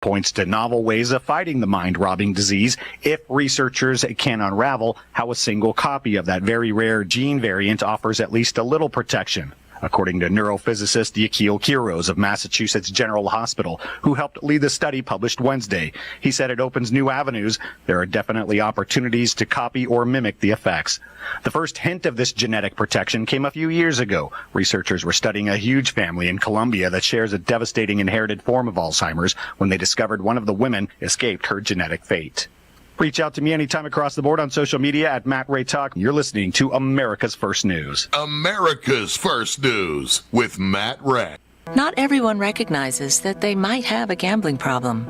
points to novel ways of fighting the mind-robbing disease if researchers can unravel how a single copy of that very rare gene variant offers at least a little protection. According to neurophysicist Yakil Quiroz of Massachusetts General Hospital, who helped lead the study published Wednesday. He said it opens new avenues. There are definitely opportunities to copy or mimic the effects. The first hint of this genetic protection came a few years ago. Researchers were studying a huge family in Colombia that shares a devastating inherited form of Alzheimer's when they discovered one of the women escaped her genetic fate. Reach out to me anytime across the board on social media at Matt Ray Talk. You're listening to America's First News. America's First News with Matt Ray. Not everyone recognizes that they might have a gambling problem.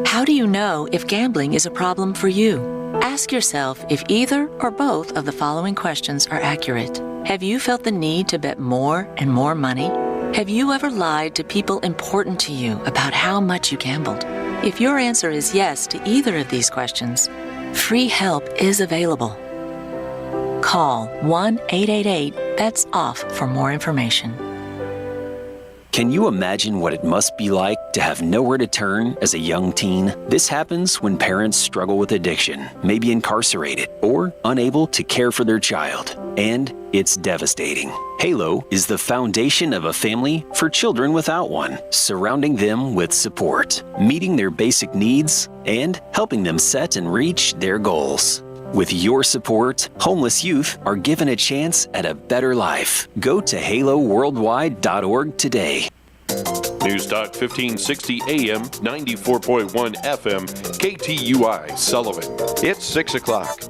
How do you know if gambling is a problem for you? Ask yourself if either or both of the following questions are accurate. Have you felt the need to bet more and more money? Have you ever lied to people important to you about how much you gambled? If your answer is yes to either of these questions, free help is available. Call 1-888-BETS-OFF for more information. Can you imagine what it must be like to have nowhere to turn as a young teen? This happens when parents struggle with addiction, may be incarcerated, or unable to care for their child. And it's devastating. Halo is the foundation of a family for children without one, surrounding them with support, meeting their basic needs, and helping them set and reach their goals. With your support, homeless youth are given a chance at a better life. Go to haloworldwide.org today. News Talk 1560 AM, 94.1 FM, KTUI, Sullivan. It's 6 o'clock.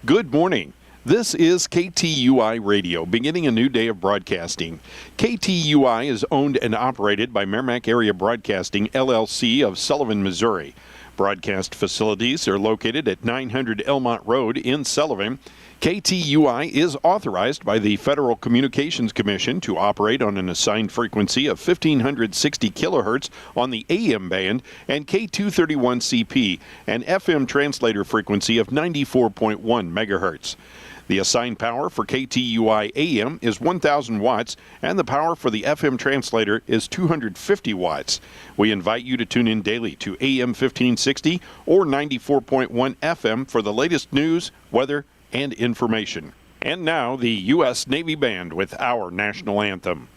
Good morning. This is KTUI Radio, beginning a new day of broadcasting. KTUI is owned and operated by Merrimack Area Broadcasting, LLC of Sullivan, Missouri. Broadcast facilities are located at 900 Elmont Road in Sullivan. KTUI is authorized by the Federal Communications Commission to operate on an assigned frequency of 1560 kilohertz on the AM band and K231CP, an FM translator frequency of 94.1 megahertz. The assigned power for KTUI AM is 1,000 watts, and the power for the FM translator is 250 watts. We invite you to tune in daily to AM 1560 or 94.1 FM for the latest news, weather, and information. And now, the U.S. Navy Band with our national anthem.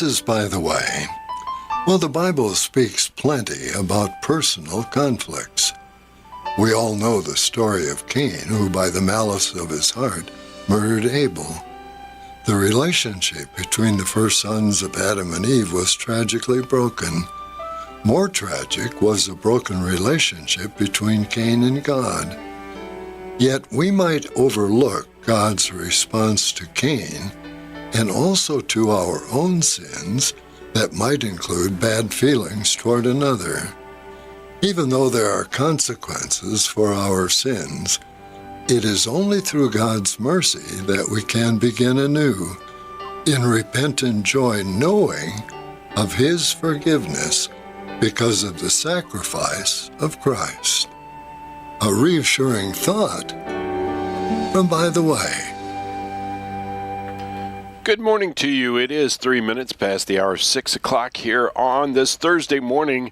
This is by the way. Well, the Bible speaks plenty about personal conflicts. We all know the story of Cain, who by the malice of his heart murdered Abel. The relationship between the first sons of Adam and Eve was tragically broken. More tragic was the broken relationship between Cain and God. Yet we might overlook God's response to Cain and also to our own sins that might include bad feelings toward another. Even though there are consequences for our sins, it is only through God's mercy that we can begin anew in repentant joy, knowing of His forgiveness because of the sacrifice of Christ. A reassuring thought from By the Way. Good morning to you. It is 3 minutes past the hour, 6 o'clock here on this Thursday morning.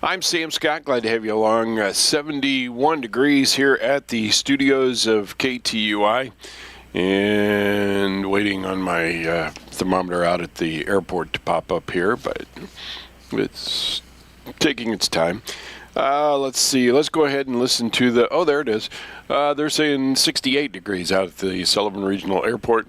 I'm Sam Scott. Glad to have you along. 71 degrees here at the studios of KTUI. And waiting on my thermometer out at the airport to pop up here, but it's taking its time. Let's see. Let's go ahead and listen to the... Oh, there it is. They're saying 68 degrees out at the Sullivan Regional Airport.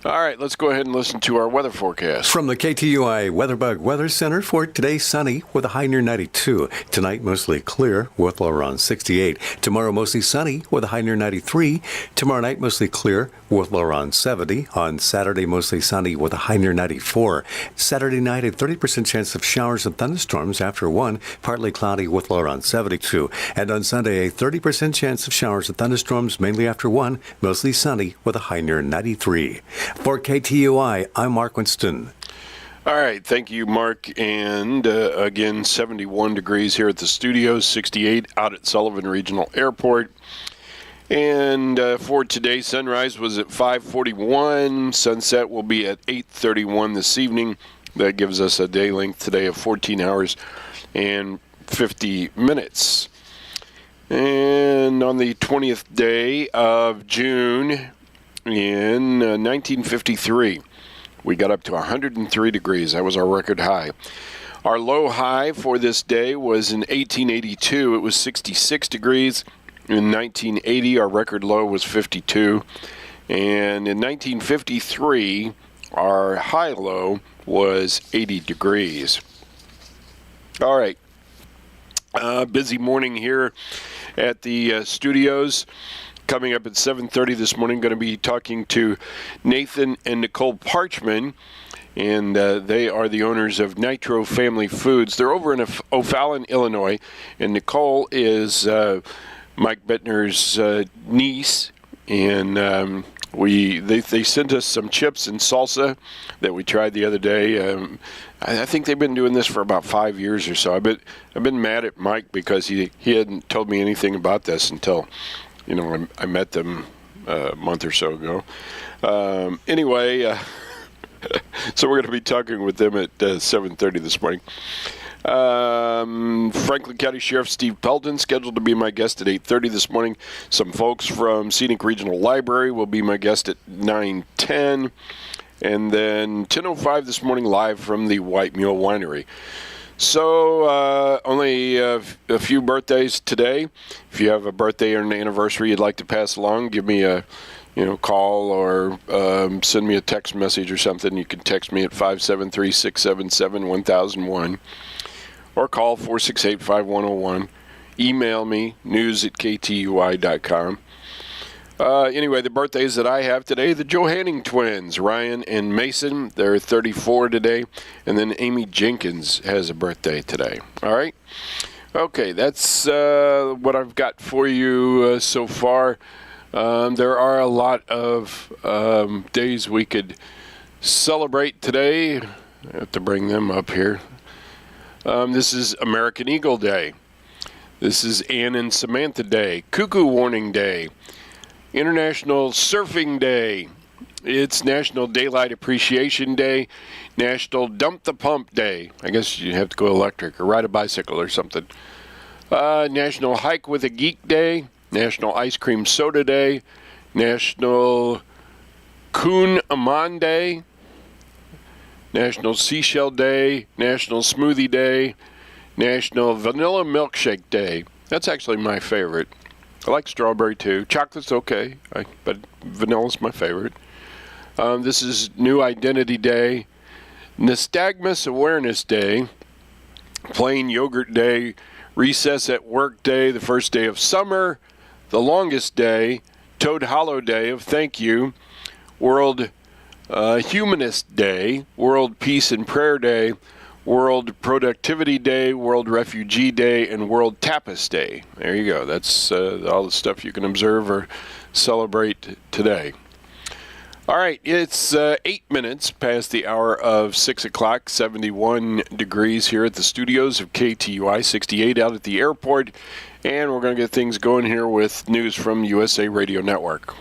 All right, let's go ahead and listen to our weather forecast. From the KTUI WeatherBug Weather Center, for today, sunny with a high near 92. Tonight, mostly clear with low around 68. Tomorrow, mostly sunny with a high near 93. Tomorrow night, mostly clear with low around 70. On Saturday, mostly sunny with a high near 94. Saturday night, a 30% chance of showers and thunderstorms after 1, partly cloudy with low around 72. And on Sunday, a 30% chance of showers and thunderstorms mainly after 1, mostly sunny with a high near 93. For KTUI, I'm Mark Winston. All right, thank you, Mark. And again, 71 degrees here at the studios, 68 out at Sullivan Regional Airport. And for today, sunrise was at 5:41. Sunset will be at 8:31 this evening. That gives us a day length today of 14 hours and 50 minutes. And on the 20th day of June in 1953, we got up to 103 degrees. That was our record high. Our low high for this day was in 1882. It was 66 degrees. In 1980, our record low was 52. And in 1953, our high low was 80 degrees. All right. Busy morning here at the studios. Coming up at 7:30 this morning, going to be talking to Nathan and Nicole Parchman, and they are the owners of Nitro Family Foods. They're over in O'Fallon, Illinois, and Nicole is Mike Bettner's niece, and they sent us some chips and salsa that we tried the other day. I think they've been doing this for about 5 years or so. I've been mad at Mike because he hadn't told me anything about this until I met them a month or so ago. Anyway, so we're going to be talking with them at 7:30 this morning. Franklin County Sheriff Steve Pelton scheduled to be my guest at 8:30 this morning. Some folks from Scenic Regional Library will be my guest at 9:10. And then 10:05 this morning live from the White Mule Winery. So only a few birthdays today. If you have a birthday or an anniversary you'd like to pass along, give me a call or send me a text message or something. You can text me at 573-677-1001 or call 468-5101. Email me, news@ktui.com. Anyway, the birthdays that I have today, the Johanning twins, Ryan and Mason, they're 34 today. And then Amy Jenkins has a birthday today. All right? Okay, that's what I've got for you so far. There are a lot of days we could celebrate today. I have to bring them up here. This is American Eagle Day. This is Ann and Samantha Day, Cuckoo Warning Day, International Surfing Day. It's National Daylight Appreciation Day, National Dump the Pump Day. I guess you have to go electric or ride a bicycle or something. National Hike with a Geek Day, National Ice Cream Soda Day, National Kun Aman Day, National Seashell Day, National Smoothie Day, National Vanilla Milkshake Day. That's actually my favorite. I like strawberry too. Chocolate's okay, but vanilla's my favorite. This is New Identity Day, Nystagmus Awareness Day, Plain Yogurt Day, Recess at Work Day, the first day of summer, the longest day, Toad Hollow Day of Thank You, World Humanist Day, World Peace and Prayer Day, World Productivity Day, World Refugee Day, and World Tapas Day. There you go. That's all the stuff you can observe or celebrate today. All right, it's 8 minutes past the hour of 6 o'clock, 71 degrees here at the studios of KTUI, 68 out at the airport, and we're going to get things going here with news from USA Radio Network.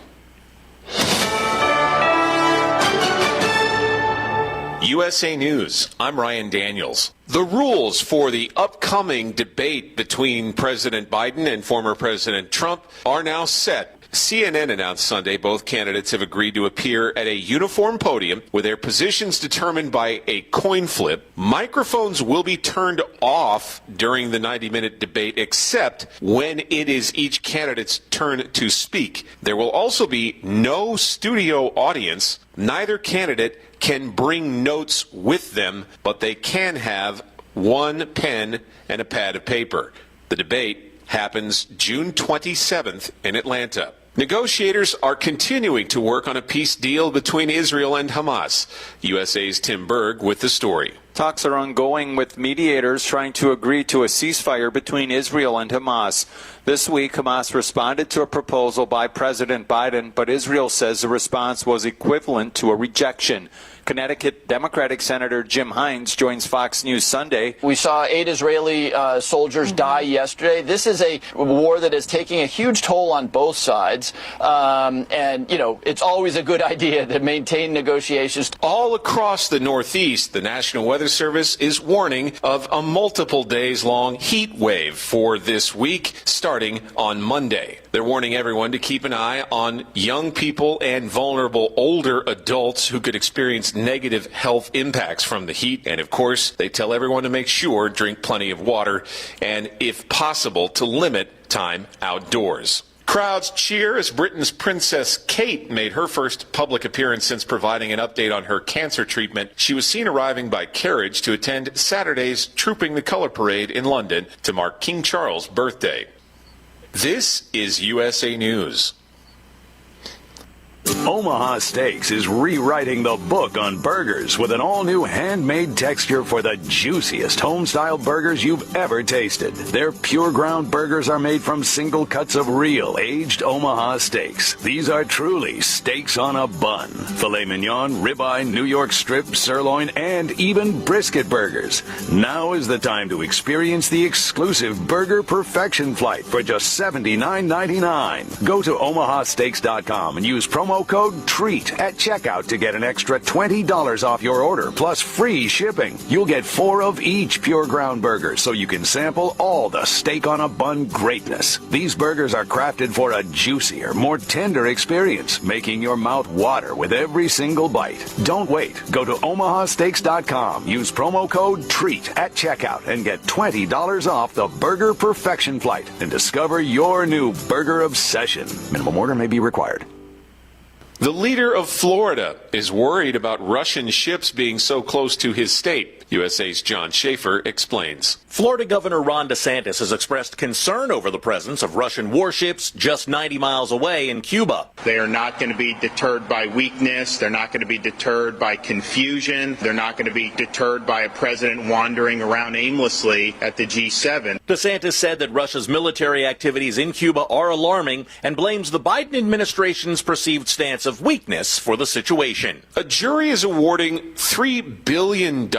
USA News, I'm Ryan Daniels. The rules for the upcoming debate between President Biden and former President Trump are now set. CNN announced Sunday both candidates have agreed to appear at a uniform podium with their positions determined by a coin flip. Microphones will be turned off during the 90-minute debate except when it is each candidate's turn to speak. There will also be no studio audience. Neither candidate can bring notes with them, but they can have one pen and a pad of paper. The debate happens June 27th in Atlanta. Negotiators are continuing to work on a peace deal between Israel and Hamas. USA's Tim Berg with the story. Talks are ongoing with mediators trying to agree to a ceasefire between Israel and Hamas. This week, Hamas responded to a proposal by President Biden, but Israel says the response was equivalent to a rejection. Connecticut Democratic Senator Jim Hines joins Fox News Sunday. We saw 8 Israeli soldiers die yesterday. This is a war that is taking a huge toll on both sides. And, you know, it's always a good idea to maintain negotiations. All across the Northeast, the National Weather Service is warning of a multiple days-long heat wave for this week, starting on Monday. They're warning everyone to keep an eye on young people and vulnerable older adults who could experience negative health impacts from the heat. And of course, they tell everyone to make sure drink plenty of water and, if possible, to limit time outdoors. Crowds cheer as Britain's Princess Kate made her first public appearance since providing an update on her cancer treatment. She was seen arriving by carriage to attend Saturday's Trooping the Colour Parade in London to mark King Charles' birthday. This is USA News. Omaha Steaks is rewriting the book on burgers with an all-new handmade texture for the juiciest home-style burgers you've ever tasted. Their pure ground burgers are made from single cuts of real aged Omaha steaks. These are truly steaks on a bun. Filet mignon, ribeye, New York strip, sirloin, and even brisket burgers. Now is the time to experience the exclusive Burger Perfection Flight for just $79.99. Go to omahasteaks.com and use promo code TREAT at checkout to get an extra $20 off your order, plus free shipping. You'll get 4 of each pure ground burger, so you can sample all the steak on a bun greatness. These burgers are crafted for a juicier, more tender experience, making your mouth water with every single bite. Don't wait. Go to omahasteaks.com, use promo code TREAT at checkout, and get $20 off the Burger Perfection Flight and discover your new burger obsession. Minimum order may be required. The leader of Florida is worried about Russian ships being so close to his state. USA's John Schaefer explains. Florida Governor Ron DeSantis has expressed concern over the presence of Russian warships just 90 miles away in Cuba. They are not going to be deterred by weakness. They're not going to be deterred by confusion. They're not going to be deterred by a president wandering around aimlessly at the G7. DeSantis said that Russia's military activities in Cuba are alarming and blames the Biden administration's perceived stance of weakness for the situation. A jury is awarding $3 billion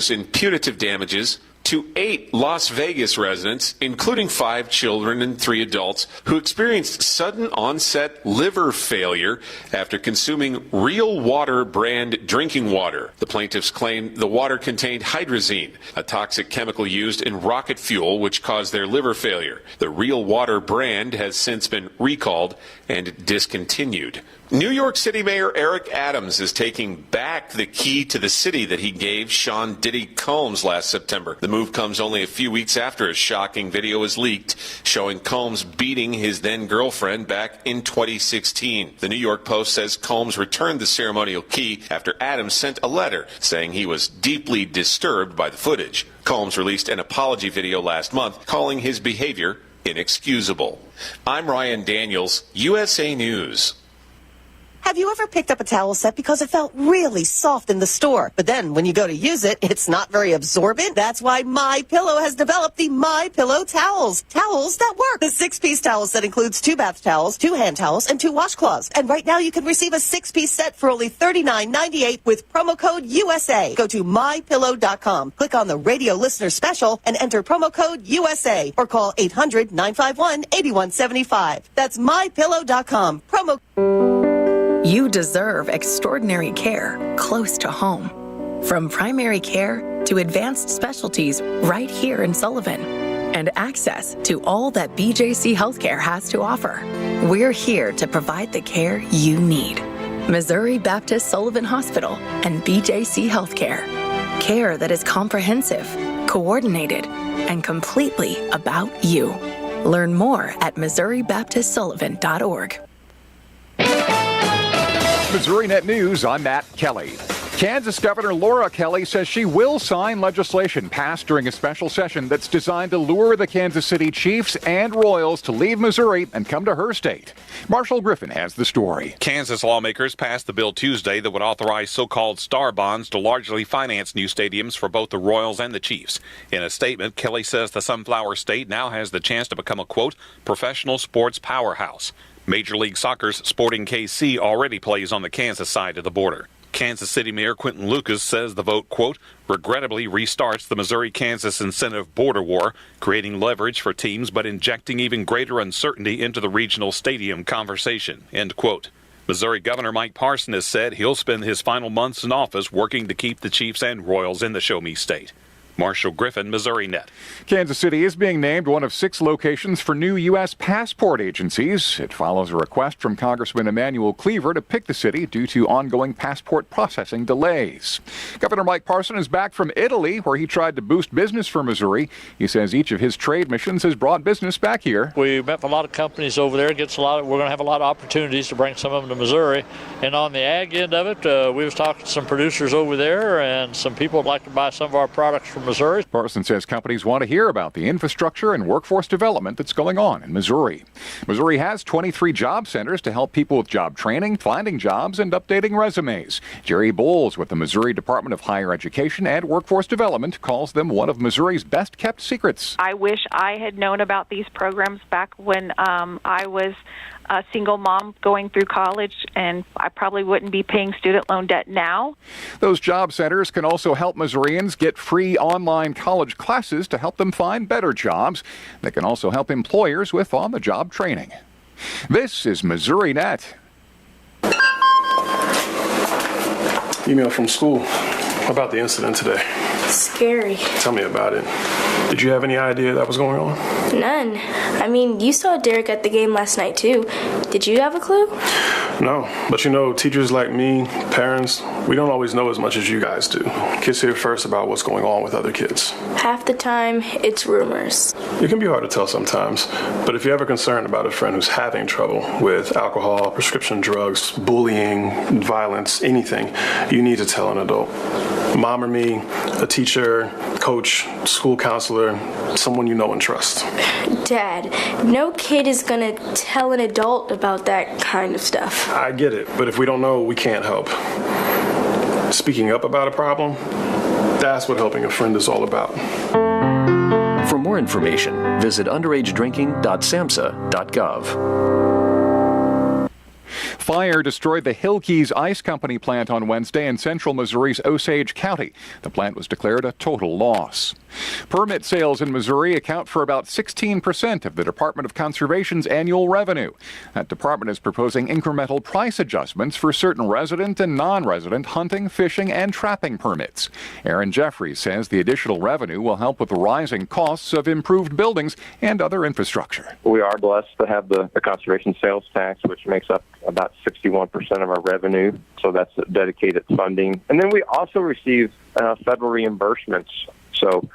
in punitive damages to 8 Las Vegas residents, including 5 children and 3 adults, who experienced sudden onset liver failure after consuming Real Water brand drinking water. The plaintiffs claim the water contained hydrazine, a toxic chemical used in rocket fuel which caused their liver failure. The Real Water brand has since been recalled and discontinued. New York City Mayor Eric Adams is taking back the key to the city that he gave Sean Diddy Combs last September. The move comes only a few weeks after a shocking video was leaked showing Combs beating his then-girlfriend back in 2016. The New York Post says Combs returned the ceremonial key after Adams sent a letter saying he was deeply disturbed by the footage. Combs released an apology video last month calling his behavior inexcusable. I'm Ryan Daniels, USA News. Have you ever picked up a towel set because it felt really soft in the store, but then when you go to use it, it's not very absorbent? That's why MyPillow has developed the MyPillow towels. Towels that work. The 6-piece towel set includes 2 bath towels, 2 hand towels, and 2 washcloths. And right now you can receive a 6-piece set for only $39.98 with promo code USA. Go to MyPillow.com, click on the radio listener special, and enter promo code USA, or call 800-951-8175. That's MyPillow.com. Promo. You deserve extraordinary care close to home. From primary care to advanced specialties right here in Sullivan, and access to all that BJC Healthcare has to offer. We're here to provide the care you need. Missouri Baptist Sullivan Hospital and BJC Healthcare. Care that is comprehensive, coordinated, and completely about you. Learn more at MissouriBaptistSullivan.org. Missouri Net News, I'm Matt Kelly. Kansas Governor Laura Kelly says she will sign legislation passed during a special session that's designed to lure the Kansas City Chiefs and Royals to leave Missouri and come to her state. Marshall Griffin has the story. Kansas lawmakers passed the bill Tuesday that would authorize so-called star bonds to largely finance new stadiums for both the Royals and the Chiefs. In a statement, Kelly says the Sunflower State now has the chance to become a, quote, professional sports powerhouse. Major League Soccer's Sporting KC already plays on the Kansas side of the border. Kansas City Mayor Quentin Lucas says the vote, quote, regrettably restarts the Missouri-Kansas incentive border war, creating leverage for teams but injecting even greater uncertainty into the regional stadium conversation, end quote. Missouri Governor Mike Parson has said he'll spend his final months in office working to keep the Chiefs and Royals in the Show Me State. Marshall Griffin, Missouri Net. Kansas City is being named one of 6 locations for new U.S. passport agencies. It follows a request from Congressman Emanuel Cleaver to pick the city due to ongoing passport processing delays. Governor Mike Parson is back from Italy, where he tried to boost business for Missouri. He says each of his trade missions has brought business back here. We met with a lot of companies over there. We're going to have a lot of opportunities to bring some of them to Missouri. And on the ag end of it, we was talking to some producers over there, and some people would like to buy some of our products from Missouri. Parson says companies want to hear about the infrastructure and workforce development that's going on in Missouri. Missouri has 23 job centers to help people with job training, finding jobs, and updating resumes. Jerry Bowles with the Missouri Department of Higher Education and Workforce Development calls them one of Missouri's best-kept secrets. I wish I had known about these programs back when I was a single mom going through college, and I probably wouldn't be paying student loan debt now. Those job centers can also help Missourians get free online college classes to help them find better jobs. They can also help employers with on-the-job training. This is Missouri Net. Email from school about the incident today. Scary. Tell me about it. Did you have any idea that was going on? None. I mean, you saw Derek at the game last night, too. Did you have a clue? No, but you know, teachers like me, parents, we don't always know as much as you guys do. Kids hear first about what's going on with other kids. Half the time, it's rumors. It can be hard to tell sometimes, but if you're ever concerned about a friend who's having trouble with alcohol, prescription drugs, bullying, violence, anything, you need to tell an adult. Mom or me, a teacher, coach, school counselor, someone you know and trust. Dad, no kid is gonna tell an adult about that kind of stuff. I get it, but if we don't know, we can't help. Speaking up about a problem, that's what helping a friend is all about. For more information, visit underagedrinking.samhsa.gov. Fire destroyed the Hill Keys Ice Company plant on Wednesday in central Missouri's Osage County. The plant was declared a total loss. Permit sales in Missouri account for about 16% of the Department of Conservation's annual revenue. That department is proposing incremental price adjustments for certain resident and non-resident hunting, fishing, and trapping permits. Aaron Jeffries says the additional revenue will help with the rising costs of improved buildings and other infrastructure. We are blessed to have the conservation sales tax, which makes up about 61% of our revenue, so that's dedicated funding. And then we also receive federal reimbursements. So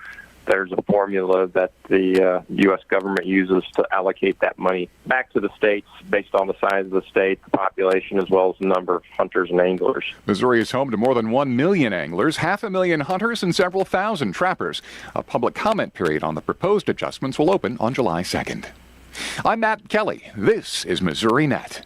there's a formula that the U.S. government uses to allocate that money back to the states based on the size of the state, the population, as well as the number of hunters and anglers. Missouri is home to more than 1 million anglers, 500,000 hunters, and several thousand trappers. A public comment period on the proposed adjustments will open on July 2nd. I'm Matt Kelly. This is Missouri Net.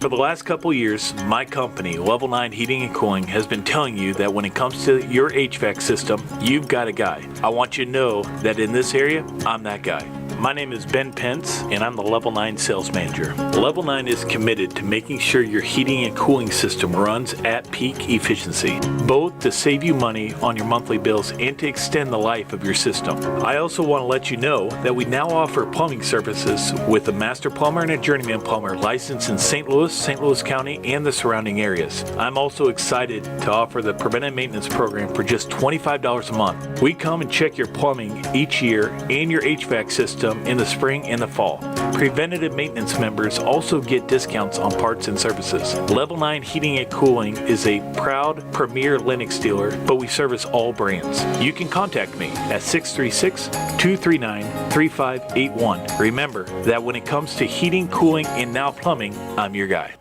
For the last couple years, my company, Level 9 Heating and Cooling, has been telling you that when it comes to your HVAC system, you've got a guy. I want you to know that in this area, I'm that guy. My name is Ben Pence, and I'm the Level 9 sales manager. Level 9 is committed to making sure your heating and cooling system runs at peak efficiency, both to save you money on your monthly bills and to extend the life of your system. I also want to let you know that we now offer plumbing services with a master plumber and a journeyman plumber licensed in St. Louis County, and the surrounding areas. I'm also excited to offer the preventive maintenance program for just $25 a month. We come and check your plumbing each year and your HVAC system in the spring and the fall. Preventative maintenance members also get discounts on parts and services. Level 9 Heating and Cooling is a proud premier Lennox dealer, but we service all brands. You can contact me at 636-239-3581. Remember that when it comes to heating, cooling, and now plumbing, I'm your guy.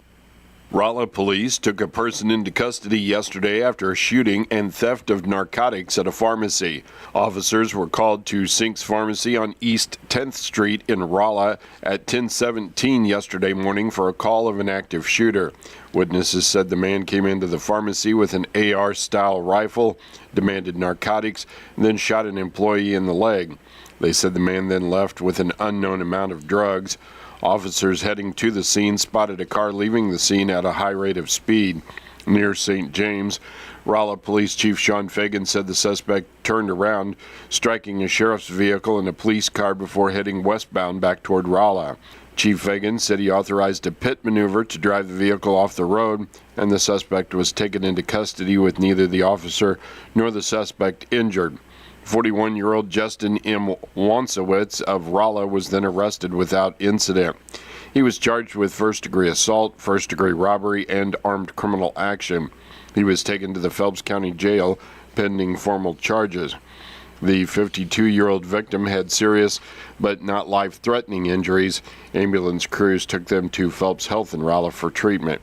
Rolla police took a person into custody yesterday after a shooting and theft of narcotics at a pharmacy. Officers were called to Sink's Pharmacy on East 10th Street in Rolla at 10:17 yesterday morning for a call of an active shooter. Witnesses said the man came into the pharmacy with an AR-style rifle, demanded narcotics, and then shot an employee in the leg. They said the man then left with an unknown amount of drugs. Officers heading to the scene spotted a car leaving the scene at a high rate of speed. Near St. James, Rolla Police Chief Sean Fagan said the suspect turned around, striking a sheriff's vehicle and a police car before heading westbound back toward Rolla. Chief Fagan said he authorized a pit maneuver to drive the vehicle off the road, and the suspect was taken into custody with neither the officer nor the suspect injured. 41-year-old Justin M. Wansowitz of Rolla was then arrested without incident. He was charged with first-degree assault, first-degree robbery, and armed criminal action. He was taken to the Phelps County Jail pending formal charges. The 52-year-old victim had serious but not life-threatening injuries. Ambulance crews took them to Phelps Health in Rolla for treatment.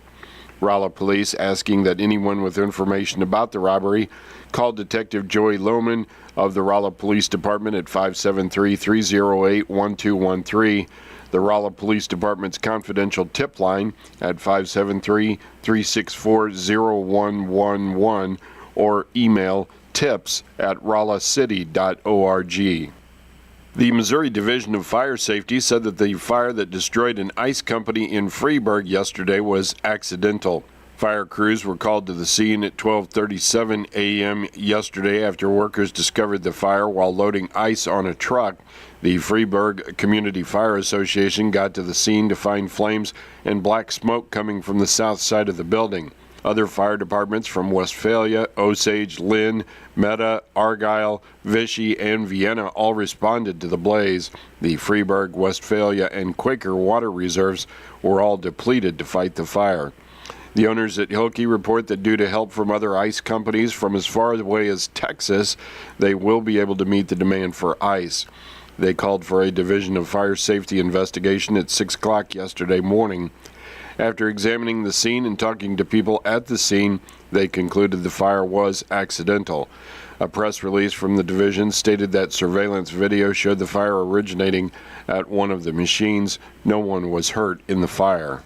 Rolla police asking that anyone with information about the robbery call Detective Joey Lohman of the Rolla Police Department at 573-308-1213, the Rolla Police Department's confidential tip line at 573-364-0111, or email tips@rollacity.org. The Missouri Division of Fire Safety said that the fire that destroyed an ice company in Freeburg yesterday was accidental. Fire crews were called to the scene at 12:37 a.m. yesterday after workers discovered the fire while loading ice on a truck. The Freeburg Community Fire Association got to the scene to find flames and black smoke coming from the south side of the building. Other fire departments from Westphalia, Osage, Lynn, Meta, Argyle, Vichy, and Vienna all responded to the blaze. The Freeburg, Westphalia, and Quaker water reserves were all depleted to fight the fire. The owners at Hilke report that due to help from other ice companies from as far away as Texas, they will be able to meet the demand for ice. They called for a Division of Fire Safety investigation at 6 o'clock yesterday morning. After examining the scene and talking to people at the scene, they concluded the fire was accidental. A press release from the division stated that surveillance video showed the fire originating at one of the machines. No one was hurt in the fire.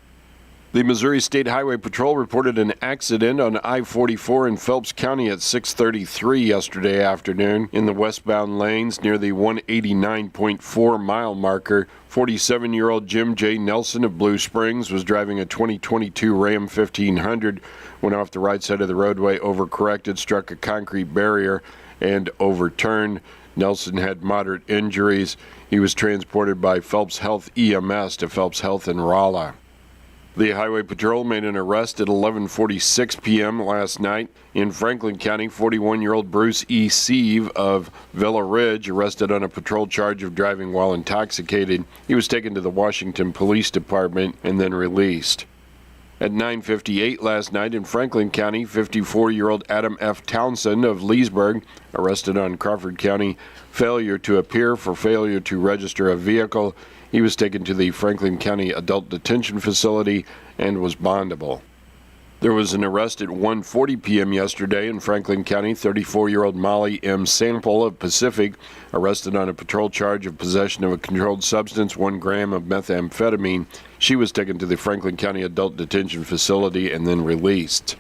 The Missouri State Highway Patrol reported an accident on I-44 in Phelps County at 6:33 yesterday afternoon in the westbound lanes near the 189.4-mile marker. 47-year-old Jim J. Nelson of Blue Springs was driving a 2022 Ram 1500, went off the right side of the roadway, overcorrected, struck a concrete barrier, and overturned. Nelson had moderate injuries. He was transported by Phelps Health EMS to Phelps Health in Rolla. The Highway Patrol made an arrest at 11:46 p.m. last night. In Franklin County, 41-year-old Bruce E. Sieve of Villa Ridge, arrested on a patrol charge of driving while intoxicated. He was taken to the Washington Police Department and then released. At 9:58 last night in Franklin County, 54-year-old Adam F. Townsend of Leesburg, arrested on Crawford County failure to appear for failure to register a vehicle. He was taken to the Franklin County Adult Detention Facility and was bondable. There was an arrest at 1:40 p.m. yesterday in Franklin County. 34-year-old Molly M. Sample of Pacific, arrested on a patrol charge of possession of a controlled substance, 1 gram of methamphetamine. She was taken to the Franklin County Adult Detention Facility and then released.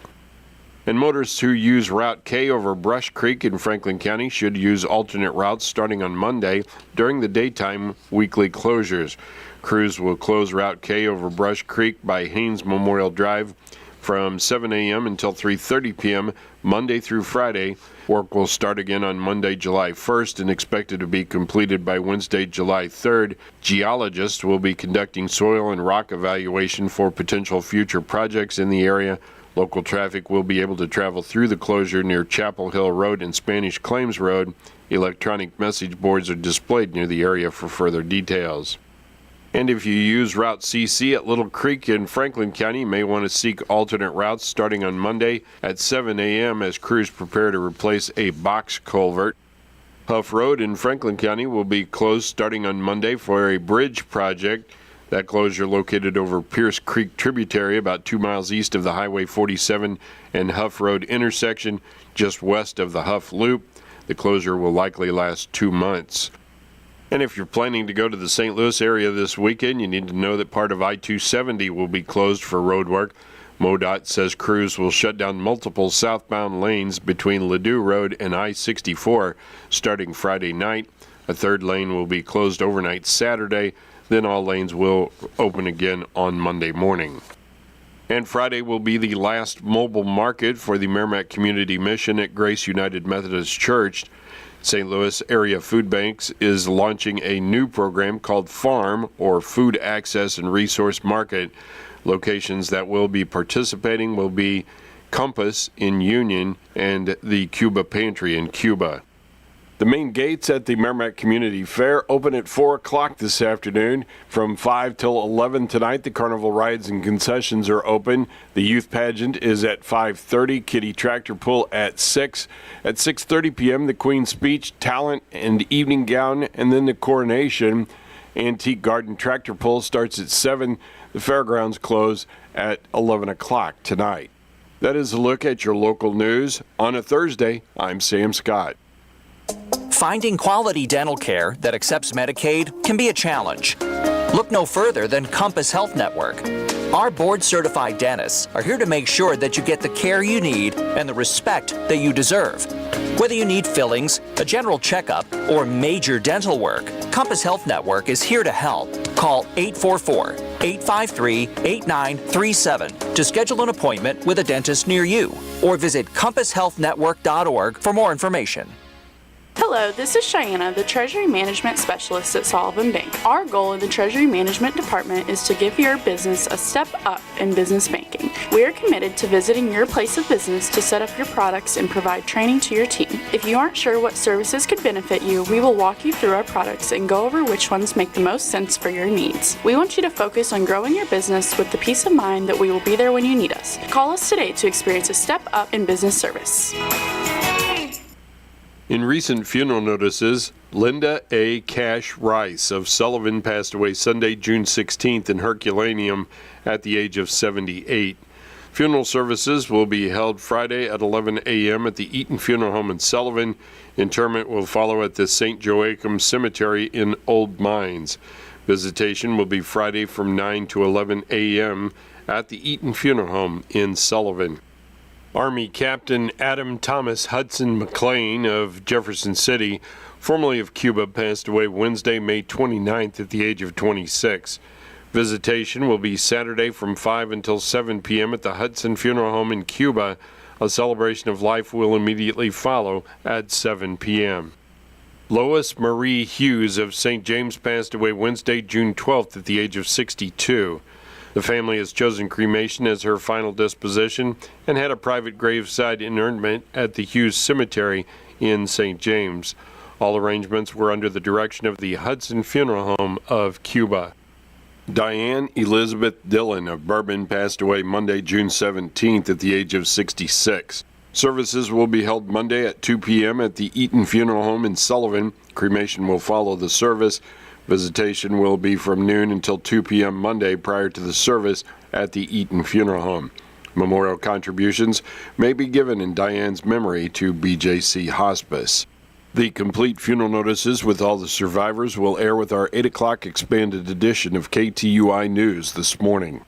And motorists who use Route K over Brush Creek in Franklin County should use alternate routes starting on Monday during the daytime weekly closures. Crews will close Route K over Brush Creek by Haynes Memorial Drive from 7 a.m. until 3:30 p.m. Monday through Friday. Work will start again on Monday, July 1st, and expected to be completed by Wednesday, July 3rd. Geologists will be conducting soil and rock evaluation for potential future projects in the area. Local traffic will be able to travel through the closure near Chapel Hill Road and Spanish Claims Road. Electronic message boards are displayed near the area for further details. And if you use Route CC at Little Creek in Franklin County, you may want to seek alternate routes starting on Monday at 7 a.m. as crews prepare to replace a box culvert. Huff Road in Franklin County will be closed starting on Monday for a bridge project. That closure located over Pierce Creek tributary about 2 miles east of the Highway 47 and Huff Road intersection, just west of the Huff Loop. The closure will likely last 2 months. And if you're planning to go to the St. Louis area this weekend, you need to know that part of I-270 will be closed for road work. MoDOT says crews will shut down multiple southbound lanes between Ladue Road and I-64 starting Friday night. A third lane will be closed overnight Saturday. Then all lanes will open again on Monday morning. And Friday will be the last mobile market for the Merrimack Community Mission at Grace United Methodist Church. St. Louis Area Food Banks is launching a new program called FARM, or Food Access and Resource Market. Locations that will be participating will be Compass in Union and the Cuba Pantry in Cuba. The main gates at the Merrimack Community Fair open at 4 o'clock this afternoon. From 5 till 11 tonight, the carnival rides and concessions are open. The youth pageant is at 5:30, Kitty Tractor Pull at 6. At 6:30 p.m., the Queen's Speech, Talent, and Evening Gown, and then the coronation. Antique Garden Tractor Pull starts at 7. The fairgrounds close at 11 o'clock tonight. That is a look at your local news. On a Thursday, I'm Sam Scott. Finding quality dental care that accepts Medicaid can be a challenge. Look no further than Compass Health Network. Our board-certified dentists are here to make sure that you get the care you need and the respect that you deserve. Whether you need fillings, a general checkup, or major dental work, Compass Health Network is here to help. Call 844-853-8937 to schedule an appointment with a dentist near you, or visit compasshealthnetwork.org for more information. Hello, this is Cheyenne, the Treasury Management Specialist at Sullivan Bank. Our goal in the Treasury Management Department is to give your business a step up in business banking. We are committed to visiting your place of business to set up your products and provide training to your team. If you aren't sure what services could benefit you, we will walk you through our products and go over which ones make the most sense for your needs. We want you to focus on growing your business with the peace of mind that we will be there when you need us. Call us today to experience a step up in business service. In recent funeral notices, Linda A. Cash Rice of Sullivan passed away Sunday, June 16th in Herculaneum at the age of 78. Funeral services will be held Friday at 11 a.m. at the Eaton Funeral Home in Sullivan. Interment will follow at the St. Joachim Cemetery in Old Mines. Visitation will be Friday from 9 to 11 a.m. at the Eaton Funeral Home in Sullivan. Army Captain Adam Thomas Hudson McLean of Jefferson City, formerly of Cuba, passed away Wednesday, May 29th at the age of 26. Visitation will be Saturday from 5 until 7 p.m. at the Hudson Funeral Home in Cuba. A celebration of life will immediately follow at 7 p.m. Lois Marie Hughes of St. James passed away Wednesday, June 12th at the age of 62. The family has chosen cremation as her final disposition and had a private graveside interment at the Hughes Cemetery in St. James. All arrangements were under the direction of the Hudson Funeral Home of Cuba. Diane Elizabeth Dillon of Bourbon passed away Monday, June 17th at the age of 66. Services will be held Monday at 2 p.m. at the Eaton Funeral Home in Sullivan. Cremation will follow the service. Visitation will be from noon until 2 p.m. Monday prior to the service at the Eaton Funeral Home. Memorial contributions may be given in Diane's memory to BJC Hospice. The complete funeral notices with all the survivors will air with our 8 o'clock expanded edition of KTUI News this morning.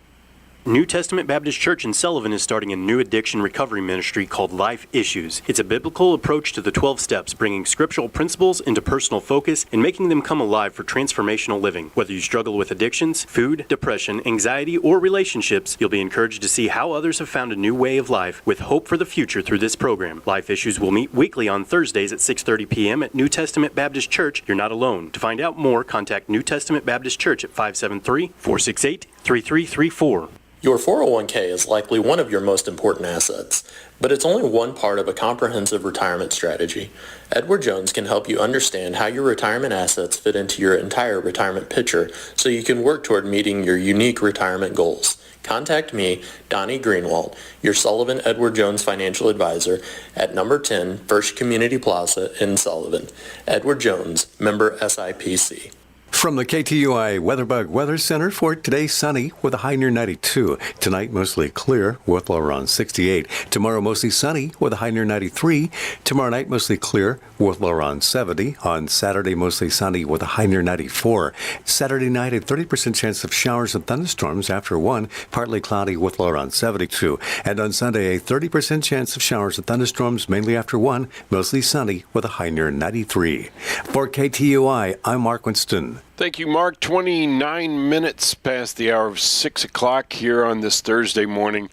New Testament Baptist Church in Sullivan is starting a new addiction recovery ministry called Life Issues. It's a biblical approach to the 12 steps, bringing scriptural principles into personal focus and making them come alive for transformational living. Whether you struggle with addictions, food, depression, anxiety, or relationships, you'll be encouraged to see how others have found a new way of life with hope for the future through this program. Life Issues will meet weekly on Thursdays at 6:30 p.m. at New Testament Baptist Church. You're not alone. To find out more, contact New Testament Baptist Church at 573-468-3334. Your 401k is likely one of your most important assets, but it's only one part of a comprehensive retirement strategy. Edward Jones can help you understand how your retirement assets fit into your entire retirement picture so you can work toward meeting your unique retirement goals. Contact me, Donnie Greenwald, your Sullivan Edward Jones financial advisor at number 10 First Community Plaza in Sullivan. Edward Jones, member SIPC. From the KTUI WeatherBug Weather Center for today, sunny with a high near 92. Tonight, mostly clear with low around 68. Tomorrow, mostly sunny with a high near 93. Tomorrow night, mostly clear with low around 70. On Saturday, mostly sunny with a high near 94. Saturday night, a 30% chance of showers and thunderstorms after 1, partly cloudy with low around 72. And on Sunday, a 30% chance of showers and thunderstorms mainly after 1, mostly sunny with a high near 93. For KTUI, I'm Mark Winston. Thank you, Mark. 29 minutes past the hour of 6 o'clock here on this Thursday morning.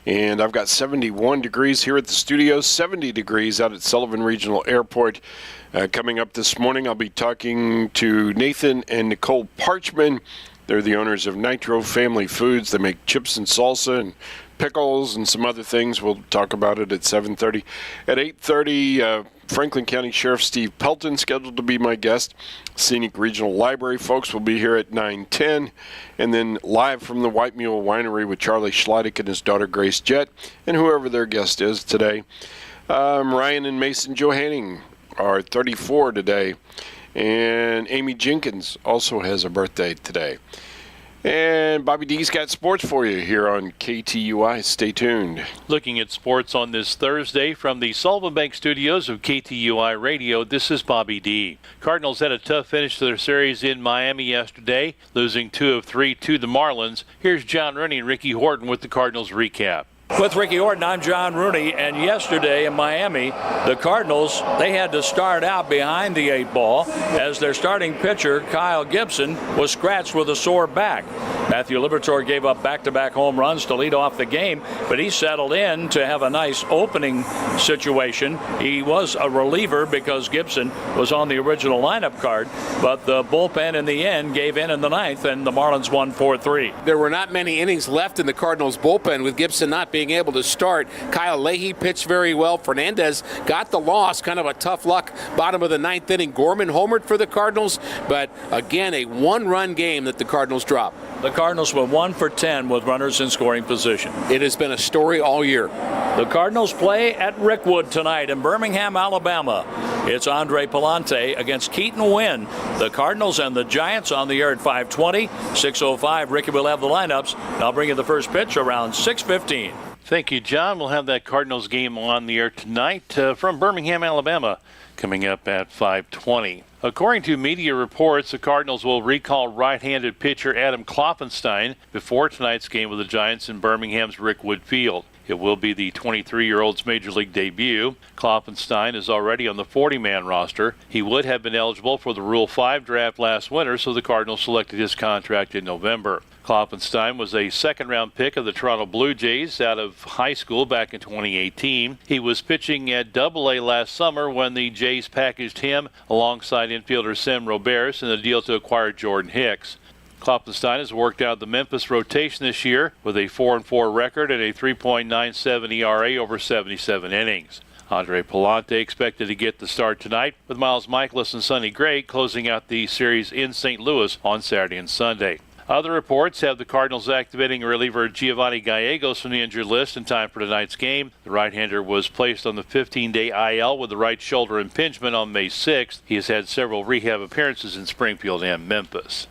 And I've got 71 degrees here at the studio, 70 degrees out at Sullivan Regional Airport. Coming up this morning, I'll be talking to Nathan and Nicole Parchman. They're the owners of Nitro Family Foods. They make chips and salsa and pickles and some other things. We'll talk about it at 7:30. At 8:30, Franklin County Sheriff Steve Pelton scheduled to be my guest. Scenic Regional Library folks will be here at 9:10. And then live from the White Mule Winery with Charlie Schleidick and his daughter Grace Jett and whoever their guest is today. Ryan and Mason Johanning are 34 today. And Amy Jenkins also has a birthday today. And Bobby D's got sports for you here on KTUI. Stay tuned. Looking at sports on this Thursday from the Sullivan Bank studios of KTUI Radio, this is Bobby D. Cardinals had a tough finish to their series in Miami yesterday, losing 2 of 3 to the Marlins. Here's John Rooney and Ricky Horton with the Cardinals recap. With Ricky Horton, I'm John Rooney, and yesterday in Miami, the Cardinals, they had to start out behind the 8 ball as their starting pitcher, Kyle Gibson, was scratched with a sore back. Matthew Liberatore gave up back-to-back home runs to lead off the game, but he settled in to have a nice opening situation. He was a reliever because Gibson was on the original lineup card, but the bullpen in the end gave in the 9th, and the Marlins won 4-3. There were not many innings left in the Cardinals bullpen with Gibson not being able to start. Kyle Leahy pitched very well. Fernandez got the loss, kind of a tough luck bottom of the 9th inning. Gorman homered for the Cardinals, but again, a one-run game that the Cardinals dropped. The Cardinals were 1 for 10 with runners in scoring position. It has been a story all year. The Cardinals play at Rickwood tonight in Birmingham, Alabama. It's Andre Palante against Keaton Wynn. The Cardinals and the Giants on the air at 5:20. 6:05, Ricky will have the lineups. I'll bring you the first pitch around 6:15. Thank you, John. We'll have that Cardinals game on the air tonight from Birmingham, Alabama, coming up at 5:20. According to media reports, the Cardinals will recall right-handed pitcher Adam Klopfenstein before tonight's game with the Giants in Birmingham's Rickwood Field. It will be the 23-year-old's Major League debut. Klopfenstein is already on the 40-man roster. He would have been eligible for the Rule 5 draft last winter, so the Cardinals selected his contract in November. Klopfenstein was a second-round pick of the Toronto Blue Jays out of high school back in 2018. He was pitching at Double-A last summer when the Jays packaged him alongside infielder Sam Roberts in the deal to acquire Jordan Hicks. Klopfenstein has worked out the Memphis rotation this year with a 4-4 record and a 3.97 ERA over 77 innings. Andre Palante expected to get the start tonight, with Miles Michaelis and Sonny Gray closing out the series in St. Louis on Saturday and Sunday. Other reports have the Cardinals activating reliever Giovanni Gallegos from the injured list in time for tonight's game. The right-hander was placed on the 15-day IL with the right shoulder impingement on May 6th. He has had several rehab appearances in Springfield and Memphis.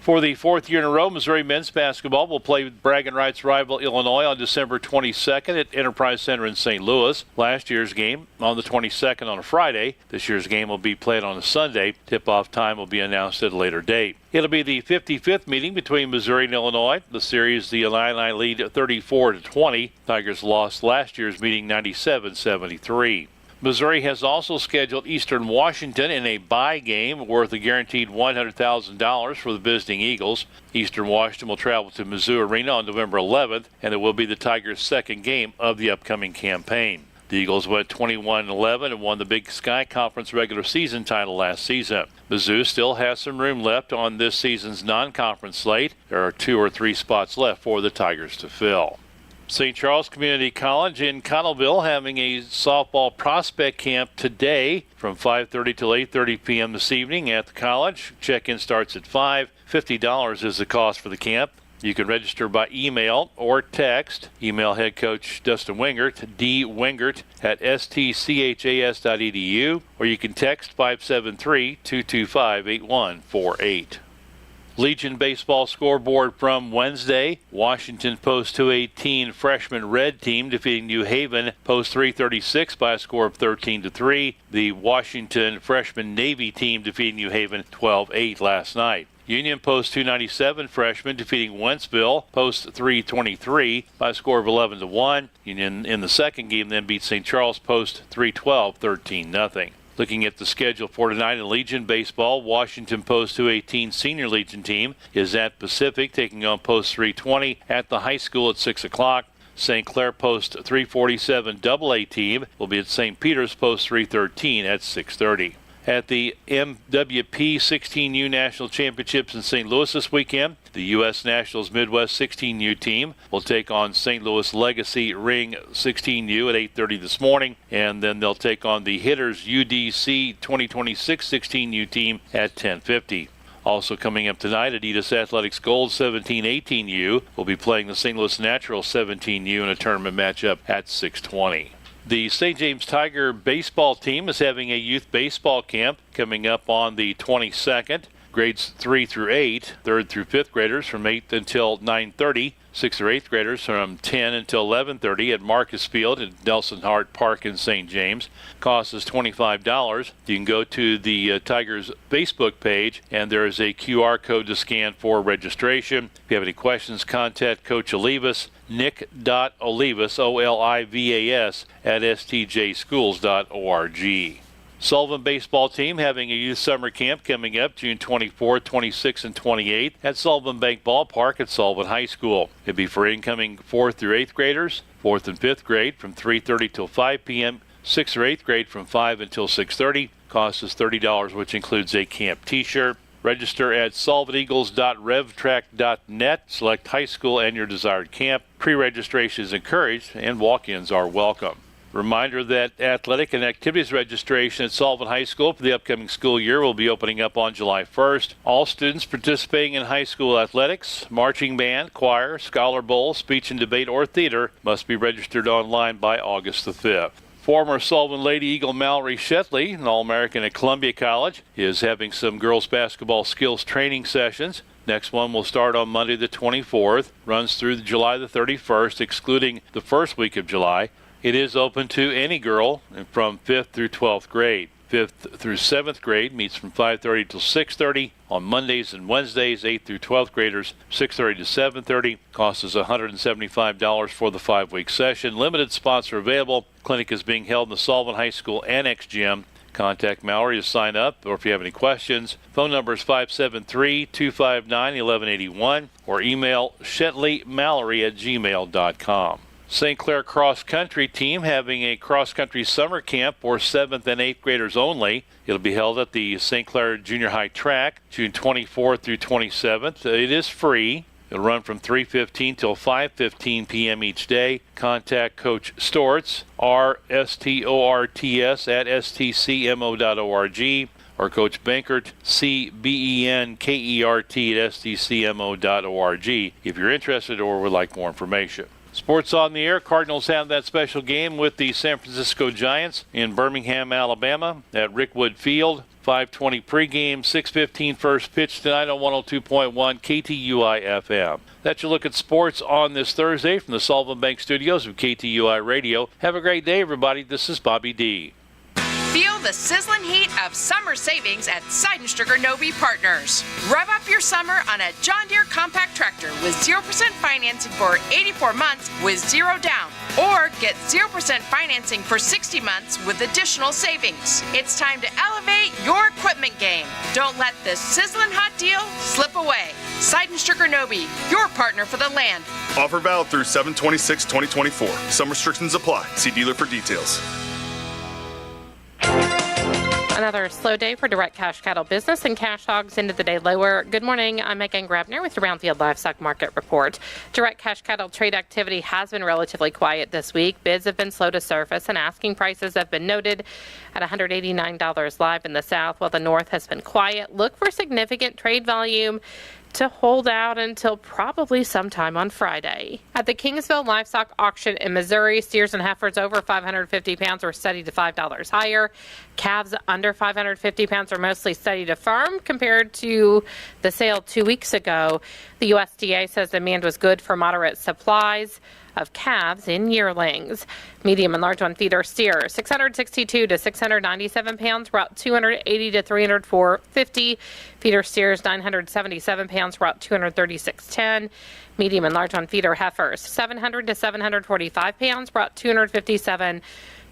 For the fourth year in a row, Missouri men's basketball will play bragging rights rival Illinois on December 22nd at Enterprise Center in St. Louis. Last year's game on the 22nd on a Friday. This year's game will be played on a Sunday. Tip-off time will be announced at a later date. It'll be the 55th meeting between Missouri and Illinois. The series, the Illini lead 34-20. Tigers lost last year's meeting 97-73. Missouri has also scheduled Eastern Washington in a bye game worth a guaranteed $100,000 for the visiting Eagles. Eastern Washington will travel to Mizzou Arena on November 11th, and it will be the Tigers' second game of the upcoming campaign. The Eagles went 21-11 and won the Big Sky Conference regular season title last season. Mizzou still has some room left on this season's non-conference slate. There are 2 or 3 spots left for the Tigers to fill. St. Charles Community College in Connellville having a softball prospect camp today from 5:30 till 8:30 p.m. this evening at the college. Check-in starts at $5. $50 is the cost for the camp. You can register by email or text. Email head coach Dustin Wingert, dwingert@stchas.edu, or you can text 573-225-8148. Legion baseball scoreboard from Wednesday. Washington Post 218 freshman red team defeating New Haven Post 336 by a score of 13-3. The Washington freshman Navy team defeating New Haven 12-8 last night. Union Post 297 freshman defeating Wentzville Post 323 by a score of 11-1. Union in the second game then beat St. Charles Post 312 13-0. Looking at the schedule for tonight in Legion baseball, Washington Post 218 senior Legion team is at Pacific taking on Post 320 at the high school at 6 o'clock. St. Clair Post 347 AA team will be at St. Peter's Post 313 at 6:30. At the MWP 16U National Championships in St. Louis this weekend, the U.S. Nationals Midwest 16U team will take on St. Louis Legacy Ring 16U at 8:30 this morning, and then they'll take on the Hitters UDC 2026 16U team at 10:50. Also coming up tonight, Adidas Athletics Gold 17-18U will be playing the St. Louis Natural 17U in a tournament matchup at 6:20. The St. James Tiger baseball team is having a youth baseball camp coming up on the 22nd. Grades 3 through 8, 3rd through 5th graders from 8 until 9:30. 6th or 8th graders from 10 until 11:30 at Marcus Field at Nelson Hart Park in St. James. Cost is $25. You can go to the Tigers Facebook page, and there is a QR code to scan for registration. If you have any questions, contact Coach Olivas, nick.olivas, Olivas, at stjschools.org. Sullivan baseball team having a youth summer camp coming up June 24th, 26th, and 28th at Sullivan Bank Ballpark at Sullivan High School. It'll be for incoming 4th through 8th graders, 4th and 5th grade from 3:30 till 5 p.m., 6th or 8th grade from 5 until 6:30. Cost is $30, which includes a camp t-shirt. Register at sullivaneagles.revtrack.net. Select high school and your desired camp. Pre-registration is encouraged and walk-ins are welcome. Reminder that athletic and activities registration at Sullivan High School for the upcoming school year will be opening up on July 1st. All students participating in high school athletics, marching band, choir, scholar bowl, speech and debate, or theater must be registered online by August the 5th. Former Sullivan Lady Eagle Mallory Shetley, an All-American at Columbia College, is having some girls basketball skills training sessions. Next one will start on Monday the 24th, runs through July the 31st, excluding the first week of July. It is open to any girl from 5th through 12th grade. 5th through 7th grade meets from 5:30 till 6:30 on Mondays and Wednesdays. 8th through 12th graders, 6:30 to 7:30. Cost is $175 for the 5-week session. Limited spots are available. Clinic is being held in the Sullivan High School Annex Gym. Contact Mallory to sign up, or if you have any questions, phone number is 573-259-1181, or email shetleymallory@gmail.com. St. Clair Cross Country team having a cross country summer camp for 7th and 8th graders only. It'll be held at the St. Clair Junior High track June 24th through 27th. It is free. It'll run from 3:15 till 5:15 p.m. each day. Contact Coach Storts, RSTORTS at stcmo.org, or Coach Bankert, CBENKERT at stcmo.org if you're interested or would like more information. Sports on the air. Cardinals have that special game with the San Francisco Giants in Birmingham, Alabama at Rickwood Field. 5:20 pregame, 6:15 first pitch tonight on 102.1 KTUI FM. That's your look at sports on this Thursday from the Sullivan Bank Studios of KTUI Radio. Have a great day, everybody. This is Bobby D. Feel the sizzling heat of summer savings at Seidenstricker Novi Partners. Rev up your summer on a John Deere compact tractor with 0% financing for 84 months with zero down. Or get 0% financing for 60 months with additional savings. It's time to elevate your equipment game. Don't let this sizzling hot deal slip away. Seidenstricker Novi, your partner for the land. Offer valid through 7/26/2024. Some restrictions apply. See dealer for details. Another slow day for direct cash cattle business, and cash hogs into the day lower. Good morning. I'm Megan Grabner with the Brownfield Livestock Market Report. Direct cash cattle trade activity has been relatively quiet this week. Bids have been slow to surface, and asking prices have been noted at $189 live in the South, while the North has been quiet. Look for significant trade volume to hold out until probably sometime on Friday. At the Kingsville Livestock Auction in Missouri, steers and heifers over 550 pounds were steady to $5 higher. Calves under 550 pounds are mostly steady to firm compared to the sale 2 weeks ago. The USDA says demand was good for moderate supplies of calves in yearlings. Medium and large one feeder steers 662 to 697 pounds, were out 280 to 304.50. Feeder steers 977 pounds, were out 236.10. Medium and large one feeder heifers 700 to 745 pounds, were out 257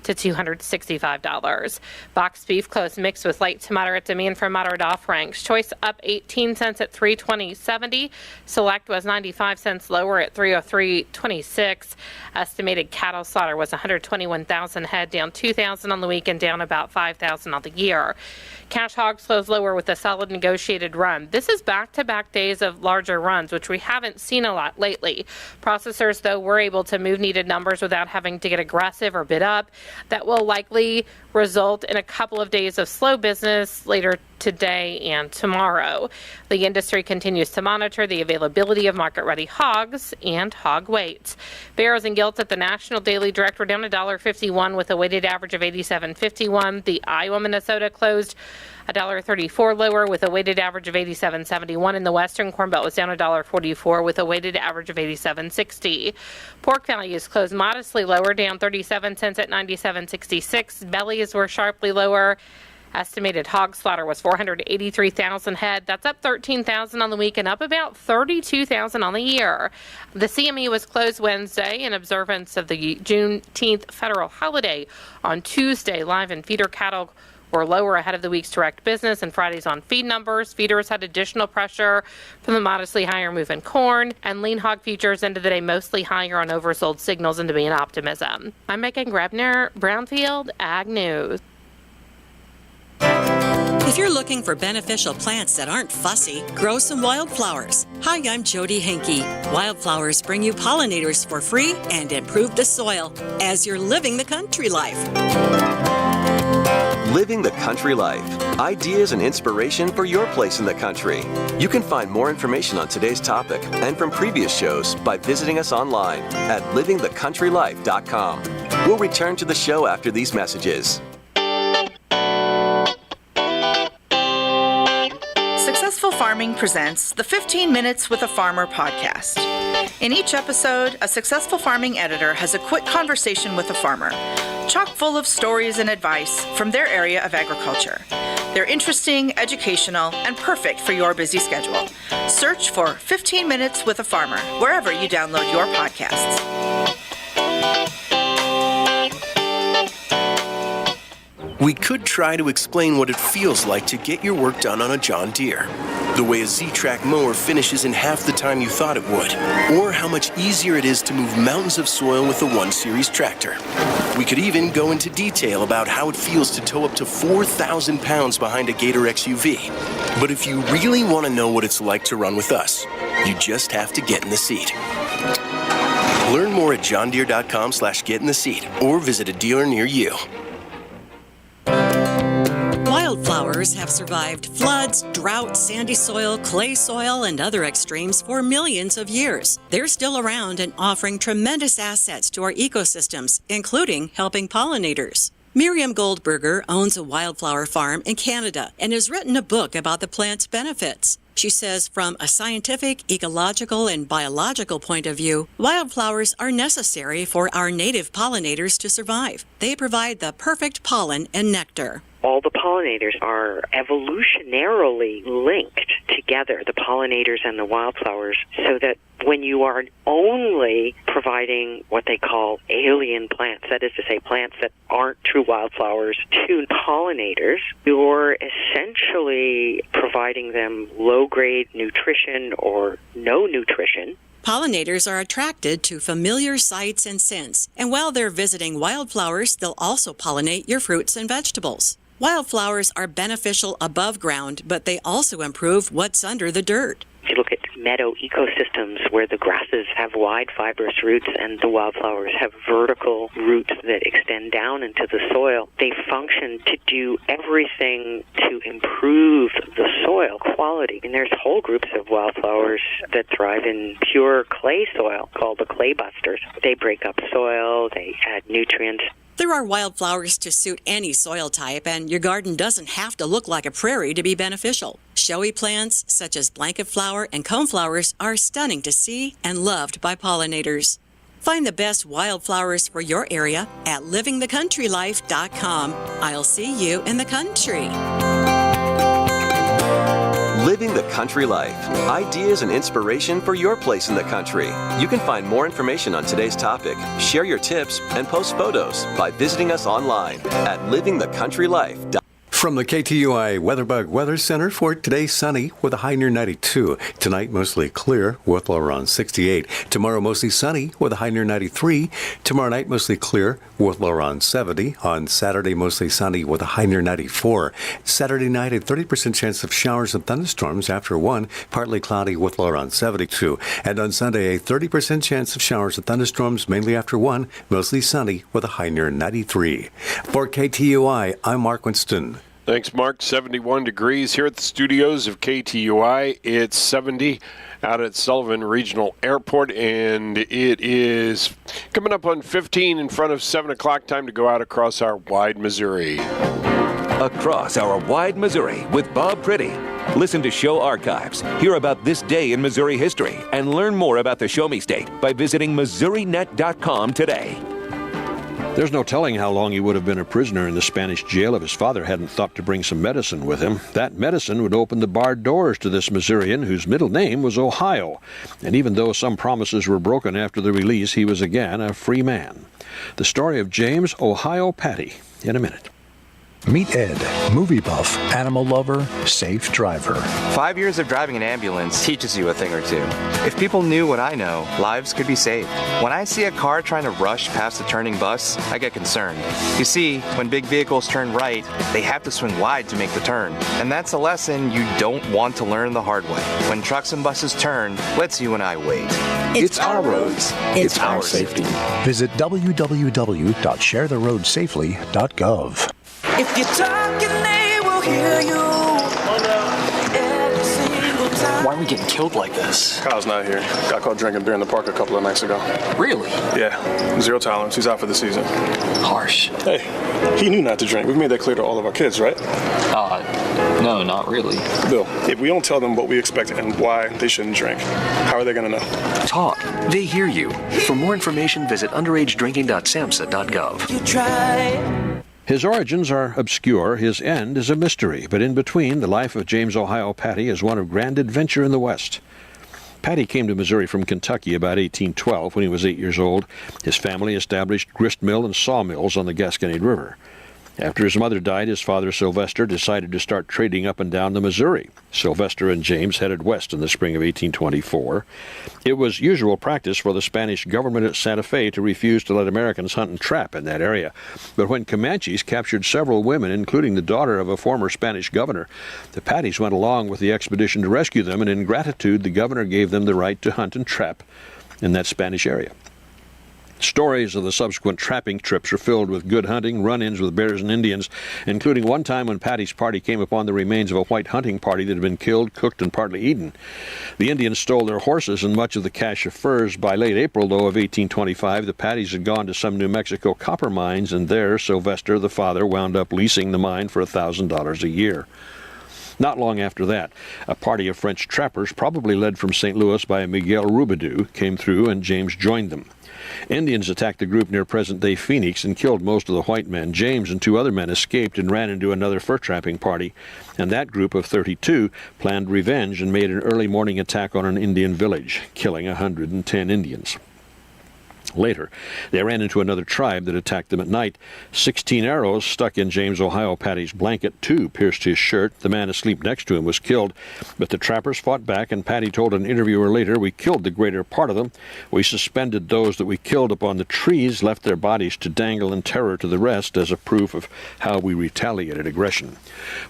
to $265. Boxed beef closed mixed with light to moderate demand from moderate off-ranks. Choice up 18 cents at $320.70. Select was 95 cents lower at $303.26. Estimated cattle slaughter was 121,000 head, down 2,000 on the week and down about 5,000 on the year. Cash hogs closed lower with a solid negotiated run. This is back-to-back days of larger runs, which we haven't seen a lot lately. Processors, though, were able to move needed numbers without having to get aggressive or bid up. That will likely result in a couple of days of slow business later today and tomorrow. The industry continues to monitor the availability of market-ready hogs and hog weights. Barrows and gilts at the National Daily Direct were down $1.51 with a weighted average of 87.51. The Iowa Minnesota closed $1.34 lower with a weighted average of 87.71. In the Western Corn Belt was down $1.44 with a weighted average of 87.60. Pork values closed modestly lower, down 37 cents at 97.66. Bellies were sharply lower. Estimated hog slaughter was 483,000 head. That's up 13,000 on the week and up about 32,000 on the year. The CME was closed Wednesday in observance of the Juneteenth federal holiday. On Tuesday, live and feeder cattle were lower ahead of the week's direct business and Friday's on feed numbers. Feeders had additional pressure from the modestly higher move in corn, and lean hog futures ended the day mostly higher on oversold signals and demand optimism. I'm Megan Grabner, Brownfield Ag News. If you're looking for beneficial plants that aren't fussy, grow some wildflowers. Hi, I'm Jody Henke. Wildflowers bring you pollinators for free and improve the soil as you're living the country life. Living the country life. Ideas and inspiration for your place in the country. You can find more information on today's topic and from previous shows by visiting us online at livingthecountrylife.com. We'll return to the show after these messages. Successful Farming presents the 15 Minutes with a Farmer podcast. In each episode, a successful farming editor has a quick conversation with a farmer, chock full of stories and advice from their area of agriculture. They're interesting, educational, and perfect for your busy schedule. Search for 15 Minutes with a Farmer wherever you download your podcasts. We could try to explain what it feels like to get your work done on a John Deere. The way a Z-Track mower finishes in half the time you thought it would. Or how much easier it is to move mountains of soil with the 1 Series tractor. We could even go into detail about how it feels to tow up to 4,000 pounds behind a Gator XUV. But if you really want to know what it's like to run with us, you just have to get in the seat. Learn more at johndeere.com/get-in-the-seat or visit a dealer near you. Wildflowers have survived floods, drought, sandy soil, clay soil, and other extremes for millions of years. They're still around and offering tremendous assets to our ecosystems, including helping pollinators. Miriam Goldberger owns a wildflower farm in Canada and has written a book about the plant's benefits. She says from a scientific, ecological, and biological point of view, wildflowers are necessary for our native pollinators to survive. They provide the perfect pollen and nectar. All the pollinators are evolutionarily linked together, the pollinators and the wildflowers, so that when you are only providing what they call alien plants, that is to say plants that aren't true wildflowers, to pollinators, you're essentially providing them low-grade nutrition or no nutrition. Pollinators are attracted to familiar sights and scents, and while they're visiting wildflowers, they'll also pollinate your fruits and vegetables. Wildflowers are beneficial above ground, but they also improve what's under the dirt. If you look at meadow ecosystems where the grasses have wide fibrous roots and the wildflowers have vertical roots that extend down into the soil, they function to do everything to improve the soil quality. And there's whole groups of wildflowers that thrive in pure clay soil called the clay busters. They break up soil, they add nutrients. There are wildflowers to suit any soil type, and your garden doesn't have to look like a prairie to be beneficial. Showy plants such as blanket flower and coneflowers are stunning to see and loved by pollinators. Find the best wildflowers for your area at livingthecountrylife.com. I'll see you in the country. Living the Country Life. Ideas and inspiration for your place in the country. You can find more information on today's topic, share your tips, and post photos by visiting us online at livingthecountrylife.com. From the KTUI WeatherBug Weather Center for today, sunny with a high near 92. Tonight, mostly clear with low around 68. Tomorrow, mostly sunny with a high near 93. Tomorrow night, mostly clear with low around 70. On Saturday, mostly sunny with a high near 94. Saturday night, a 30% chance of showers and thunderstorms after 1. Partly cloudy with low around 72. And on Sunday, a 30% chance of showers and thunderstorms mainly after 1. Mostly sunny with a high near 93. For KTUI, I'm Mark Winston. Thanks, Mark. 71 degrees here at the studios of KTUI. It's 70 out at Sullivan Regional Airport, and it is coming up on 15 in front of 7 o'clock. Time to go out across our wide Missouri. Across our wide Missouri with Bob Pretty. Listen to show archives, hear about this day in Missouri history, and learn more about the Show Me State by visiting MissouriNet.com today. There's no telling how long he would have been a prisoner in the Spanish jail if his father hadn't thought to bring some medicine with him. That medicine would open the barred doors to this Missourian whose middle name was Ohio. And even though some promises were broken after the release, he was again a free man. The story of James Ohio Patty in a minute. Meet Ed, movie buff, animal lover, safe driver. 5 years of driving an ambulance teaches you a thing or two. If people knew what I know, lives could be saved. When I see a car trying to rush past a turning bus, I get concerned. You see, when big vehicles turn right, they have to swing wide to make the turn. And that's a lesson you don't want to learn the hard way. When trucks and buses turn, let's you and I wait. It's our roads. It's our safety. Visit www.sharetheroadsafely.gov. If you're talking, they will hear you. Every single time. Why are we getting killed like this? Kyle's not here. Got caught drinking beer in the park a couple of nights ago. Really? Yeah. 0 tolerance. He's out for the season. Harsh. Hey, he knew not to drink. We've made that clear to all of our kids, right? No, not really. Bill, if we don't tell them what we expect and why they shouldn't drink, how are they going to know? Talk. They hear you. For more information, visit underagedrinking.samhsa.gov. You try. His origins are obscure, his end is a mystery, but in between, the life of James Ohio Patty is one of grand adventure in the West. Patty came to Missouri from Kentucky about 1812 when he was 8 years old. His family established grist mill and sawmills on the Gasconade River. After his mother died, his father, Sylvester, decided to start trading up and down the Missouri. Sylvester and James headed west in the spring of 1824. It was usual practice for the Spanish government at Santa Fe to refuse to let Americans hunt and trap in that area. But when Comanches captured several women, including the daughter of a former Spanish governor, the Patties went along with the expedition to rescue them, and in gratitude, the governor gave them the right to hunt and trap in that Spanish area. Stories of the subsequent trapping trips are filled with good hunting, run-ins with bears and Indians, including one time when Patty's party came upon the remains of a white hunting party that had been killed, cooked, and partly eaten. The Indians stole their horses and much of the cache of furs. By late April, though, of 1825, the Pattys had gone to some New Mexico copper mines, and there Sylvester, the father, wound up leasing the mine for $1,000 a year. Not long after that, a party of French trappers, probably led from St. Louis by Miguel Rubidoux, came through, and James joined them. Indians attacked the group near present-day Phoenix and killed most of the white men. James and 2 other men escaped and ran into another fur-trapping party, and that group of 32 planned revenge and made an early morning attack on an Indian village, killing 110 Indians. Later, they ran into another tribe that attacked them at night. 16 arrows stuck in James, Ohio Patty's blanket. 2 pierced his shirt. The man asleep next to him was killed. But the trappers fought back, and Patty told an interviewer later, "We killed the greater part of them. We suspended those that we killed upon the trees, left their bodies to dangle in terror to the rest as a proof of how we retaliated aggression."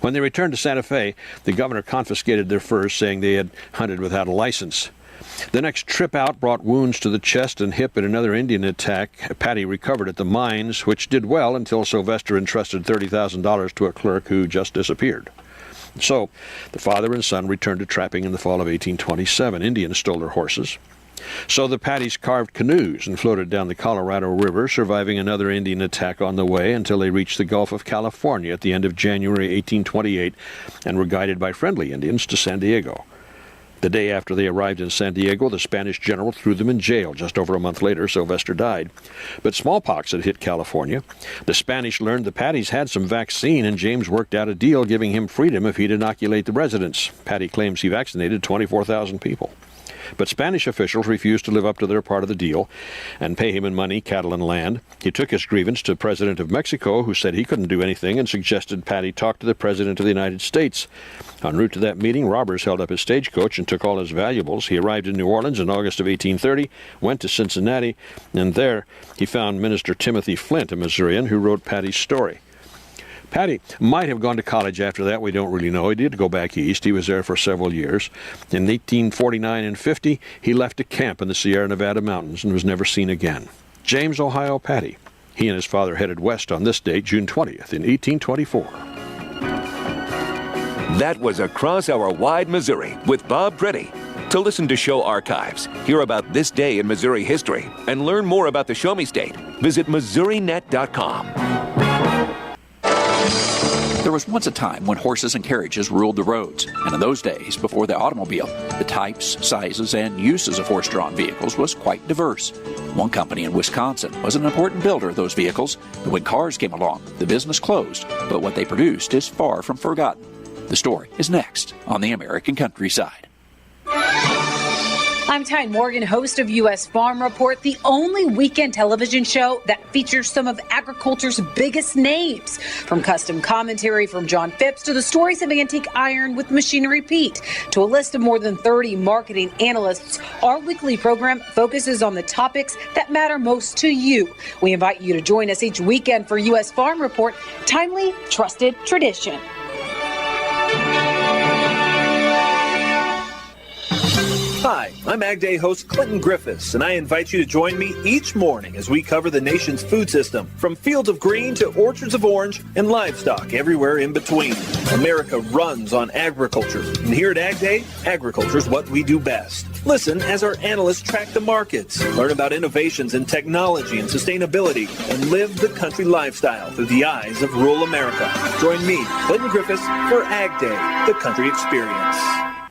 When they returned to Santa Fe, the governor confiscated their furs, saying they had hunted without a license. The next trip out brought wounds to the chest and hip in another Indian attack. Patty recovered at the mines, which did well until Sylvester entrusted $30,000 to a clerk who just disappeared. So, the father and son returned to trapping in the fall of 1827. Indians stole their horses. So the Pattys carved canoes and floated down the Colorado River, surviving another Indian attack on the way until they reached the Gulf of California at the end of January 1828 and were guided by friendly Indians to San Diego. The day after they arrived in San Diego, the Spanish general threw them in jail. Just over a month later, Sylvester died. But smallpox had hit California. The Spanish learned the Pattys had some vaccine, and James worked out a deal giving him freedom if he'd inoculate the residents. Patty claims he vaccinated 24,000 people. But Spanish officials refused to live up to their part of the deal and pay him in money, cattle, and land. He took his grievance to the President of Mexico, who said he couldn't do anything and suggested Patty talk to the President of the United States. En route to that meeting, robbers held up his stagecoach and took all his valuables. He arrived in New Orleans in August of 1830, went to Cincinnati, and there he found Minister Timothy Flint, a Missourian, who wrote Patty's story. Patty might have gone to college after that. We don't really know. He did go back east. He was there for several years. In 1849 and 50, he left a camp in the Sierra Nevada mountains and was never seen again. James, Ohio Patty. He and his father headed west on this date, June 20th, in 1824. That was Across Our Wide Missouri with Bob Pretty. To listen to show archives, hear about this day in Missouri history, and learn more about the Show Me State, visit MissouriNet.com. There was once a time when horses and carriages ruled the roads, and in those days, before the automobile, the types, sizes, and uses of horse-drawn vehicles was quite diverse. One company in Wisconsin was an important builder of those vehicles, and when cars came along, the business closed, but what they produced is far from forgotten. The story is next on the American Countryside. I'm Tyne Morgan, host of U.S. Farm Report, the only weekend television show that features some of agriculture's biggest names. From custom commentary from John Phipps to the stories of antique iron with Machinery Pete to a list of more than 30 marketing analysts, our weekly program focuses on the topics that matter most to you. We invite you to join us each weekend for U.S. Farm Report, timely, trusted tradition. Hi, I'm Ag Day host Clinton Griffiths, and I invite you to join me each morning as we cover the nation's food system, from fields of green to orchards of orange and livestock everywhere in between. America runs on agriculture, and here at Ag Day, agriculture is what we do best. Listen as our analysts track the markets, learn about innovations in technology and sustainability, and live the country lifestyle through the eyes of rural America. Join me, Clinton Griffiths, for Ag Day, the country experience.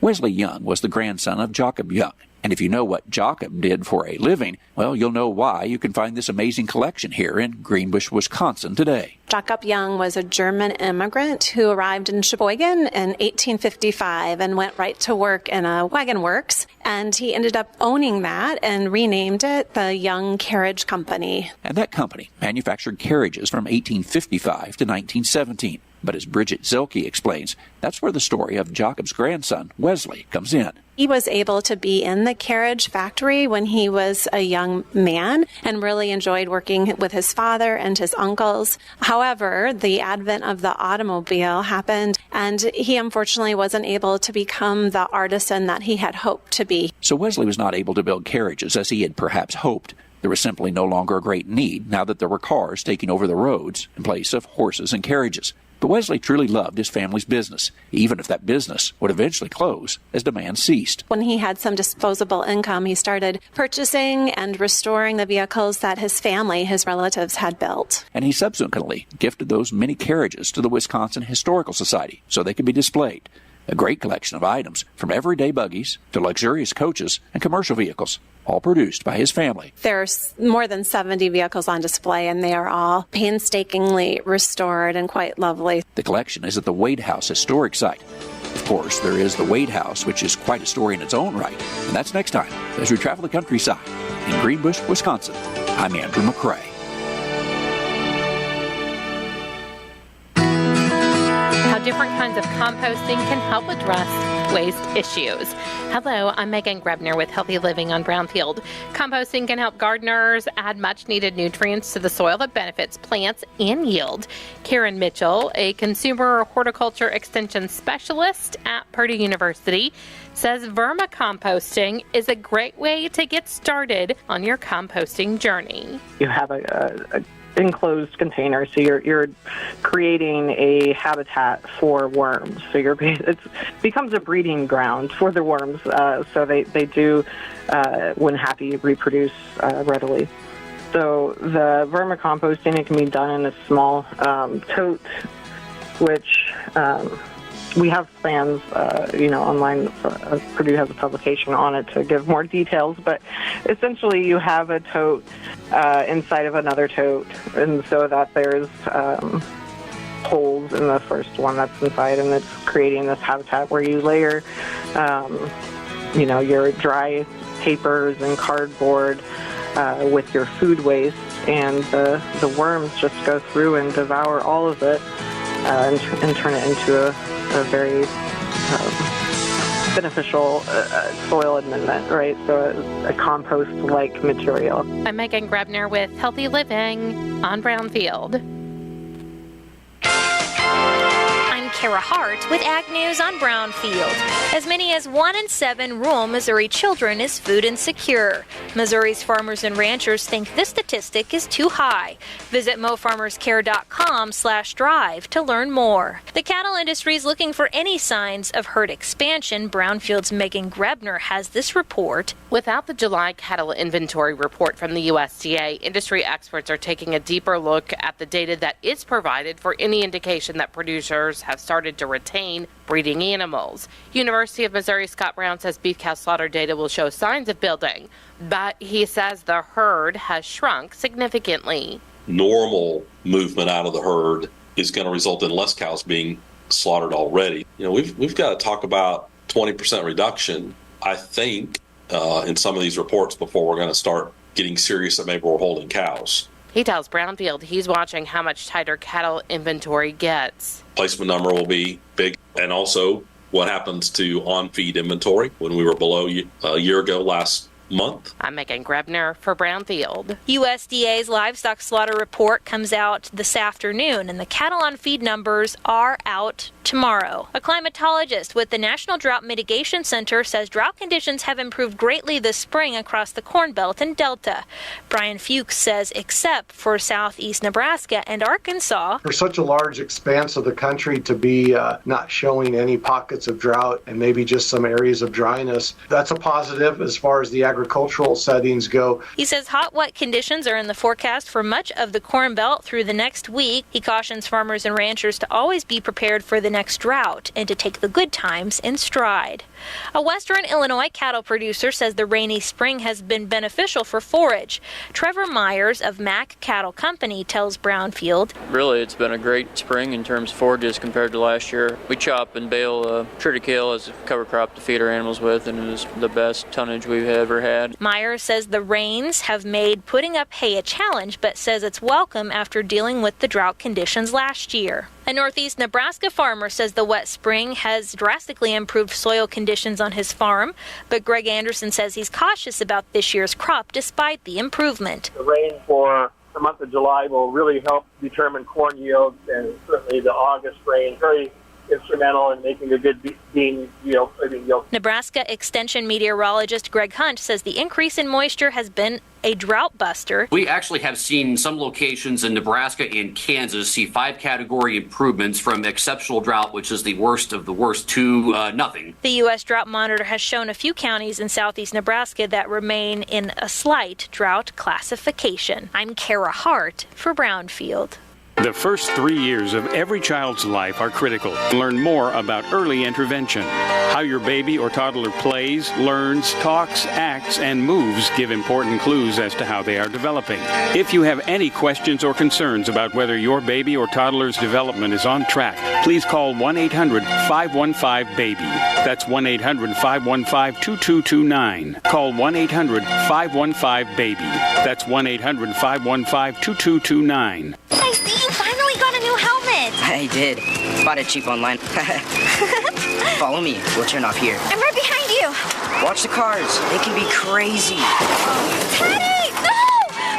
Wesley Young was the grandson of Jacob Young. And if you know what Jacob did for a living, well, you'll know why you can find this amazing collection here in Greenbush, Wisconsin today. Jacob Young was a German immigrant who arrived in Sheboygan in 1855 and went right to work in a wagon works. And he ended up owning that and renamed it the Young Carriage Company. And that company manufactured carriages from 1855 to 1917. But as Bridget Zilke explains, that's where the story of Jacob's grandson, Wesley, comes in. He was able to be in the carriage factory when he was a young man and really enjoyed working with his father and his uncles. However, the advent of the automobile happened, and he unfortunately wasn't able to become the artisan that he had hoped to be. So Wesley was not able to build carriages as he had perhaps hoped. There was simply no longer a great need now that there were cars taking over the roads in place of horses and carriages. But Wesley truly loved his family's business, even if that business would eventually close as demand ceased. When he had some disposable income, he started purchasing and restoring the vehicles that his family, his relatives, had built. And he subsequently gifted those many carriages to the Wisconsin Historical Society so they could be displayed. A great collection of items from everyday buggies to luxurious coaches and commercial vehicles, all produced by his family. There's more than 70 vehicles on display, and they are all painstakingly restored and quite lovely. The collection is at the Wade House Historic Site. Of course, there is the Wade House, which is quite a story in its own right. And that's next time as we travel the countryside in Greenbush, Wisconsin. I'm Andrew McCrae. How different kinds of composting can help address waste issues. Hello, I'm Megan Grebner with Healthy Living on Brownfield. Composting can help gardeners add much-needed nutrients to the soil that benefits plants and yield. Karen Mitchell, a consumer horticulture extension specialist at Purdue University, says vermicomposting is a great way to get started on your composting journey. You have a enclosed container, so you're creating a habitat for worms. So it becomes a breeding ground for the worms. So they do, when happy, reproduce readily. So the vermicomposting, it can be done in a small tote, which we have plans, online. Purdue has a publication on it to give more details, but essentially you have a tote inside of another tote, and so that there's holes in the first one that's inside, and it's creating this habitat where you layer, your dry papers and cardboard with your food waste, and the worms just go through and devour all of it and turn it into a very beneficial soil amendment, right? So a compost-like material. I'm Megan Grebner with Healthy Living on Brownfield. I'm Kara Hart with Ag News on Brownfield. As many as 1 in 7 rural Missouri children is food insecure. Missouri's farmers and ranchers think this statistic is too high. Visit mofarmerscare.com/drive to learn more. The cattle industry is looking for any signs of herd expansion. Brownfield's Megan Grebner has this report. Without the July cattle inventory report from the USDA, industry experts are taking a deeper look at the data that is provided for any indication that producers have started to retain breeding animals. University of Missouri Scott Brown says beef cow slaughter data will show signs of building, but he says the herd has shrunk significantly. Normal movement out of the herd is going to result in less cows being slaughtered already. We've got to talk about 20% reduction, I think, in some of these reports before we're going to start getting serious that maybe we're holding cows. He tells Brownfield he's watching how much tighter cattle inventory gets. Placement number will be big, and also what happens to on-feed inventory when we were below a year ago last month. I'm Megan Grebner for Brownfield. USDA's livestock slaughter report comes out this afternoon, and the cattle on feed numbers are out tomorrow. A climatologist with the National Drought Mitigation Center says drought conditions have improved greatly this spring across the Corn Belt and Delta. Brian Fuchs says except for southeast Nebraska and Arkansas. For such a large expanse of the country to be not showing any pockets of drought and maybe just some areas of dryness, that's a positive as far as the agricultural settings go. He says hot, wet conditions are in the forecast for much of the Corn Belt through the next week. He cautions farmers and ranchers to always be prepared for the next drought and to take the good times in stride. A Western Illinois cattle producer says the rainy spring has been beneficial for forage. Trevor Myers of Mack Cattle Company tells Brownfield. Really, it's been a great spring in terms of forages compared to last year. We chop and bale triticale as a cover crop to feed our animals with, and it was the best tonnage we've ever had. Myers says the rains have made putting up hay a challenge, but says it's welcome after dealing with the drought conditions last year. A northeast Nebraska farmer says the wet spring has drastically improved soil conditions on his farm, but Greg Anderson says he's cautious about this year's crop despite the improvement. The rain for the month of July will really help determine corn yields, and certainly the August rain very instrumental in making a good bean. Nebraska Extension meteorologist Greg Hunt says the increase in moisture has been a drought buster. We actually have seen some locations in Nebraska and Kansas see 5-category improvements from exceptional drought, which is the worst of the worst, to nothing. The U.S. Drought Monitor has shown a few counties in southeast Nebraska that remain in a slight drought classification. I'm Kara Hart for Brownfield. The first 3 years of every child's life are critical. Learn more about early intervention. How your baby or toddler plays, learns, talks, acts, and moves give important clues as to how they are developing. If you have any questions or concerns about whether your baby or toddler's development is on track, please call 1-800-515-BABY. That's 1-800-515-2229. Call 1-800-515-BABY. That's 1-800-515-2229. I see you finally got a new helmet. I did. Bought it cheap online. Follow me. We'll turn off here. I'm right behind you. Watch the cars. They can be crazy. Teddy! No!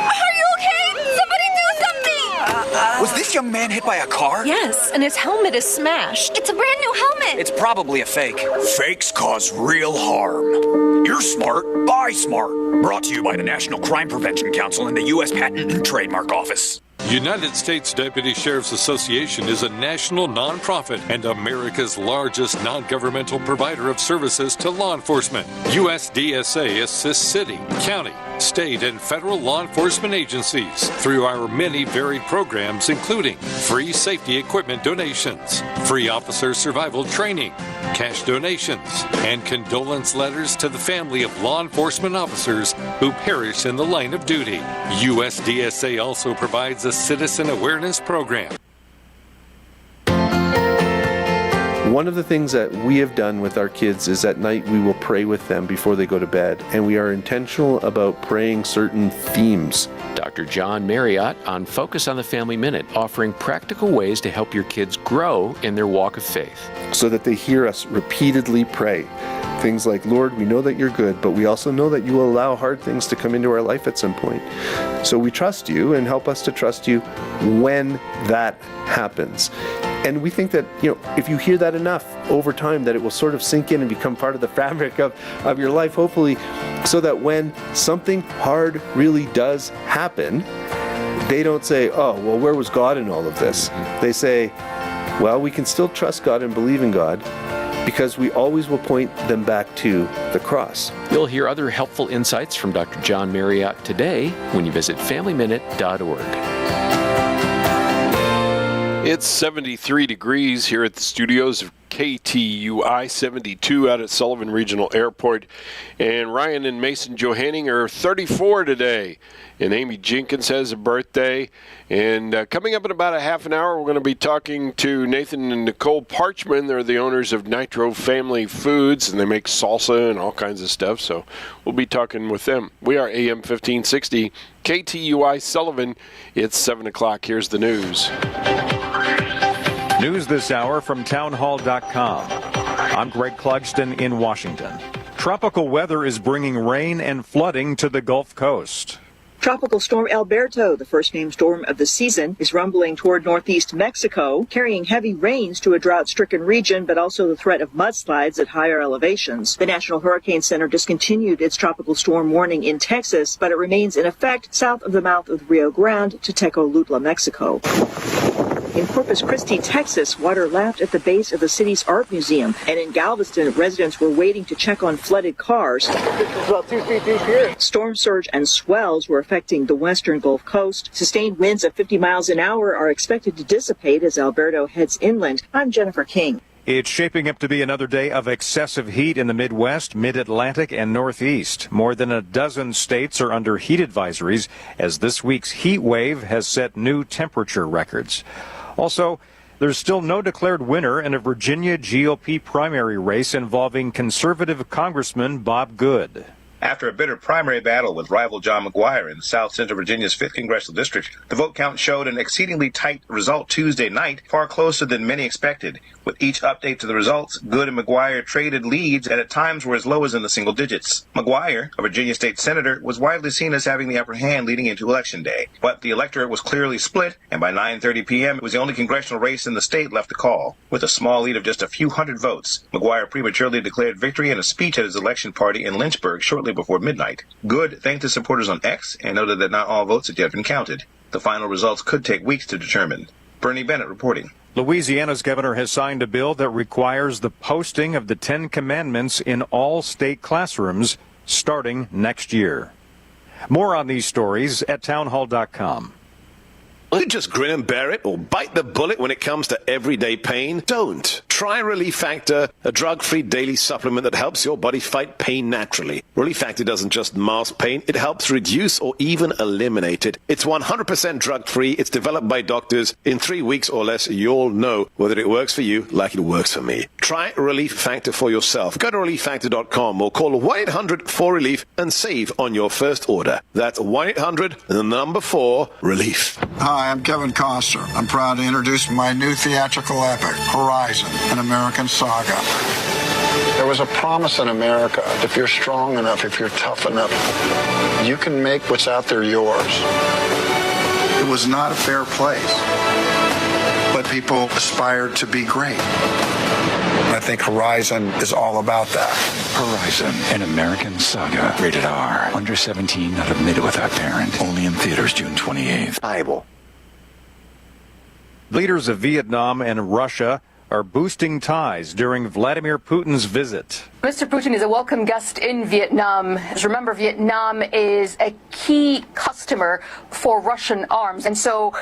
Are you okay? Somebody do something! Was this young man hit by a car? Yes, and his helmet is smashed. It's a brand new helmet. It's probably a fake. Fakes cause real harm. You're smart. Buy smart. Brought to you by the National Crime Prevention Council and the U.S. Patent and Trademark Office. United States Deputy Sheriff's Association is a national nonprofit and America's largest non-governmental provider of services to law enforcement. USDSA assists city, county, state, and federal law enforcement agencies through our many varied programs, including free safety equipment donations, free officer survival training, cash donations, and condolence letters to the family of law enforcement officers who perish in the line of duty. USDSA also provides a citizen awareness program. One of the things that we have done with our kids is at night we will pray with them before they go to bed, and we are intentional about praying certain themes. Dr. John Marriott on Focus on the Family Minute, offering practical ways to help your kids grow in their walk of faith. So that they hear us repeatedly pray. Things like, Lord, we know that you're good, but we also know that you will allow hard things to come into our life at some point. So we trust you, and help us to trust you when that happens. And we think that, if you hear that enough over time, that it will sort of sink in and become part of the fabric of your life, hopefully, so that when something hard really does happen, they don't say, oh, well, where was God in all of this? They say, well, we can still trust God and believe in God, because we always will point them back to the cross. You'll hear other helpful insights from Dr. John Marriott today when you visit FamilyMinute.org. It's 73 degrees here at the studios of KTUI, 72 out at Sullivan Regional Airport. And Ryan and Mason Johanning are 34 today. And Amy Jenkins has a birthday. And coming up in about a half an hour, we're going to be talking to Nathan and Nicole Parchman. They're the owners of Nitro Family Foods, and they make salsa and all kinds of stuff. So we'll be talking with them. We are AM 1560, KTUI Sullivan. It's 7 o'clock. Here's the news. News this hour from townhall.com. I'm Greg Clugston in Washington. Tropical weather is bringing rain and flooding to the Gulf Coast. Tropical storm Alberto, the first named storm of the season, is rumbling toward northeast Mexico, carrying heavy rains to a drought-stricken region, but also the threat of mudslides at higher elevations. The National Hurricane Center discontinued its tropical storm warning in Texas, but it remains in effect south of the mouth of the Rio Grande to Tecolutla, Mexico. In Corpus Christi, Texas, water lapped at the base of the city's art museum, and in Galveston, residents were waiting to check on flooded cars. About 2 feet deep here. Storm surge and swells were affecting the western Gulf Coast. Sustained winds of 50 miles an hour are expected to dissipate as Alberto heads inland. I'm Jennifer King. It's shaping up to be another day of excessive heat in the Midwest, Mid-Atlantic, and Northeast. More than a dozen states are under heat advisories as this week's heat wave has set new temperature records. Also, there's still no declared winner in a Virginia GOP primary race involving conservative Congressman Bob Good. After a bitter primary battle with rival John McGuire in South Central Virginia's 5th Congressional District, the vote count showed an exceedingly tight result Tuesday night, far closer than many expected. With each update to the results, Good and McGuire traded leads and at times were as low as in the single digits. McGuire, a Virginia state senator, was widely seen as having the upper hand leading into Election Day. But the electorate was clearly split, and by 9:30 p.m. it was the only congressional race in the state left to call. With a small lead of just a few hundred votes, McGuire prematurely declared victory in a speech at his election party in Lynchburg shortly before midnight. Good thanked his supporters on X and noted that not all votes had yet been counted. The final results could take weeks to determine. Bernie Bennett reporting. Louisiana's governor has signed a bill that requires the posting of the 10 Commandments in all state classrooms starting next year. More on these stories at townhall.com. Will you just grin and bear it or bite the bullet when it comes to everyday pain? Don't. Try Relief Factor, a drug-free daily supplement that helps your body fight pain naturally. Relief Factor doesn't just mask pain, it helps reduce or even eliminate it. It's 100% drug-free, it's developed by doctors. In 3 weeks or less, you'll know whether it works for you like it works for me. Try Relief Factor for yourself. Go to relieffactor.com or call 1-800-4RELIEF and save on your first order. That's 1-800-4-RELIEF. Hi, I'm Kevin Costner. I'm proud to introduce my new theatrical epic, Horizon, an American saga. There was a promise in America that if you're strong enough, if you're tough enough, you can make what's out there yours. It was not a fair place, but people aspired to be great. I think Horizon is all about that. Horizon, an American saga. Rated R. Under 17, not admitted without parent. Only in theaters June 28th. Bible. Leaders of Vietnam and Russia are boosting ties during Vladimir Putin's visit. Mr. Putin is a welcome guest in Vietnam. Remember, Vietnam is a key customer for Russian arms. And so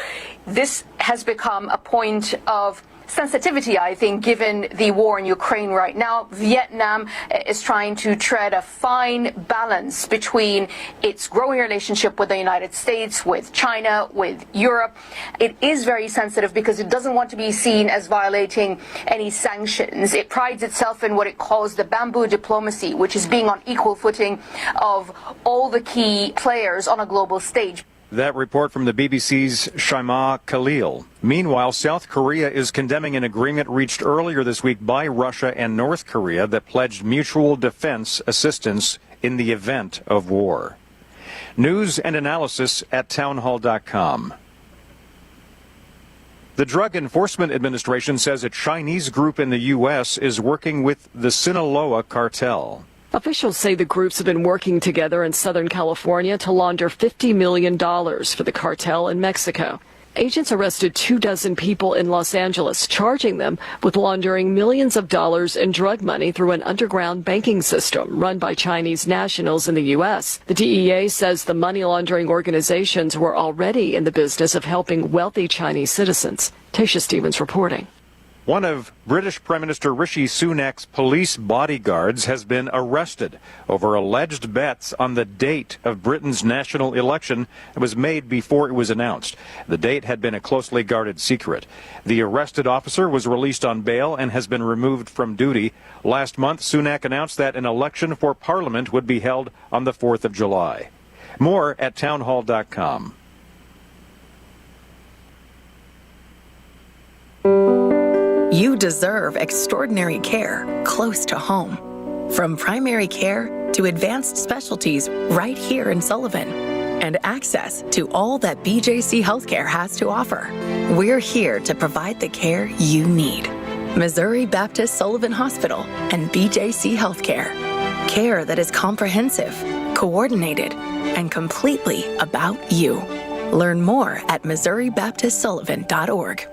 this has become a point of sensitivity, I think, given the war in Ukraine right now. Vietnam is trying to tread a fine balance between its growing relationship with the United States, with China, with Europe. It is very sensitive because it doesn't want to be seen as violating any sanctions. It prides itself in what it calls the bamboo diplomacy, which is being on equal footing of all the key players on a global stage. That report from the BBC's Shaima Khalil. Meanwhile, South Korea is condemning an agreement reached earlier this week by Russia and North Korea that pledged mutual defense assistance in the event of war. News and analysis at townhall.com. The Drug Enforcement Administration says a Chinese group in the U.S. is working with the Sinaloa cartel. Officials say the groups have been working together in Southern California to launder $50 million for the cartel in Mexico. Agents arrested 24 people in Los Angeles, charging them with laundering millions of dollars in drug money through an underground banking system run by Chinese nationals in the U.S. The DEA says the money laundering organizations were already in the business of helping wealthy Chinese citizens. Tasha Stevens reporting. One of British Prime Minister Rishi Sunak's police bodyguards has been arrested over alleged bets on the date of Britain's national election that was made before it was announced. The date had been a closely guarded secret. The arrested officer was released on bail and has been removed from duty. Last month, Sunak announced that an election for Parliament would be held on the 4th of July. More at townhall.com. You deserve extraordinary care close to home. From primary care to advanced specialties right here in Sullivan. And access to all that BJC Healthcare has to offer. We're here to provide the care you need. Missouri Baptist Sullivan Hospital and BJC Healthcare. Care that is comprehensive, coordinated, and completely about you. Learn more at MissouriBaptistSullivan.org.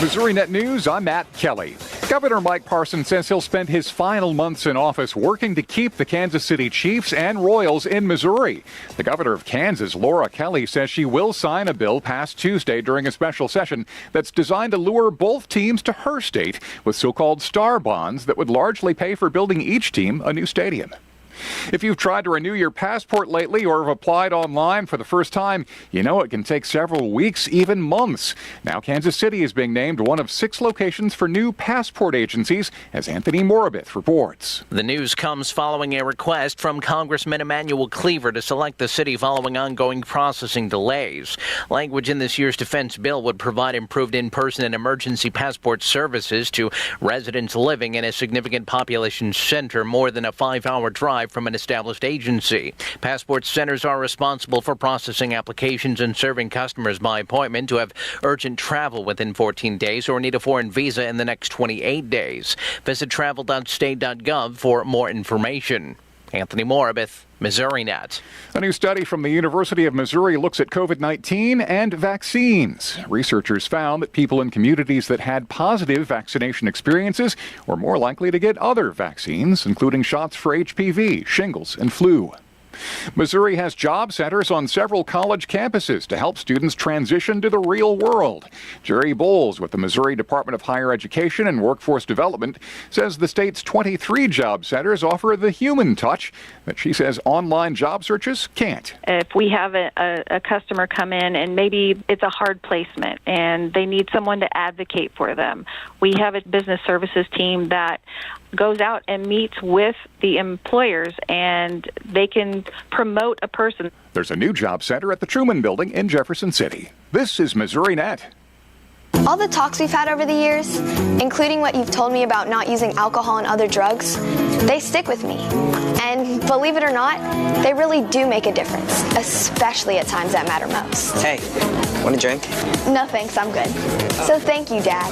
Missouri Net News, I'm Matt Kelly. Governor Mike Parson says he'll spend his final months in office working to keep the Kansas City Chiefs and Royals in Missouri. The governor of Kansas, Laura Kelly, says she will sign a bill passed Tuesday during a special session that's designed to lure both teams to her state with so-called star bonds that would largely pay for building each team a new stadium. If you've tried to renew your passport lately or have applied online for the first time, you know it can take several weeks, even months. Now Kansas City is being named one of 6 locations for new passport agencies, as Anthony Morabith reports. The news comes following a request from Congressman Emanuel Cleaver to select the city following ongoing processing delays. Language in this year's defense bill would provide improved in-person and emergency passport services to residents living in a significant population center more than a 5-hour drive from an established agency. Passport centers are responsible for processing applications and serving customers by appointment who have urgent travel within 14 days or need a foreign visa in the next 28 days. Visit travel.state.gov for more information. Anthony Morabith, MissouriNet. A new study from the University of Missouri looks at COVID-19 and vaccines. Researchers found that people in communities that had positive vaccination experiences were more likely to get other vaccines, including shots for HPV, shingles, and flu. Missouri has job centers on several college campuses to help students transition to the real world. Jerry Bowles with the Missouri Department of Higher Education and Workforce Development says the state's 23 job centers offer the human touch that she says online job searches can't. If we have a customer come in and maybe it's a hard placement and they need someone to advocate for them, we have a business services team that goes out and meets with the employers and they can promote a person. There's a new job center at the Truman Building in Jefferson City. This is MissouriNet. All the talks we've had over the years, including what you've told me about not using alcohol and other drugs, they stick with me. And believe it or not, they really do make a difference, especially at times that matter most. Hey, want a drink? No thanks, I'm good. So thank you, Dad,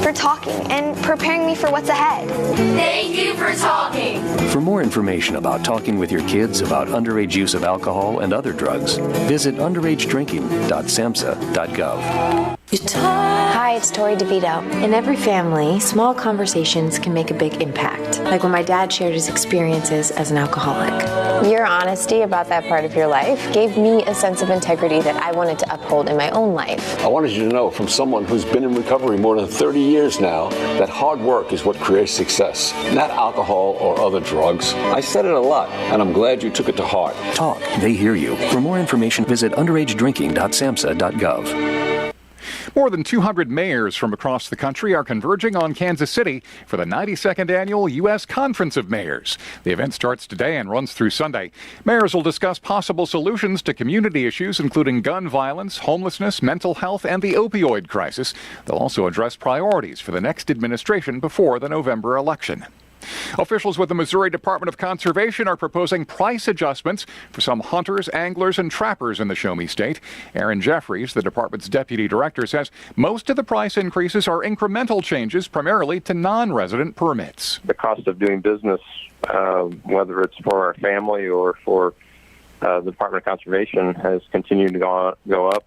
for talking and preparing me for what's ahead. Thank you for talking. For more information about talking with your kids about underage use of alcohol and other drugs, visit underagedrinking.samhsa.gov. Hi, it's Tori DeVito. In every family, small conversations can make a big impact, like when my dad shared his experiences as an alcoholic. Your honesty about that part of your life gave me a sense of integrity that I wanted to uphold in my own life. I wanted you to know from someone who's been in recovery more than 30 years now that hard work is what creates success, not alcohol or other drugs. I said it a lot, and I'm glad you took it to heart. Talk. They hear you. For more information, visit underagedrinking.samhsa.gov. More than 200 mayors from across the country are converging on Kansas City for the 92nd Annual U.S. Conference of Mayors. The event starts today and runs through Sunday. Mayors will discuss possible solutions to community issues, including gun violence, homelessness, mental health, and the opioid crisis. They'll also address priorities for the next administration before the November election. Officials with the Missouri Department of Conservation are proposing price adjustments for some hunters, anglers, and trappers in the Show Me State. Aaron Jeffries, the department's deputy director, says most of the price increases are incremental changes, primarily to non-resident permits. The cost of doing business, whether it's for our family or for the Department of Conservation, has continued to go up.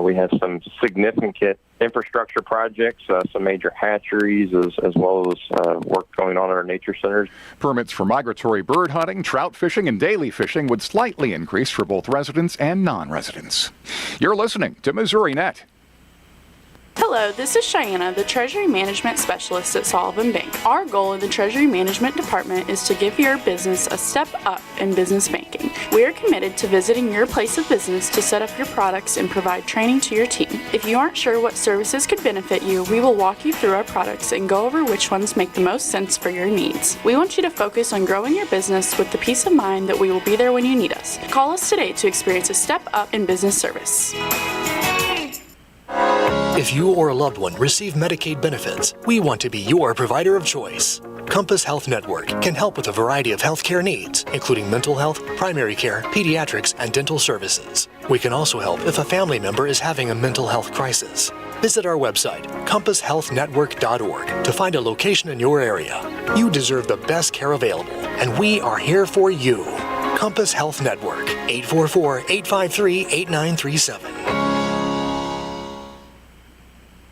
We have some significant infrastructure projects, some major hatcheries, as well as work going on in our nature centers. Permits for migratory bird hunting, trout fishing, and daily fishing would slightly increase for both residents and non-residents. You're listening to MissouriNet. Hello, this is Cheyenne, the Treasury Management Specialist at Sullivan Bank. Our goal in the Treasury Management Department is to give your business a step up in business banking. We are committed to visiting your place of business to set up your products and provide training to your team. If you aren't sure what services could benefit you, we will walk you through our products and go over which ones make the most sense for your needs. We want you to focus on growing your business with the peace of mind that we will be there when you need us. Call us today to experience a step up in business service. If you or a loved one receive Medicaid benefits, we want to be your provider of choice. Compass Health Network can help with a variety of healthcare needs, including mental health, primary care, pediatrics, and dental services. We can also help if a family member is having a mental health crisis. Visit our website, compasshealthnetwork.org, to find a location in your area. You deserve the best care available, and we are here for you. Compass Health Network, 844-853-8937.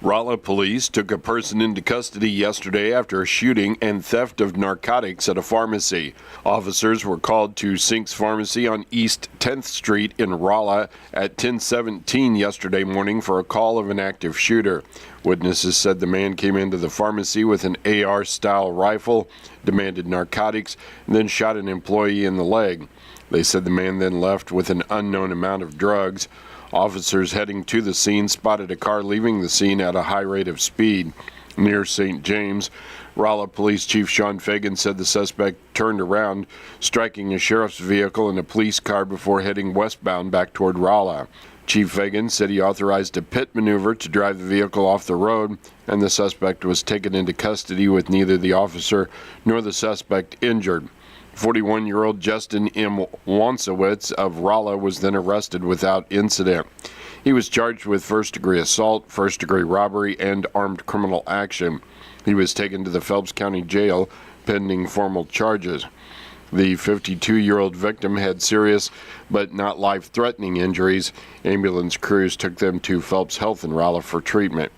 Rolla police took a person into custody yesterday after a shooting and theft of narcotics at a pharmacy. Officers were called to Sink's Pharmacy on East 10th Street in Rolla at 10:17 yesterday morning for a call of an active shooter. Witnesses said the man came into the pharmacy with an AR-style rifle, demanded narcotics, and then shot an employee in the leg. They said the man then left with an unknown amount of drugs. Officers heading to the scene spotted a car leaving the scene at a high rate of speed. Near St. James, Rolla Police Chief Sean Fagan said the suspect turned around, striking a sheriff's vehicle and a police car before heading westbound back toward Rolla. Chief Fagan said he authorized a pit maneuver to drive the vehicle off the road, and the suspect was taken into custody with neither the officer nor the suspect injured. 41-year-old Justin M. Wansowitz of Rolla was then arrested without incident. He was charged with first-degree assault, first-degree robbery, and armed criminal action. He was taken to the Phelps County Jail pending formal charges. The 52-year-old victim had serious but not life-threatening injuries. Ambulance crews took them to Phelps Health in Rolla for treatment.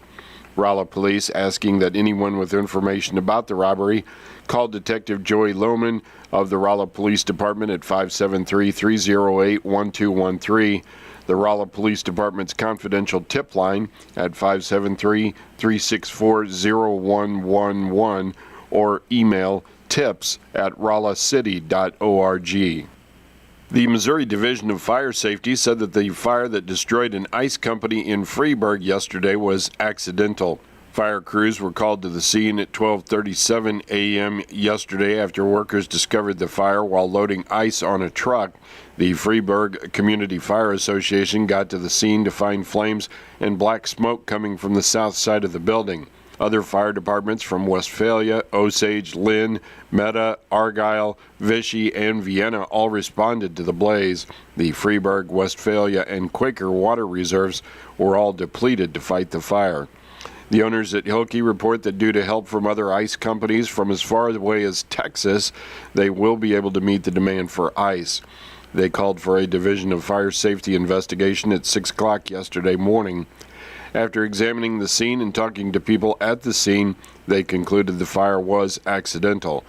Rolla police asking that anyone with information about the robbery call Detective Joey Lohman of the Rolla Police Department at 573-308-1213, the Rolla Police Department's confidential tip line at 573-364-0111, or email tips@rollacity.org. The Missouri Division of Fire Safety said that the fire that destroyed an ice company in Freeburg yesterday was accidental. Fire crews were called to the scene at 12:37 a.m. yesterday after workers discovered the fire while loading ice on a truck. The Freeburg Community Fire Association got to the scene to find flames and black smoke coming from the south side of the building. Other fire departments from Westphalia, Osage, Lynn, Meta, Argyle, Vichy, and Vienna all responded to the blaze. The Freeburg, Westphalia, and Quaker water reserves were all depleted to fight the fire. The owners at Hilke report that due to help from other ice companies from as far away as Texas, they will be able to meet the demand for ice. They called for a Division of Fire Safety investigation at 6 o'clock yesterday morning. After examining the scene and talking to people at the scene, they concluded the fire was accidental.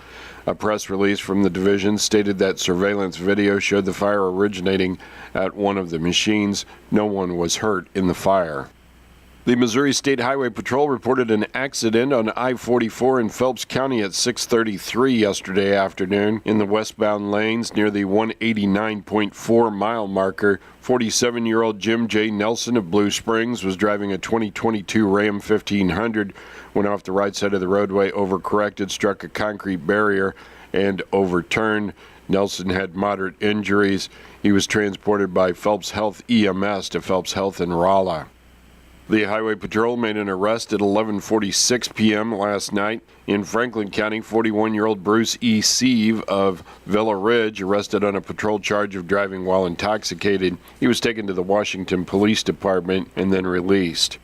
A press release from the division stated that surveillance video showed the fire originating at one of the machines. No one was hurt in the fire. The Missouri State Highway Patrol reported an accident on I-44 in Phelps County at 6:33 yesterday afternoon in the westbound lanes near the 189.4-mile marker. 47-year-old Jim J. Nelson of Blue Springs was driving a 2022 Ram 1500, went off the right side of the roadway, overcorrected, struck a concrete barrier, and overturned. Nelson had moderate injuries. He was transported by Phelps Health EMS to Phelps Health in Rolla. The Highway Patrol made an arrest at 11:46 p.m. last night in Franklin County. 41-year-old Bruce E. Sieve of Villa Ridge arrested on a patrol charge of driving while intoxicated. He was taken to the Washington Police Department and then released.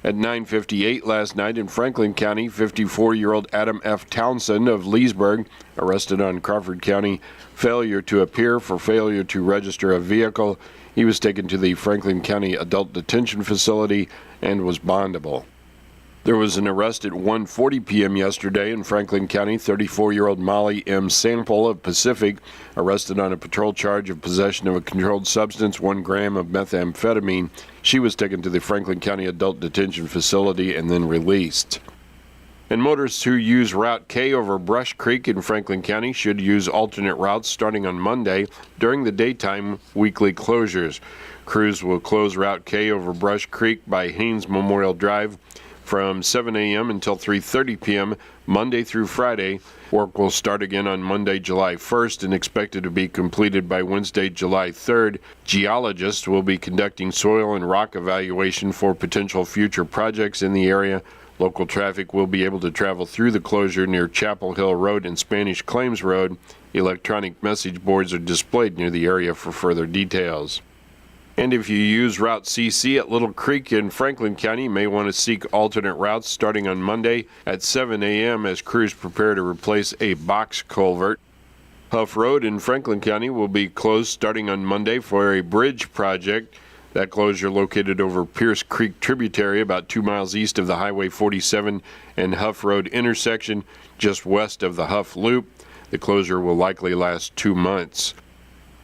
At 9:58 last night in Franklin County, 54-year-old Adam F. Townsend of Leesburg arrested on Crawford County failure to appear for failure to register a vehicle. He was taken to the Franklin County Adult Detention Facility and was bondable. There was an arrest at 1:40 p.m. yesterday in Franklin County. 34-year-old Molly M. Sample of Pacific arrested on a patrol charge of possession of a controlled substance, 1 gram of methamphetamine. She was taken to the Franklin County Adult Detention Facility and then released. And motorists who use Route K over Brush Creek in Franklin County should use alternate routes starting on Monday during the daytime weekly closures. Crews will close Route K over Brush Creek by Haynes Memorial Drive from 7 a.m. until 3:30 p.m. Monday through Friday. Work will start again on Monday, July 1st, and expected to be completed by Wednesday, July 3rd. Geologists will be conducting soil and rock evaluation for potential future projects in the area. Local traffic will be able to travel through the closure near Chapel Hill Road and Spanish Claims Road. Electronic message boards are displayed near the area for further details. And if you use Route CC at Little Creek in Franklin County, you may want to seek alternate routes starting on Monday at 7 a.m. as crews prepare to replace a box culvert. Huff Road in Franklin County will be closed starting on Monday for a bridge project. That closure located over Pierce Creek tributary about 2 miles east of the Highway 47 and Huff Road intersection, just west of the Huff Loop. The closure will likely last 2 months.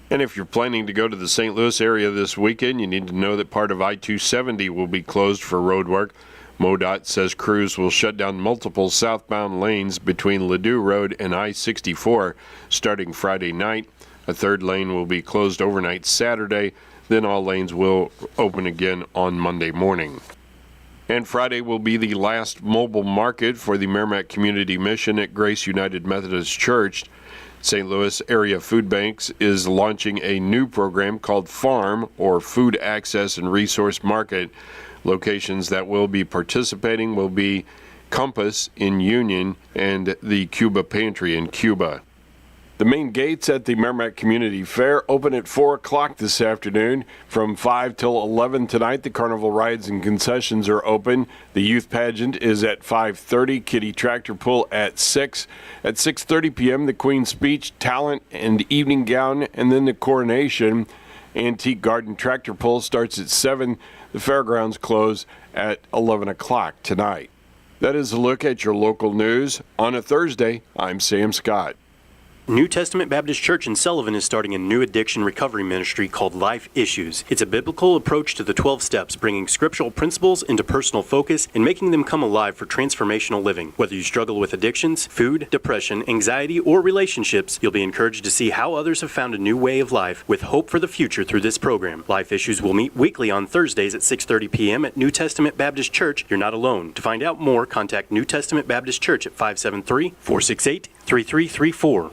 And if you're planning to go to the St. Louis area this weekend, you need to know that part of I-270 will be closed for road work. MoDOT says crews will shut down multiple southbound lanes between Ladue Road and I-64 starting Friday night. A third lane will be closed overnight Saturday. Then all lanes will open again on Monday morning. And Friday will be the last mobile market for the Merrimack Community Mission at Grace United Methodist Church. St. Louis Area Food Banks is launching a new program called FARM, or Food Access and Resource Market. Locations that will be participating will be Compass in Union and the Cuba Pantry in Cuba. The main gates at the Merrimack Community Fair open at 4 o'clock this afternoon. From 5 till 11 tonight, the carnival rides and concessions are open. The youth pageant is at 5:30, Kitty Tractor Pull at 6. At 6:30 p.m., the Queen's Speech, Talent, and Evening Gown, and then the coronation. Antique Garden Tractor Pull starts at 7. The fairgrounds close at 11 o'clock tonight. That is a look at your local news. On a Thursday, I'm Sam Scott. New Testament Baptist Church in Sullivan is starting a new addiction recovery ministry called Life Issues. It's a biblical approach to the 12 steps, bringing scriptural principles into personal focus and making them come alive for transformational living. Whether you struggle with addictions, food, depression, anxiety, or relationships, you'll be encouraged to see how others have found a new way of life with hope for the future through this program. Life Issues will meet weekly on Thursdays at 6:30 p.m. at New Testament Baptist Church. You're not alone. To find out more, contact New Testament Baptist Church at 573-468-3334.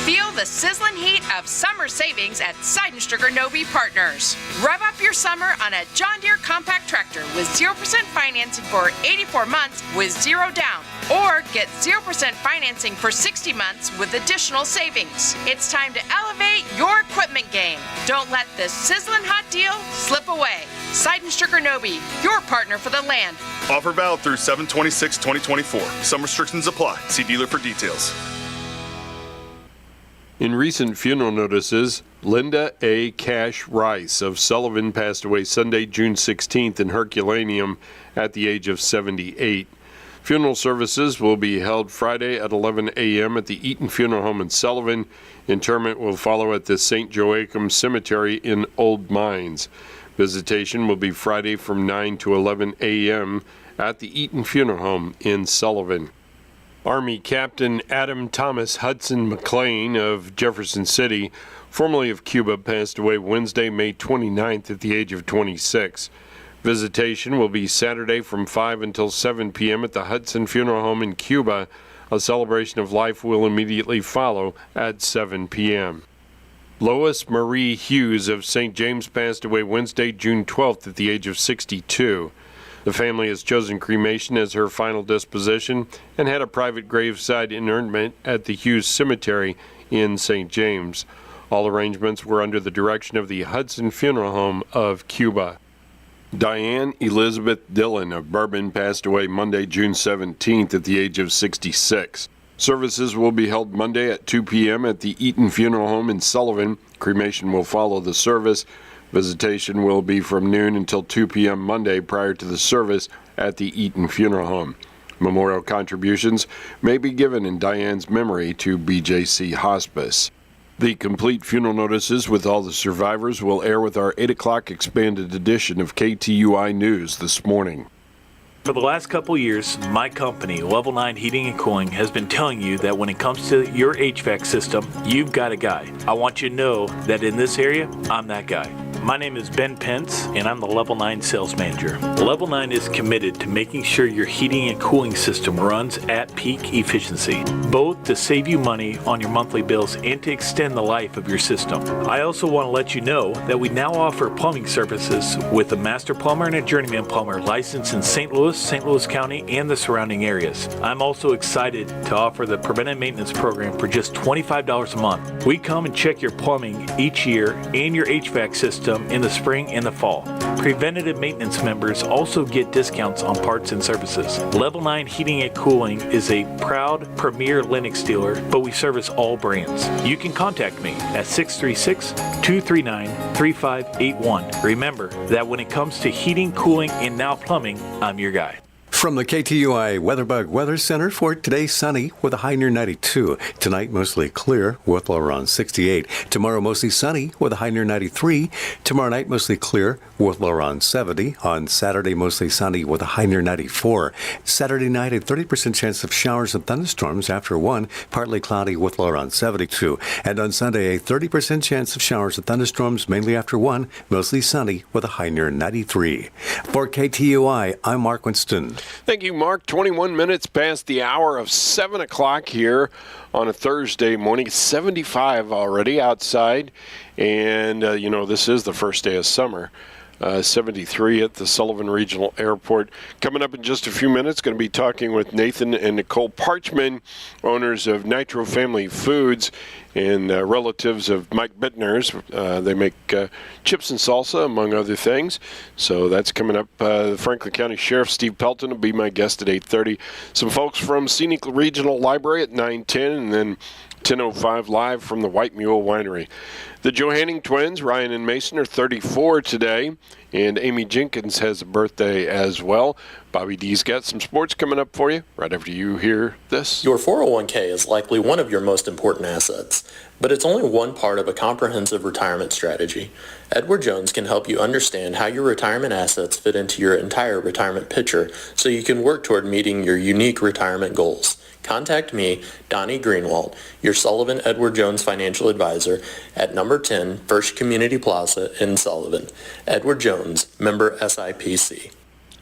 Feel the sizzling heat of summer savings at Seidenstricker Nobe Partners. Rev up your summer on a John Deere compact tractor with 0% financing for 84 months with zero down. Or get 0% financing for 60 months with additional savings. It's time to elevate your equipment game. Don't let this sizzling hot deal slip away. Seidenstricker Nobe, your partner for the land. Offer valid through 7/26/2024. Some restrictions apply. See dealer for details. In recent funeral notices, Linda A. Cash Rice of Sullivan passed away Sunday, June 16th in Herculaneum at the age of 78. Funeral services will be held Friday at 11 a.m. at the Eaton Funeral Home in Sullivan. Interment will follow at the St. Joachim Cemetery in Old Mines. Visitation will be Friday from 9 to 11 a.m. at the Eaton Funeral Home in Sullivan. Army Captain Adam Thomas Hudson McLean of Jefferson City, formerly of Cuba, passed away Wednesday, May 29th at the age of 26. Visitation will be Saturday from 5 until 7 p.m. at the Hudson Funeral Home in Cuba. A celebration of life will immediately follow at 7 p.m. Lois Marie Hughes of St. James passed away Wednesday, June 12th at the age of 62. The family has chosen cremation as her final disposition and had a private graveside interment at the Hughes Cemetery in St. James. All arrangements were under the direction of the Hudson Funeral Home of Cuba. Diane Elizabeth Dillon of Bourbon passed away Monday, June 17th at the age of 66. Services will be held Monday at 2 p.m. at the Eaton Funeral Home in Sullivan. Cremation will follow the service. Visitation will be from noon until 2 p.m. Monday prior to the service at the Eaton Funeral Home. Memorial contributions may be given in Diane's memory to BJC Hospice. The complete funeral notices with all the survivors will air with our 8 o'clock expanded edition of KTUI News this morning. For the last couple years, my company, Level 9 Heating and Cooling, has been telling you that when it comes to your HVAC system, you've got a guy. I want you to know that in this area, I'm that guy. My name is Ben Pence, and I'm the Level 9 Sales Manager. Level 9 is committed to making sure your heating and cooling system runs at peak efficiency, both to save you money on your monthly bills and to extend the life of your system. I also want to let you know that we now offer plumbing services with a master plumber and a journeyman plumber licensed in St. Louis County, and the surrounding areas. I'm also excited to offer the preventive maintenance program for just $25 a month. We come and check your plumbing each year and your HVAC system in the spring and the fall. Preventative maintenance members also get discounts on parts and services. Level 9 Heating and Cooling is a proud premier Lennox dealer, but we service all brands. You can contact me at 636-239-3581. Remember that when it comes to heating, cooling, and now plumbing, I'm your guy. From the KTUI WeatherBug Weather Center for today, sunny with a high near 92. Tonight, mostly clear with low around 68. Tomorrow, mostly sunny with a high near 93. Tomorrow night, mostly clear with low around 70. On Saturday, mostly sunny with a high near 94. Saturday night, a 30% chance of showers and thunderstorms after 1, partly cloudy with low around 72. And on Sunday, a 30% chance of showers and thunderstorms mainly after 1, mostly sunny with a high near 93. For KTUI, I'm Mark Winston. Thank you, Mark. 21 minutes past the hour of 7 o'clock here on a Thursday morning. It's 75 already outside, and, this is the first day of summer. 73 at the Sullivan Regional Airport. Coming up in just a few minutes, going to be talking with Nathan and Nicole Parchman, owners of Nitro Family Foods and relatives of Mike Bittner's. They make chips and salsa, among other things. So that's coming up. The Franklin County Sheriff Steve Pelton will be my guest at 8:30. Some folks from Scenic Regional Library at 9:10, and then 10:05 live from the White Mule Winery. The Johanning twins, Ryan and Mason, are 34 today, and Amy Jenkins has a birthday as well. Bobby D's got some sports coming up for you right after you hear this. Your 401k is likely one of your most important assets, but it's only one part of a comprehensive retirement strategy. Edward Jones can help you understand how your retirement assets fit into your entire retirement picture so you can work toward meeting your unique retirement goals. Contact me, Donnie Greenwald, your Sullivan Edward Jones financial advisor at number 10 First Community Plaza in Sullivan. Edward Jones, member SIPC.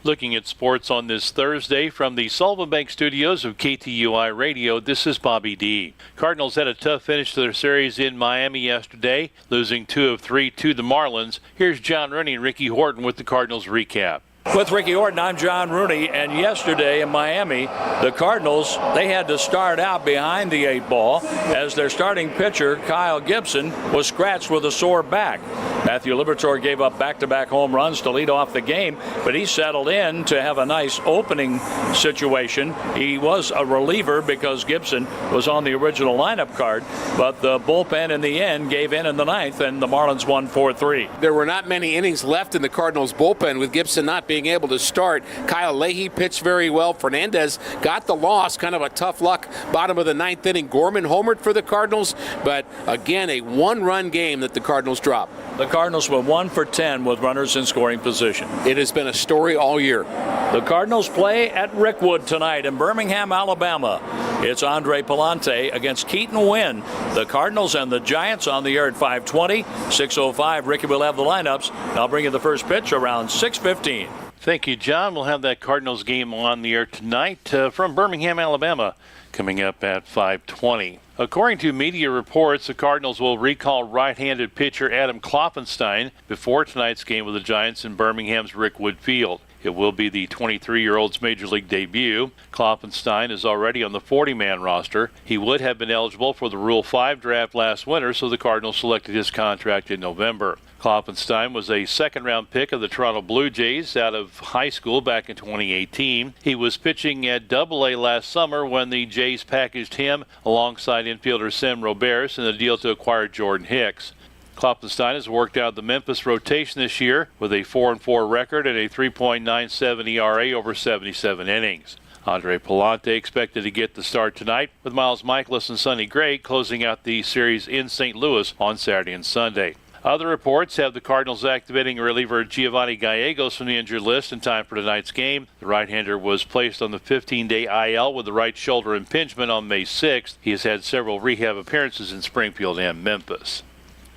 Looking at sports on this Thursday from the Sullivan Bank studios of KTUI Radio, this is Bobby D. Cardinals had a tough finish to their series in Miami yesterday, losing 2 of 3 to the Marlins. Here's John Rooney and Ricky Horton with the Cardinals recap. With Ricky Horton, I'm John Rooney, and yesterday in Miami, the Cardinals, they had to start out behind the 8 ball as their starting pitcher, Kyle Gibson, was scratched with a sore back. Matthew Liberatore gave up back-to-back home runs to lead off the game, but he settled in to have a nice opening situation. He was a reliever because Gibson was on the original lineup card, but the bullpen in the end gave in the 9th, and the Marlins won 4-3. There were not many innings left in the Cardinals bullpen with Gibson not being able to start. Kyle Leahy pitched very well. Fernandez got the loss, kind of a tough luck bottom of the 9th inning. Gorman homered for the Cardinals, but again, a one-run game that the Cardinals dropped. The Cardinals were 1 for 10 with runners in scoring position. It has been a story all year. The Cardinals play at Rickwood tonight in Birmingham, Alabama. It's Andre Palante against Keaton Wynn. The Cardinals and the Giants on the air at 5:20. 6:05, Ricky will have the lineups. I'll bring you the first pitch around 6:15. Thank you, John. We'll have that Cardinals game on the air tonight from Birmingham, Alabama, coming up at 5:20. According to media reports, the Cardinals will recall right-handed pitcher Adam Klopfenstein before tonight's game with the Giants in Birmingham's Rickwood Field. It will be the 23-year-old's major league debut. Klopfenstein is already on the 40-man roster. He would have been eligible for the Rule 5 draft last winter, so the Cardinals selected his contract in November. Klopfenstein was a second-round pick of the Toronto Blue Jays out of high school back in 2018. He was pitching at Double-A last summer when the Jays packaged him alongside infielder Sam Roberts in the deal to acquire Jordan Hicks. Klopfenstein has worked out the Memphis rotation this year with a 4-4 record and a 3.97 ERA over 77 innings. Andre Palante expected to get the start tonight, with Miles Michaelis and Sonny Gray closing out the series in St. Louis on Saturday and Sunday. Other reports have the Cardinals activating reliever Giovanni Gallegos from the injured list in time for tonight's game. The right-hander was placed on the 15-day IL with the right shoulder impingement on May 6th. He has had several rehab appearances in Springfield and Memphis.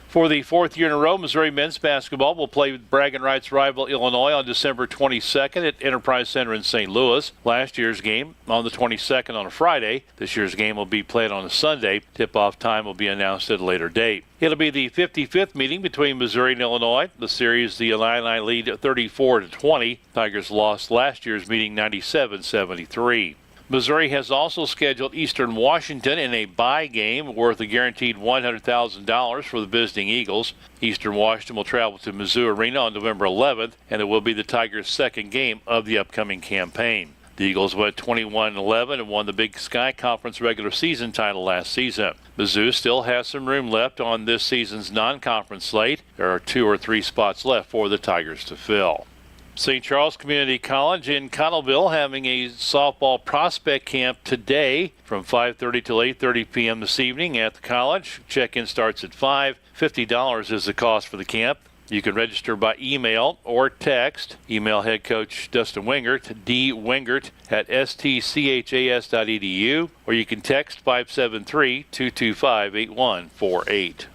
For the 4th year in a row, Missouri men's basketball will play bragging rights rival Illinois on December 22nd at Enterprise Center in St. Louis. Last year's game on the 22nd on a Friday. This year's game will be played on a Sunday. Tip-off time will be announced at a later date. It'll be the 55th meeting between Missouri and Illinois. The series, the Illini lead 34-20. Tigers lost last year's meeting 97-73. Missouri has also scheduled Eastern Washington in a bye game worth a guaranteed $100,000 for the visiting Eagles. Eastern Washington will travel to Mizzou Arena on November 11th, and it will be the Tigers' second game of the upcoming campaign. The Eagles went 21-11 and won the Big Sky Conference regular season title last season. Mizzou still has some room left on this season's non-conference slate. There are 2 or 3 spots left for the Tigers to fill. St. Charles Community College in Cottleville having a softball prospect camp today from 5:30 till 8:30 p.m. this evening at the college. Check-in starts at $5. $50 is the cost for the camp. You can register by email or text. Email head coach Dustin Wingert, dwingert@stchas.edu, or you can text 573-225-8148.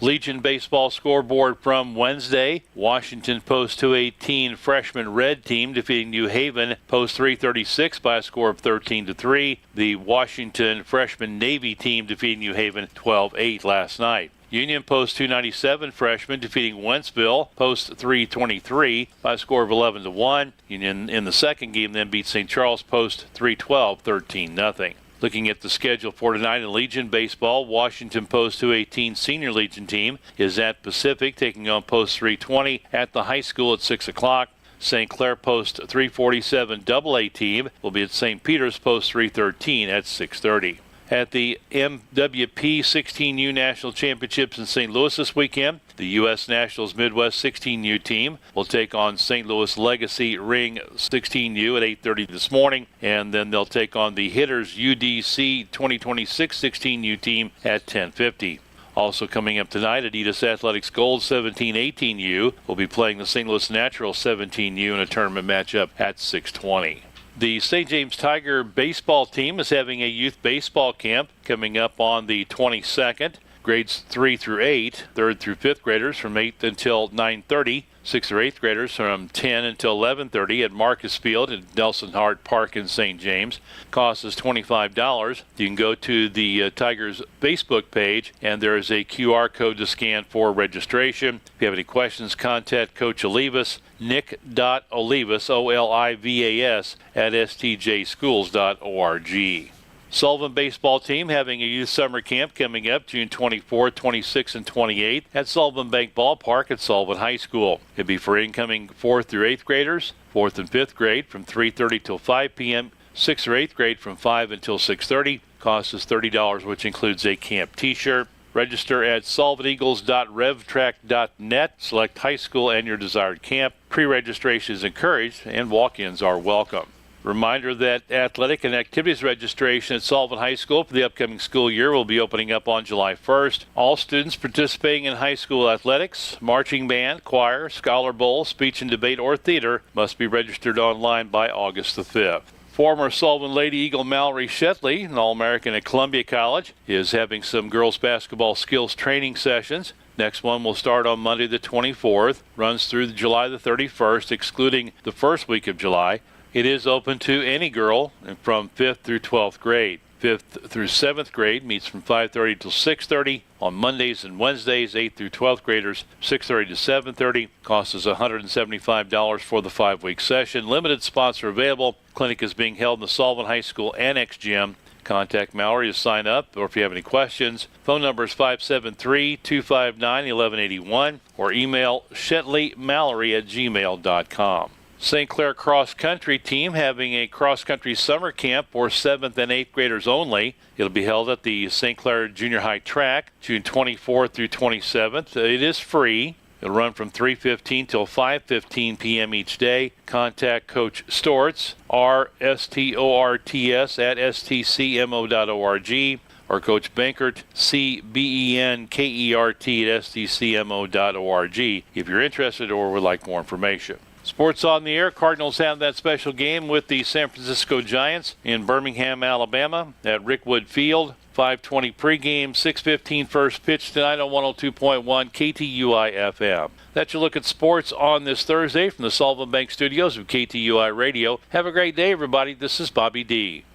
Legion baseball scoreboard from Wednesday. Washington Post 218 freshman red team defeating New Haven Post 336 by a score of 13-3. The Washington freshman Navy team defeating New Haven 12-8 last night. Union Post 297 freshman defeating Wentzville Post 323 by a score of 11-1. Union in the second game then beat St. Charles Post 312 13-0. Looking at the schedule for tonight in Legion baseball, Washington Post 218 senior Legion team is at Pacific taking on Post 320 at the high school at 6 o'clock. St. Clair Post 347 AA team will be at St. Peter's Post 313 at 6:30. At the MWP 16U National Championships in St. Louis this weekend, the U.S. Nationals Midwest 16U team will take on St. Louis Legacy Ring 16U at 8:30 this morning, and then they'll take on the Hitters UDC 2026 16U team at 10:50. Also coming up tonight, Adidas Athletics Gold 17-18U will be playing the St. Louis Natural 17U in a tournament matchup at 6:20. The St. James Tiger baseball team is having a youth baseball camp coming up on the 22nd. Grades 3 through 8, 3rd through 5th graders from 8 until 9:30. 6th or 8th graders from 10 until 11:30 at Marcus Field at Nelson Hart Park in St. James. Cost is $25. You can go to the Tigers Facebook page, and there is a QR code to scan for registration. If you have any questions, contact Coach Olivas, nick.olivas, O-L-I-V-A-S, at stjschools.org. Sullivan baseball team having a youth summer camp coming up June 24th, 26th, and 28th at Sullivan Bank Ballpark at Sullivan High School. It'll be for incoming 4th through 8th graders, 4th and 5th grade from 3:30 till 5 p.m., 6th or 8th grade from 5 until 6:30. Cost is $30, which includes a camp t-shirt. Register at sullivaneagles.revtrack.net. Select high school and your desired camp. Pre-registration is encouraged and walk-ins are welcome. Reminder that athletic and activities registration at Sullivan High School for the upcoming school year will be opening up on July 1st. All students participating in high school athletics, marching band, choir, scholar bowl, speech and debate, or theater must be registered online by August the 5th. Former Sullivan Lady Eagle Mallory Shetley, an All-American at Columbia College, is having some girls basketball skills training sessions. Next one will start on Monday the 24th, runs through July the 31st, excluding the first week of July. It is open to any girl from 5th through 12th grade. 5th through 7th grade meets from 5:30 till 6:30 on Mondays and Wednesdays. 8th through 12th graders, 6:30 to 7:30. Cost is $175 for the 5-week session. Limited spots are available. Clinic is being held in the Sullivan High School Annex Gym. Contact Mallory to sign up, or if you have any questions, phone number is 573-259-1181, or email shetleymallory@gmail.com. St. Clair Cross Country team having a cross country summer camp for 7th and 8th graders only. It'll be held at the St. Clair Junior High track June 24th through 27th. It is free. It'll run from 3:15 till 5:15 p.m. each day. Contact Coach Storts, RSTORTS, at stcmo.org, or Coach Benkert, CBENKERT, at stcmo.org, if you're interested or would like more information. Sports on the air. Cardinals have that special game with the San Francisco Giants in Birmingham, Alabama at Rickwood Field. 5:20 pregame, 6:15 first pitch tonight on 102.1 KTUI FM. That's your look at sports on this Thursday from the Sullivan Bank Studios of KTUI Radio. Have a great day, everybody. This is Bobby D.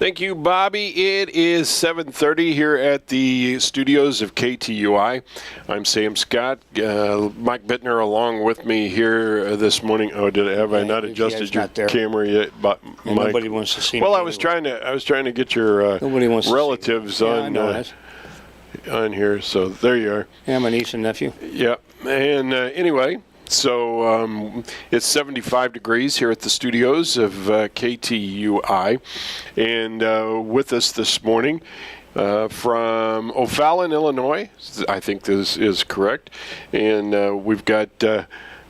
Thank you, Bobby. It is 7:30 here at the studios of KTUI. I'm Sam Scott. Mike Bittner along with me here this morning. Oh, have I not adjusted your camera yet? But Mike, nobody wants to see me. Well, I was trying to get your relatives on here. So there you are. Yeah, my niece and nephew. Yeah. And anyway, so it's 75 degrees here at the studios of KTUI. And with us this morning from O'Fallon, Illinois, I think this is correct. And we've got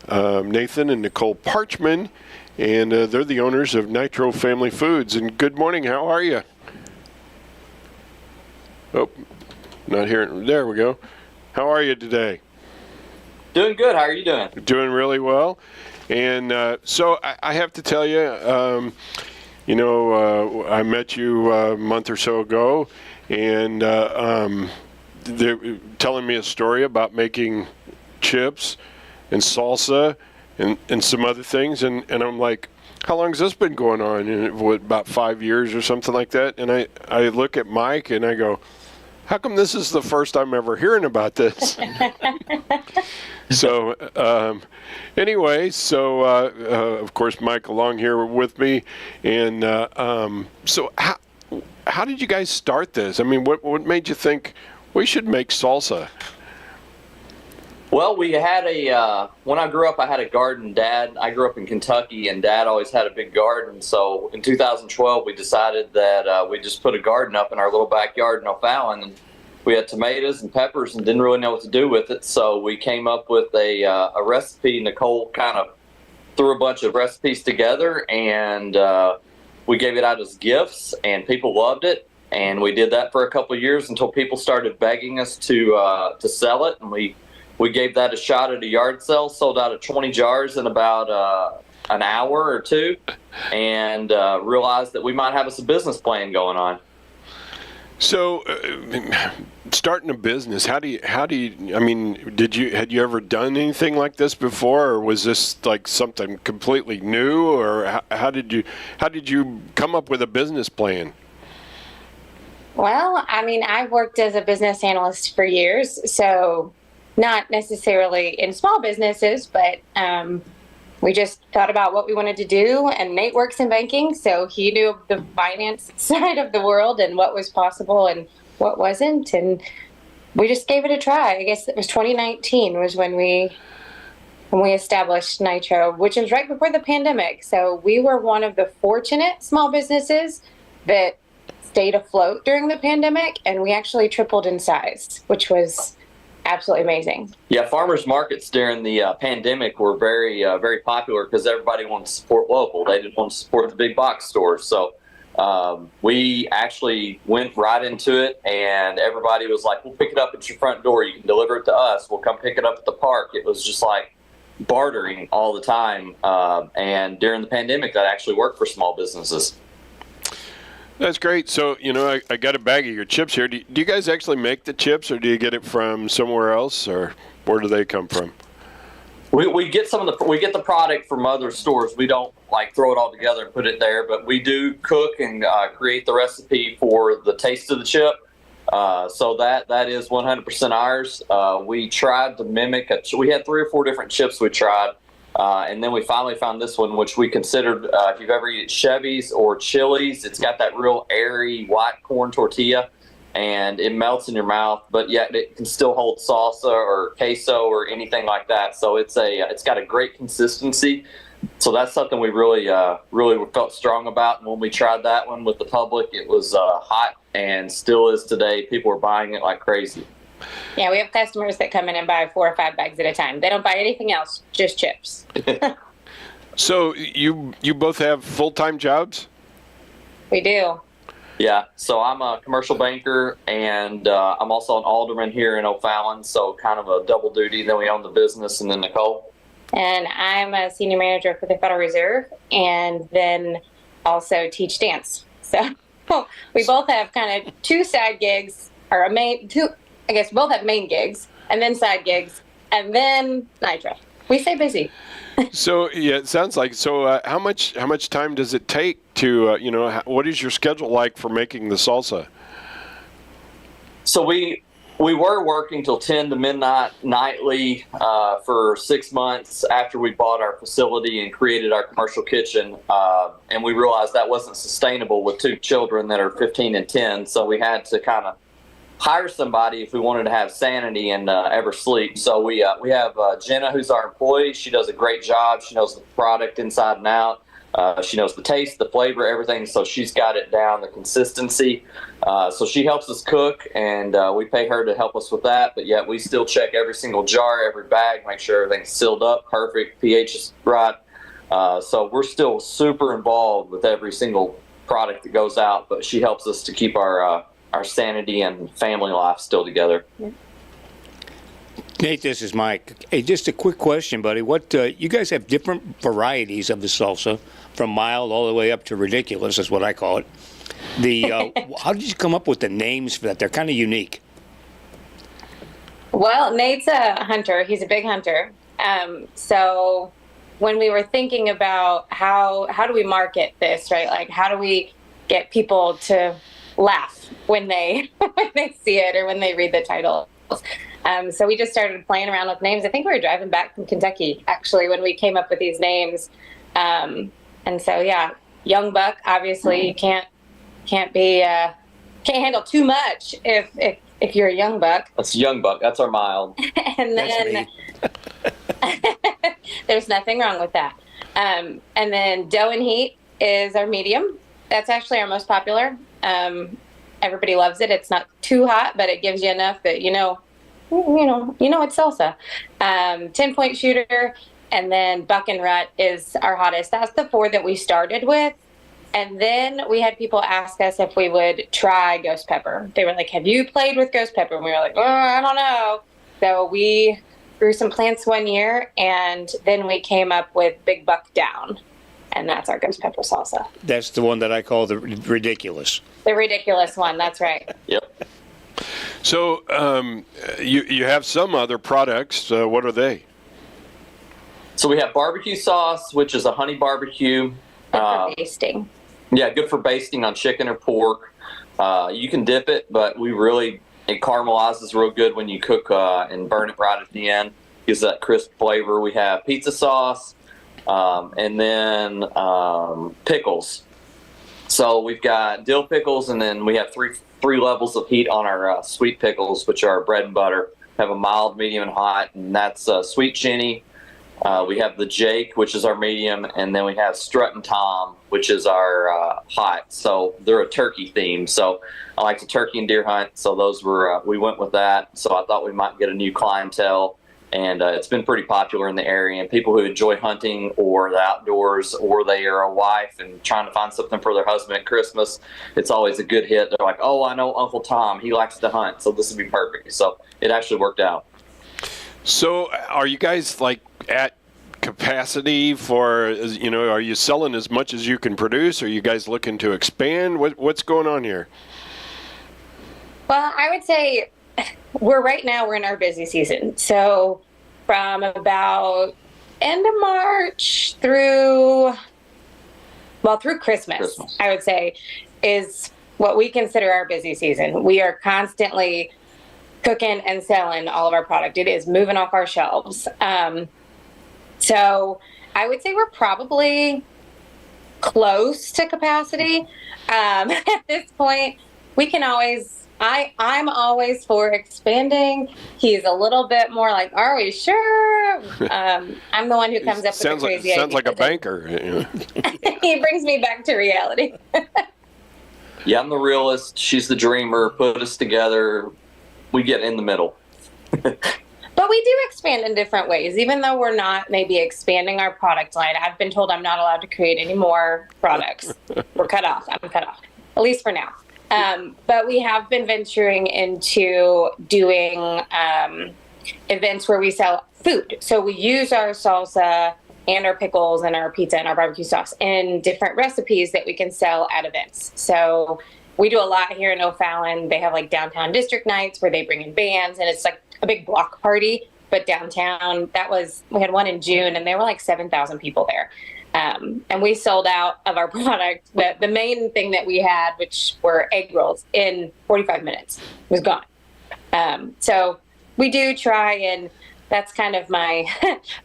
Nathan and Nicole Parchman, and they're the owners of Nitro Family Foods. And good morning. How are you? Oh, not hearing. There we go. How are you today? Doing good. How are you doing? Doing really well. And so I have to tell you, I met you a month or so ago, and they're telling me a story about making chips and salsa and some other things. And I'm like, how long has this been going on? And about 5 years or something like that. And I look at Mike and I go, how come this is the first I'm ever hearing about this? So anyway, of course, Mike along here with me. And so how did you guys start this? I mean, what made you think we should make salsa? Well, we had when I grew up, I had a garden. I grew up in Kentucky, and Dad always had a big garden. So in 2012, we decided that we just put a garden up in our little backyard in O'Fallon, and we had tomatoes and peppers and didn't really know what to do with it. So we came up with a recipe. Nicole kind of threw a bunch of recipes together, and we gave it out as gifts, and people loved it. And we did that for a couple of years until people started begging us to sell it, and we gave that a shot at a yard sale, sold out of 20 jars in about an hour or two, and realized that we might have us a business plan going on. So, starting a business, had you ever done anything like this before, or was this like something completely new, or how did you come up with a business plan? Well, I've worked as a business analyst for years, so not necessarily in small businesses, but we just thought about what we wanted to do, and Nate works in banking, so he knew the finance side of the world and what was possible and what wasn't, and we just gave it a try. I guess it was 2019 was when we established Nitro, which was right before the pandemic. So we were one of the fortunate small businesses that stayed afloat during the pandemic, and we actually tripled in size, which was absolutely amazing. Yeah, farmers markets during the pandemic were very, very popular because everybody wanted to support local. They didn't want to support the big box stores. So we actually went right into it, and everybody was like, we'll pick it up at your front door. You can deliver it to us. We'll come pick it up at the park. It was just like bartering all the time. And during the pandemic, that actually worked for small businesses. That's great. So, I got a bag of your chips here. Do you guys actually make the chips, or do you get it from somewhere else, or where do they come from? We get we get the product from other stores. We don't throw it all together and put it there, but we do cook and create the recipe for the taste of the chip. So that is 100% ours. We tried to mimic we had 3 or 4 different chips we tried. And then we finally found this one, which we considered, if you've ever eaten Chevy's or Chili's, it's got that real airy white corn tortilla, and it melts in your mouth, but yet it can still hold salsa or queso or anything like that. So it's got a great consistency. So that's something we really felt strong about. And when we tried that one with the public, it was hot and still is today. People are buying it like crazy. Yeah, we have customers that come in and buy 4 or 5 bags at a time. They don't buy anything else, just chips. So you both have full-time jobs? We do. Yeah, so I'm a commercial banker, and I'm also an alderman here in O'Fallon, so kind of a double duty. Then we own the business, and then Nicole. And I'm a senior manager for the Federal Reserve, and then also teach dance. So we both have kind of 2 side gigs, or both have main gigs, and then side gigs, and then nitro. We stay busy. So yeah, it sounds like. So how much time does it take to what is your schedule like for making the salsa? So we were working till 10 to midnight nightly for 6 months after we bought our facility and created our commercial kitchen, and we realized that wasn't sustainable with 2 children that are 15 and 10. So we had to kind of hire somebody if we wanted to have sanity and ever sleep. So we have Jenna, who's our employee. She does a great job. She knows the product inside and out. She knows the taste, the flavor, everything. So she's got it down, the consistency. So she helps us cook, and we pay her to help us with that. But yet we still check every single jar, every bag, make sure everything's sealed up, perfect, pH is right. So we're still super involved with every single product that goes out. But she helps us to keep our sanity and family life still together. Nate, this is Mike. Hey, just a quick question, buddy. What you guys have different varieties of the salsa, from mild all the way up to ridiculous, is what I call it. How did you come up with the names for that? They're kind of unique. Well, Nate's a hunter. He's a big hunter. So when we were thinking about how do we market this, right? Like, how do we get people to laugh when they see it or when they read the titles? So we just started playing around with names. I think we were driving back from Kentucky, actually, when we came up with these names. And so, yeah, Young Buck, obviously, you can't handle too much if you're a Young Buck. That's Young Buck. That's our mild. And then there's nothing wrong with that. And then Dough and Heat is our medium. That's actually our most popular. Everybody loves it. It's not too hot, but it gives you enough that you know it's salsa. 10-point shooter, and then Buck and Rut is our hottest. That's the 4 that we started with. And then we had people ask us if we would try ghost pepper. They were like, "Have you played with ghost pepper?" And we were like, "Oh, I don't know." So we grew some plants one year, and then we came up with Big Buck Down, and that's our ghost pepper salsa. That's the one that I call the ridiculous. The ridiculous one. That's right. Yep. So you have some other products. What are they? So we have barbecue sauce, which is a honey barbecue. Good for basting. Yeah, good for basting on chicken or pork. You can dip it, but it caramelizes real good when you cook and burn it right at the end. Gives that crisp flavor. We have pizza sauce, and then pickles. So we've got dill pickles, and then we have three levels of heat on our sweet pickles, which are bread and butter. We have a mild, medium, and hot, and that's sweet Jenny. We have the Jake, which is our medium, and then we have Strut and Tom, which is our hot. So they're a turkey theme. So I like to turkey and deer hunt. So those were we went with that. So I thought we might get a new clientele, and it's been pretty popular in the area. And people who enjoy hunting or the outdoors, or they are a wife and trying to find something for their husband at Christmas, it's always a good hit. They're like, "Oh, I know Uncle Tom. He likes to hunt, so this would be perfect." So it actually worked out. So are you guys like at capacity for, are you selling as much as you can produce? Are you guys looking to expand? What's going on here? Well, I would say we're in our busy season. So from about end of March through Christmas, I would say, is what we consider our busy season. We are constantly cooking and selling all of our product. It is moving off our shelves. So I would say we're probably close to capacity. At this point, we can always, I'm always for expanding. He's a little bit more like, "Are we sure?" I'm the one who comes up with the crazy idea. Sounds like a banker. He brings me back to reality. Yeah, I'm the realist. She's the dreamer. Put us together. We get in the middle. But we do expand in different ways, even though we're not maybe expanding our product line. I've been told I'm not allowed to create any more products. We're cut off. I'm cut off, at least for now. But we have been venturing into doing events where we sell food. So we use our salsa and our pickles and our pizza and our barbecue sauce in different recipes that we can sell at events. So we do a lot here in O'Fallon. They have like downtown district nights where they bring in bands, and it's like a big block party, but downtown, we had one in June, and there were like 7,000 people there. And we sold out of our product. The main thing that we had, which were egg rolls, in 45 minutes, was gone. So we do try, and that's kind of my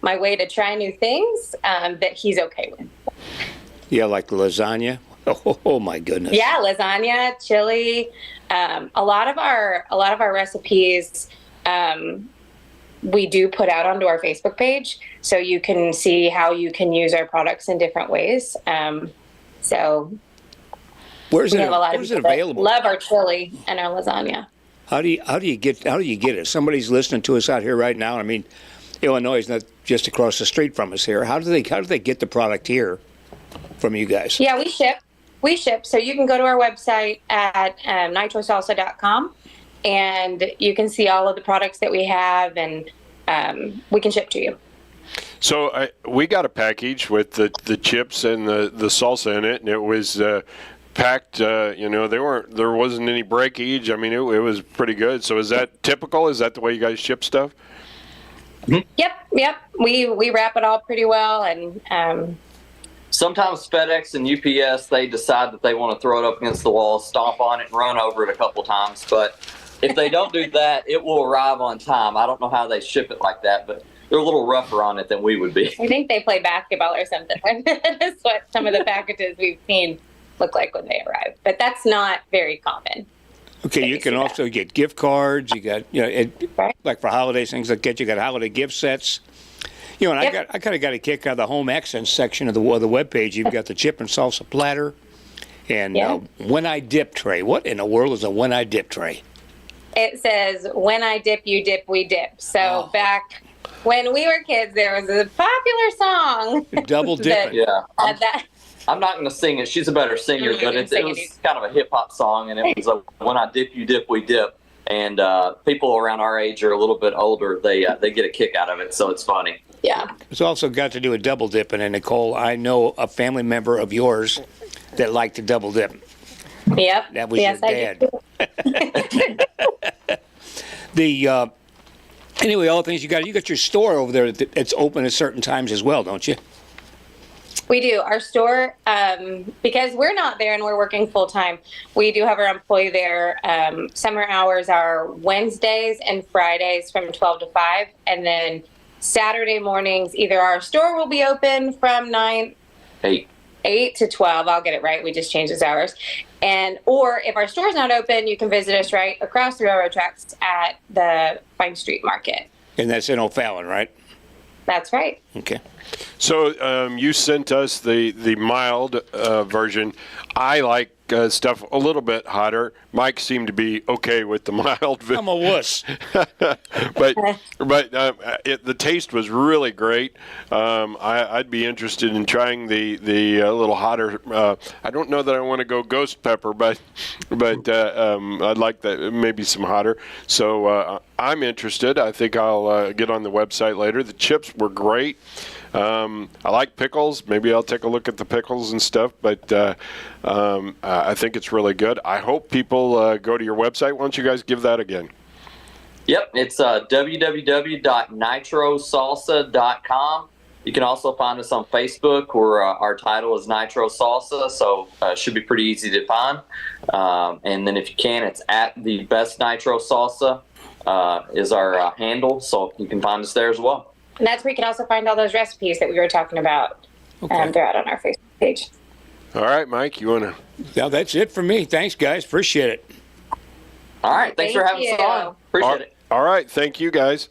my way to try new things that he's okay with. Yeah, like lasagna. Oh my goodness. Yeah, lasagna, chili. A lot of our recipes we do put out onto our Facebook page, so you can see how you can use our products in different ways. So where's we it? have a lot of Where's it people that available? love our chili and our lasagna. How do you get it? Somebody's listening to us out here right now. I mean, Illinois is not just across the street from us here. How do they get the product here from you guys? Yeah, we ship. So you can go to our website at nitrosalsa.com, and you can see all of the products that we have, and we can ship to you. So we got a package with the chips and the salsa in it, and it was packed. There wasn't any breakage. I mean, it was pretty good. So is that typical? Is that the way you guys ship stuff? Yep. We wrap it all pretty well, and sometimes FedEx and UPS, they decide that they want to throw it up against the wall, stomp on it, and run over it a couple times. But if they don't do that, it will arrive on time. I don't know how they ship it like that, but they're a little rougher on it than we would be. I think they play basketball or something. That's what some of the packages we've seen look like when they arrive. But that's not very common. Okay, you can also get gift cards. You got, like for holidays, things like that. You got holiday gift sets. And I kind of got a kick out of the home accents section of the webpage. You've got the chip and salsa platter, and when I dip tray. What in the world is a when I dip tray? It says, when I dip, you dip, we dip. So back when we were kids, there was a popular song. Double dipping. I'm not going to sing it. She's a better singer, but it was kind of a hip-hop song, and it was when I dip, you dip, we dip. And people around our age or a little bit older, they get a kick out of it, so it's funny. Yeah. It's also got to do with double dipping. And Nicole, I know a family member of yours that liked to double dip. Yep. That was your dad. Anyway, all the things you got your store over there that's open at certain times as well, don't you? We do. Our store, because we're not there and we're working full time, we do have our employee there. Summer hours are Wednesdays and Fridays from 12 to 5. And then Saturday mornings, either our store will be open from 8 to 12. I'll get it right. We just changed those hours. Or if our store's not open, you can visit us right across the railroad tracks at the Pine Street Market. And that's in O'Fallon, right? That's right. Okay. So you sent us the mild version. I like stuff a little bit hotter. Mike seemed to be okay with the mild. I'm a wuss. but the taste was really great. I'd be interested in trying the little hotter. I don't know that I want to go ghost pepper, but I'd like that maybe some hotter. So I'm interested. I think I'll get on the website later. The chips were great. I like pickles. Maybe I'll take a look at the pickles and stuff, but I think it's really good. I hope people go to your website. Why don't you guys give that again? Yep, it's www.nitrosalsa.com. You can also find us on Facebook, where our title is Nitro Salsa, so it should be pretty easy to find. And then if you can, it's at the Best Nitro Salsa is our handle, so you can find us there as well. And that's where you can also find all those recipes that we were talking about. They're out on our Facebook page. All right, Mike, you want to? Now, that's it for me. Thanks, guys. Appreciate it. All right. Thanks for having us on. Appreciate it. All right. Thank you, guys.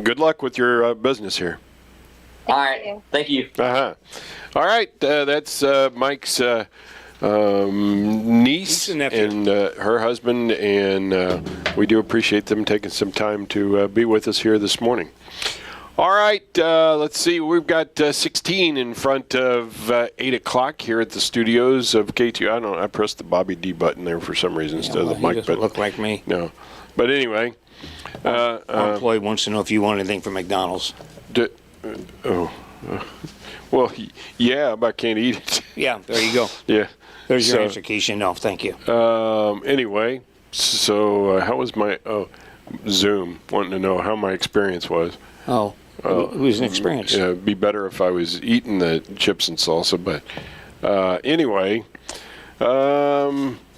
Good luck with your business here. All right. Thank you. All right. That's Mike's niece and her husband, and we do appreciate them taking some time to be with us here this morning. All right, let's see. We've got 16 in front of 8 o'clock here at the studios of KTUI. I pressed the Bobby D button there for some reason instead of the mic. Doesn't look like me. No. But anyway. Our employee wants to know if you want anything from McDonald's. Well, yeah, but I can't eat it. Yeah, there you go. Yeah. There's your answer, Keisha. No, thank you. Anyway, so how was my... Zoom, wanting to know how my experience was. Oh, it was an experience. Yeah, it'd be better if I was eating the chips and salsa, but anyway.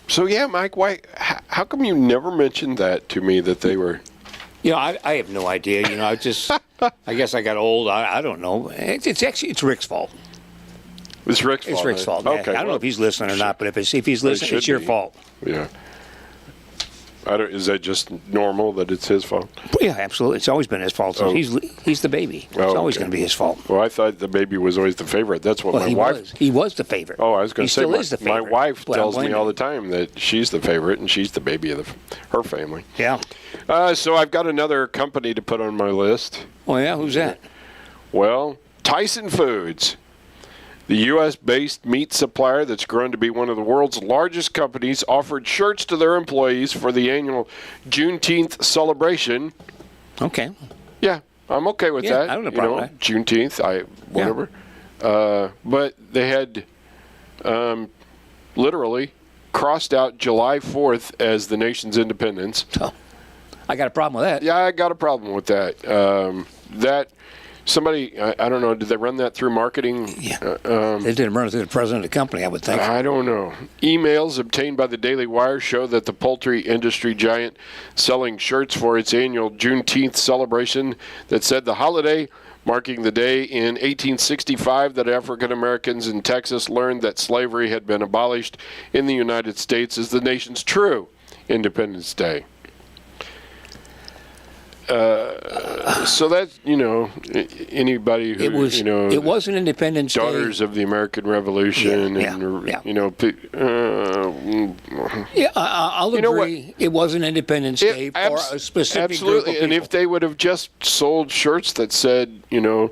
So yeah, Mike, how come you never mentioned that to me that they were? I have no idea. I guess I got old. I don't know. It's Rick's fault. It's Rick's fault. It's Rick's fault. Okay. I don't know if he's listening or not, but if he's listening, it's your fault. Yeah. Is that just normal that it's his fault? Yeah, absolutely. It's always been his fault. He's the baby. It's always going to be his fault. Well, I thought the baby was always the favorite. That's what my wife. He was the favorite. Oh, I was going to say still is the favorite. My wife tells me all the time that she's the favorite and she's the baby of her family. Yeah. So I've got another company to put on my list. Oh yeah, who's that? Well, Tyson Foods. The U.S.-based meat supplier that's grown to be one of the world's largest companies offered shirts to their employees for the annual Juneteenth celebration. Okay. Yeah, I'm okay with that. I don't have a problem with that. Juneteenth, whatever. Yeah. But they had literally crossed out July 4th as the nation's independence. Oh, I got a problem with that. Yeah, I got a problem with that. Somebody, I don't know, did they run that through marketing? Yeah. They didn't run it through the president of the company, I would think. I don't know. Emails obtained by the Daily Wire show that the poultry industry giant selling shirts for its annual Juneteenth celebration that said the holiday marking the day in 1865 that African Americans in Texas learned that slavery had been abolished in the United States is the nation's true Independence Day. So that's, anybody who, it was an Independence Daughters Day. of the American Revolution, I'll agree. It was an Independence Day for a specific group of people. And if they would have just sold shirts that said, sure,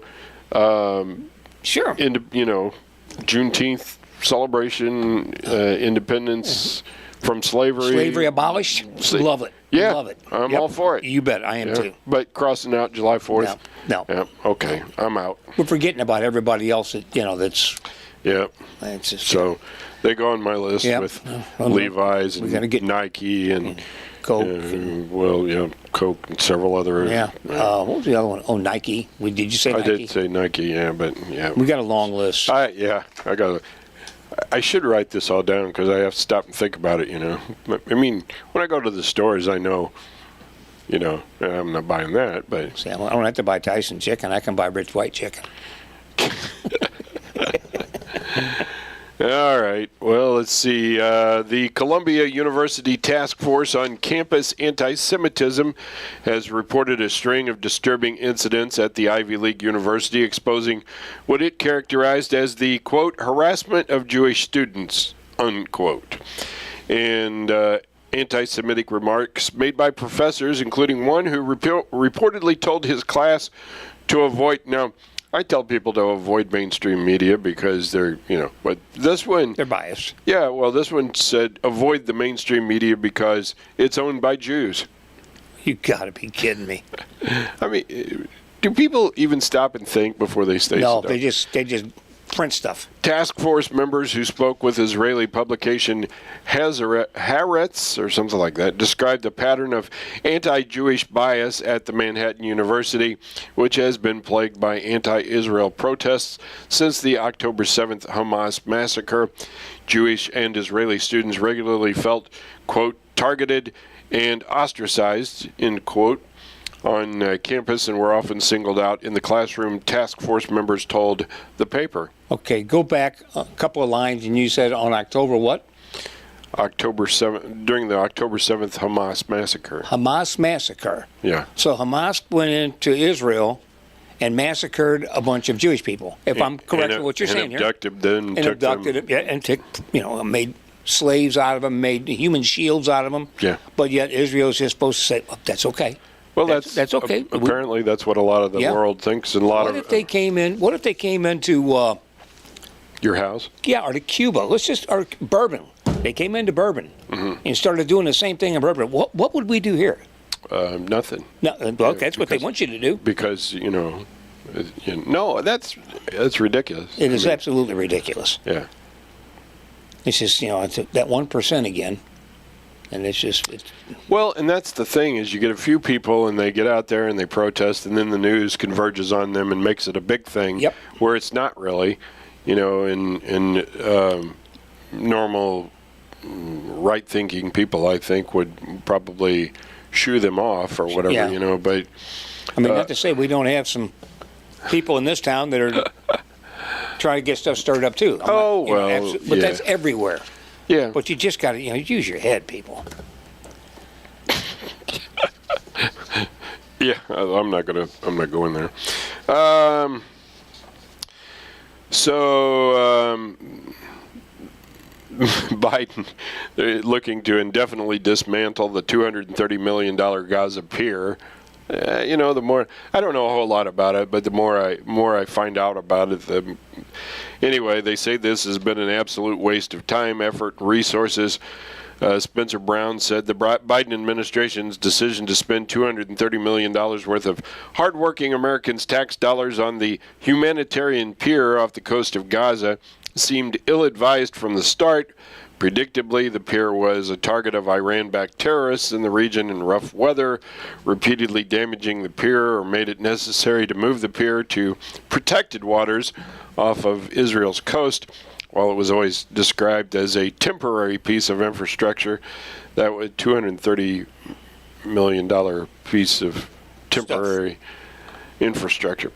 Juneteenth celebration, independence from slavery abolished, love it. Yeah, love it. I'm all for it. You bet, I am too. But crossing out July 4th? No. Yeah, okay, I'm out. We're forgetting about everybody else that, that's... Yeah. It's just, so they go on my list with Levi's and Nike and Coke. Coke and several other. Yeah. What was the other one? Oh, Nike. Did you say Nike? I did say Nike, yeah, but yeah. We got a long list. I should write this all down because I have to stop and think about it, I mean, when I go to the stores, I know, I'm not buying that, but... See, I don't have to buy Tyson chicken. I can buy Rich White chicken. All right. Well, let's see. The Columbia University Task Force on Campus Anti-Semitism has reported a string of disturbing incidents at the Ivy League University exposing what it characterized as the, quote, harassment of Jewish students, unquote. And anti-Semitic remarks made by professors, including one who reportedly told his class to avoid... Now, I tell people to avoid mainstream media because they're, but this one... They're biased. Yeah, well, this one said avoid the mainstream media because it's owned by Jews. You gotta be kidding me. I mean, do people even stop and think before they say No, stuff? they just print stuff. Task force members who spoke with Israeli publication Haaretz, or something like that, described a pattern of anti-Jewish bias at the Manhattan University, which has been plagued by anti-Israel protests since the October 7th Hamas massacre. Jewish and Israeli students regularly felt, quote, targeted and ostracized, end quote, on campus and were often singled out in the classroom, task force members told the paper. Okay, go back a couple of lines, and you said on October what? October 7th, during the October 7th Hamas massacre. Hamas massacre. Yeah. So Hamas went into Israel and massacred a bunch of Jewish people, if I'm correct with what you're saying here. Abducted them. And took, made slaves out of them, made human shields out of them. Yeah. But yet Israel's just supposed to say, well, that's okay. Well, that's okay. Apparently, that's what a lot of the world thinks, and What if they came into your house? Yeah, or to Cuba. Or Bourbon. They came into Bourbon and started doing the same thing in Bourbon. What would we do here? Nothing. No, well, that's what they want you to do. Because no, that's ridiculous. It is absolutely ridiculous. Yeah. It's just it's that 1% again. And it's well, and that's the thing is you get a few people and they get out there and they protest, and then the news converges on them and makes it a big thing. Yep. Where it's not really, in normal right-thinking people, I think, would probably shoo them off or whatever, Yeah. But I mean, not to say we don't have some people in this town that are trying to get stuff stirred up too. But that's everywhere. Yeah. But you just got to, use your head, people. Yeah, I'm not going there. Biden looking to indefinitely dismantle the $230 million Gaza pier. The more I don't know a whole lot about it, but the more I find out about it, anyway, they say this has been an absolute waste of time, effort, and resources. Spencer Brown said the Biden administration's decision to spend $230 million worth of hardworking Americans' tax dollars on the humanitarian pier off the coast of Gaza seemed ill-advised from the start. Predictably, the pier was a target of Iran-backed terrorists in the region in rough weather, repeatedly damaging the pier or made it necessary to move the pier to protected waters off of Israel's coast. While it was always described as a temporary piece of infrastructure, that was $230 million piece of temporary infrastructure.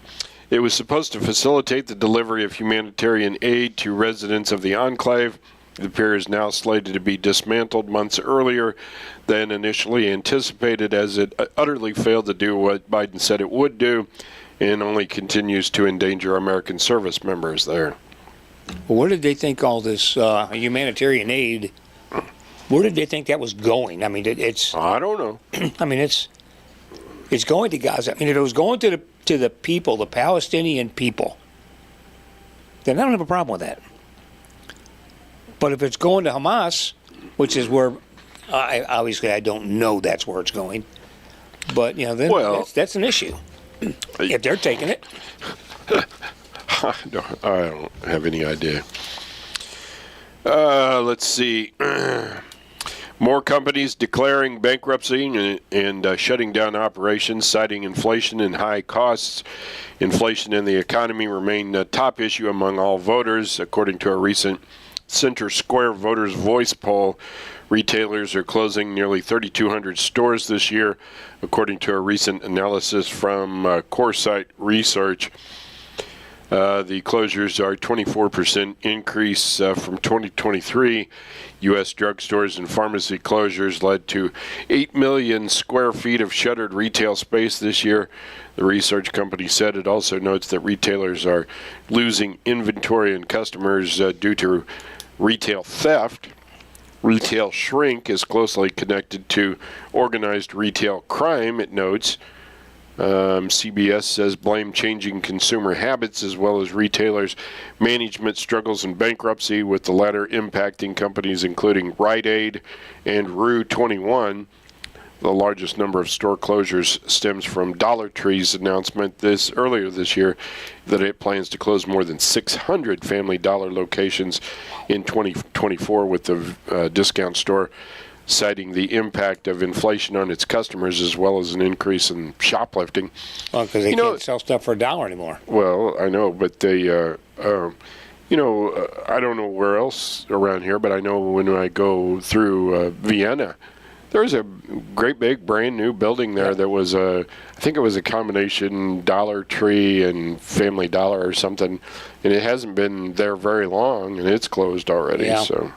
It was supposed to facilitate the delivery of humanitarian aid to residents of the enclave. The pier is now slated to be dismantled months earlier than initially anticipated, as it utterly failed to do what Biden said it would do and only continues to endanger American service members there. Well, where did they think all this humanitarian aid, where did they think that was going? I mean, it's... I don't know. I mean, it's going to Gaza. I mean, if it was going to the people, the Palestinian people, then I don't have a problem with that. But if it's going to Hamas, which is where, obviously I don't know that's where it's going, but, then that's an issue. If they're taking it. I don't have any idea. Let's see. More companies declaring bankruptcy and shutting down operations, citing inflation and high costs. Inflation in the economy remain a top issue among all voters, according to a recent Center Square Voters Voice poll. Retailers are closing nearly 3,200 stores this year, according to a recent analysis from Coresight Research. The closures are a 24% increase from 2023. U.S. drugstores and pharmacy closures led to 8 million square feet of shuttered retail space this year. The research company said it also notes that retailers are losing inventory and customers due to retail theft. Retail shrink is closely connected to organized retail crime, it notes. CBS says blame changing consumer habits as well as retailers' management struggles and bankruptcy, with the latter impacting companies including Rite Aid and Rue 21. The largest number of store closures stems from Dollar Tree's announcement earlier this year that it plans to close more than 600 Family Dollar locations in 2024, with the discount store citing the impact of inflation on its customers as well as an increase in shoplifting. Well, because they can't sell stuff for $1 anymore. Well, I know, but they, I don't know where else around here, but I know when I go through Vienna, there's a great big brand new building there that was I think it was a combination Dollar Tree and Family Dollar or something, and it hasn't been there very long, and it's closed already. Yeah. So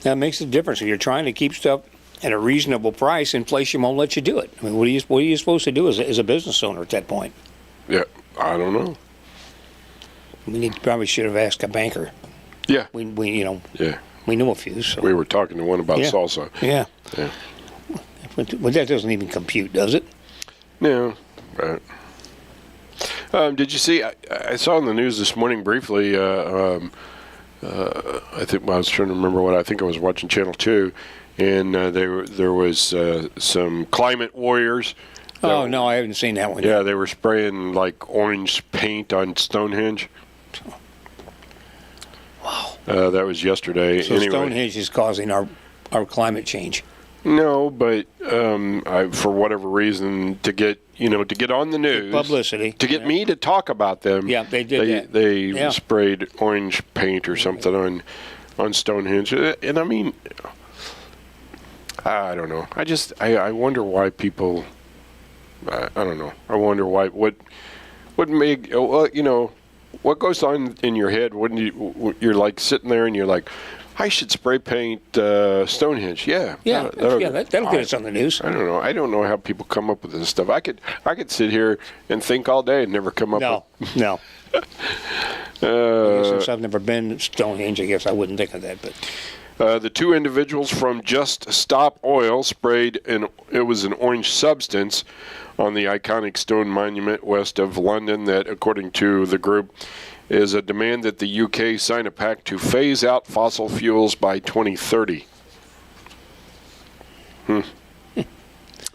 that makes a difference. If you're trying to keep stuff at a reasonable price, inflation won't let you do it. I mean, what are you supposed to do as a business owner at that point? Yeah, I don't know. Probably should have asked a banker. Yeah. Yeah. We knew a few. So. We were talking to one about salsa. Yeah. Yeah. But that doesn't even compute, does it? No. Right. Did you see? I saw in the news this morning briefly. I think I was trying to remember what I think I was watching Channel 2, and there was some climate warriors. Oh no, I haven't seen that one. Yeah, they were spraying like orange paint on Stonehenge. Wow. That was yesterday. So anyway. Stonehenge is causing our our climate change. No, but for whatever reason, to get on the news, publicity, to get me to talk about them. Yeah, they did that. They sprayed orange paint or something on Stonehenge, and I mean, I don't know. I wonder why people. I don't know. I wonder why. What make what goes on in your head when you're like sitting there and you're like, I should spray paint Stonehenge. Yeah, that'll get us on the news. I don't know. I don't know how people come up with this stuff. I could sit here and think all day and never come up with. No. I guess since I've never been to Stonehenge, I guess I wouldn't think of that. But the two individuals from Just Stop Oil sprayed it was an orange substance on the iconic stone monument west of London that, according to the group, is a demand that the UK sign a pact to phase out fossil fuels by 2030.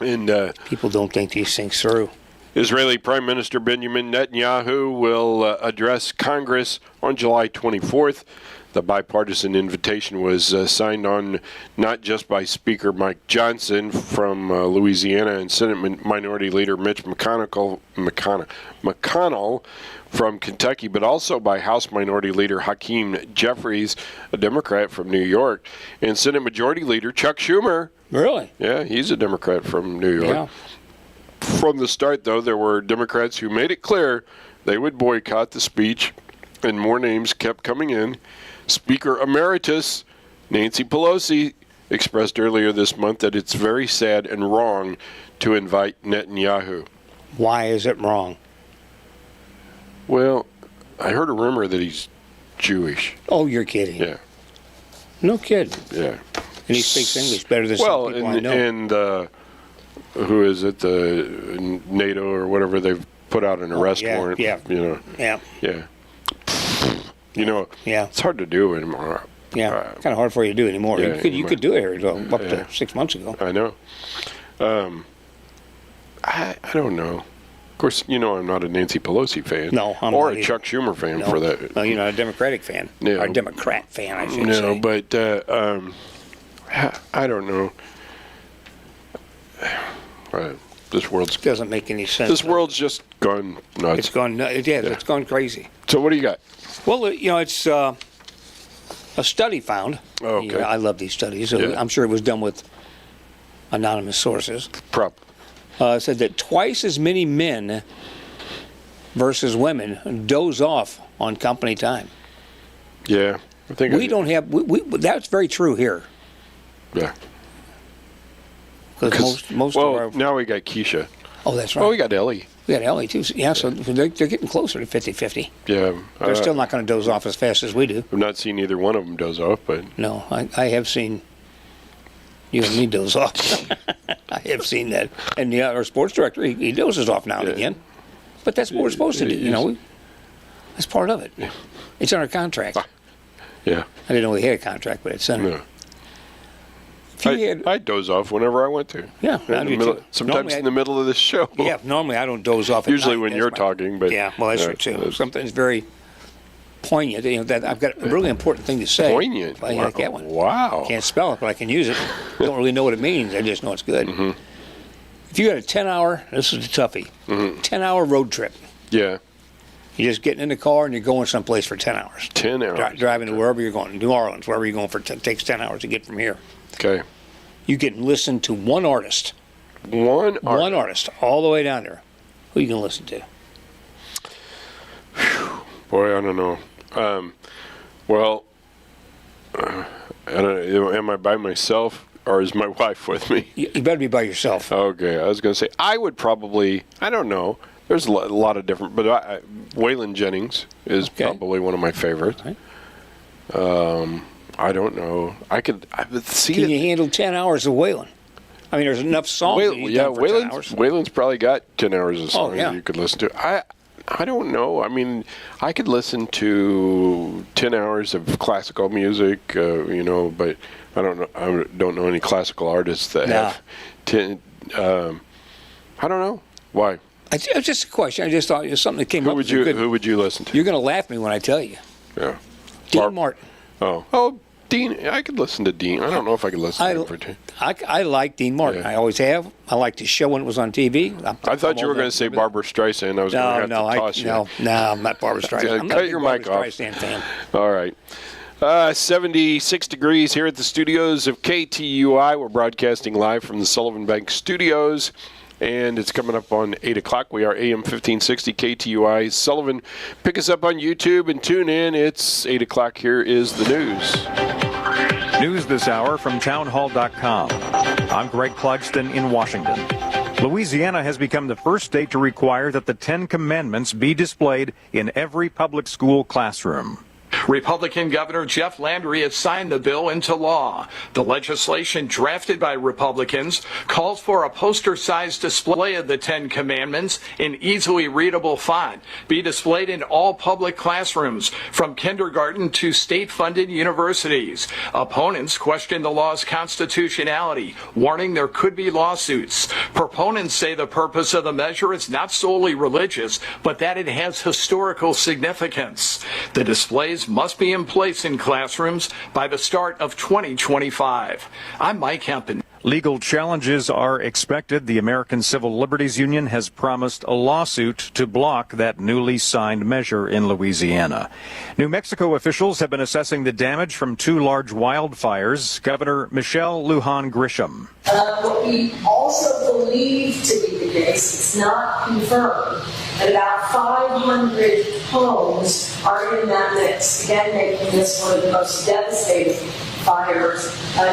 And people don't think these things through. Israeli Prime Minister Benjamin Netanyahu will address Congress on July 24th. The bipartisan invitation was signed on not just by Speaker Mike Johnson from Louisiana and Senate Minority Leader Mitch McConnell from Kentucky, but also by House Minority Leader Hakeem Jeffries, a Democrat from New York, and Senate Majority Leader Chuck Schumer. Really? Yeah, he's a Democrat from New York. Yeah. From the start, though, there were Democrats who made it clear they would boycott the speech, and more names kept coming in. Speaker Emeritus Nancy Pelosi expressed earlier this month that it's very sad and wrong to invite Netanyahu. Why is it wrong? Well, I heard a rumor that he's Jewish. Oh, you're kidding. Yeah. No kidding. Yeah. And he speaks English better than some people I know. And who is it? The NATO or whatever, they've put out an arrest warrant. Yeah. Yeah. Yeah. It's hard to do anymore. Yeah. Kind of hard for you to do anymore. Yeah, you could do it here up to 6 months ago. I know. I don't know. Of course, I'm not a Nancy Pelosi fan. No, I'm or not a either. Chuck Schumer fan for that. No, you're not a Democratic fan. Yeah. Or a Democrat fan, I should say. No, but I don't know. This world's doesn't make any sense. This world's just gone nuts. It's gone. It's gone crazy. So what do you got? Well, it's a study found. Oh, okay. I love these studies. Yeah. I'm sure it was done with anonymous sources. Said that twice as many men versus women doze off on company time. Yeah, I think we don't have. That's very true here. Yeah. Because most of our. Now we got Keisha. Oh, that's right. Oh, we got Ellie. We got Ellie, too. Yeah, so they're getting closer to 50-50. Yeah. They're still not going to doze off as fast as we do. I've not seen either one of them doze off, but. No, I have seen you and me doze off. I have seen that. And our sports director, he dozes off now and again. But that's what we're supposed to do, That's part of it. Yeah. It's in our contract. Yeah. I didn't know we had a contract, but it's in it. No. I doze off whenever I want to. Yeah, I do too. Sometimes in the middle of the show. Yeah, normally I don't doze off. Usually when you're talking, but yeah, well that's true too. Something's very poignant. That I've got a really important thing to say. Poignant. I like that one. Wow. Can't spell it, but I can use it. Don't really know what it means. I just know it's good. Mm-hmm. If you got a 10-hour, this is a toughie. 10-hour road trip. Yeah. You're just getting in the car and you're going someplace for 10 hours. 10 hours. Driving to wherever you're going, New Orleans, wherever you're going for. It takes 10 hours to get from here. Okay. You can listen to one artist. One artist all the way down there. Who you can listen to? Boy, I don't know. I don't know, am I by myself or is my wife with me? You better be by yourself. Okay, I was going to say I would probably. I don't know. There's a lot of different, but Waylon Jennings is probably one of my favorites. Okay. I don't know. I would see. Can you handle 10 hours of Waylon? I mean, there's enough songs. Waylon's probably got 10 hours of songs that you could listen to. I don't know. I mean, I could listen to 10 hours of classical music, but I don't know. I don't know any classical artists that have 10. I don't know. Why? It's just a question. I just thought it was something that came up. Who would you listen to? You're going to laugh at me when I tell you. Yeah. Dean Martin. Oh, Dean, I could listen to Dean. I don't know if I could listen to him for two. I like Dean Martin. Yeah. I always have. I liked his show when it was on TV. I thought you were going to say Barbara Streisand. I was going to have to toss you. No, I'm not Barbara Streisand. I'm not Cut your mic off. Streisand fan. All right. 76 degrees here at the studios of KTUI. We're broadcasting live from the Sullivan Bank studios, and it's coming up on 8 o'clock. We are AM 1560 KTUI Sullivan. Pick us up on YouTube and tune in. It's 8 o'clock. Here is the news. News this hour from townhall.com. I'm Greg Clugston in Washington. Louisiana has become the first state to require that the 10 Commandments be displayed in every public school classroom. Republican Governor Jeff Landry has signed the bill into law. The legislation drafted by Republicans calls for a poster-sized display of the 10 Commandments in easily readable font be displayed in all public classrooms, from kindergarten to state-funded universities. Opponents question the law's constitutionality, warning there could be lawsuits. Proponents say the purpose of the measure is not solely religious, but that it has historical significance. The displays must be in place in classrooms by the start of 2025. I'm Mike Hempen. Legal challenges are expected. The American Civil Liberties Union has promised a lawsuit to block that newly signed measure in Louisiana. New Mexico officials have been assessing the damage from 2 large wildfires. Governor Michelle Lujan Grisham. What we also believe to be the case, it's not confirmed, that about 500 homes are in that mix, again making this one of the most devastating fires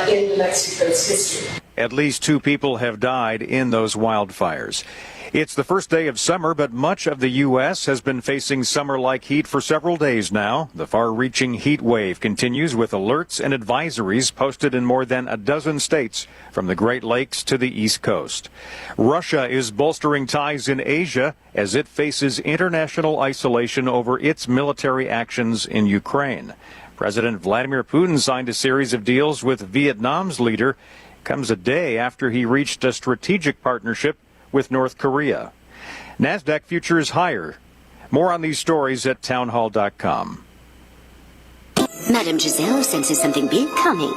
in New Mexico's history. At least 2 people have died in those wildfires. It's the first day of summer, but much of the U.S. has been facing summer-like heat for several days now. The far-reaching heat wave continues with alerts and advisories posted in more than a dozen states, from the Great Lakes to the East Coast. Russia is bolstering ties in Asia as it faces international isolation over its military actions in Ukraine. President Vladimir Putin signed a series of deals with Vietnam's leader. Comes a day after he reached a strategic partnership with North Korea. NASDAQ futures higher. More on these stories at townhall.com. Madame Giselle senses something big coming.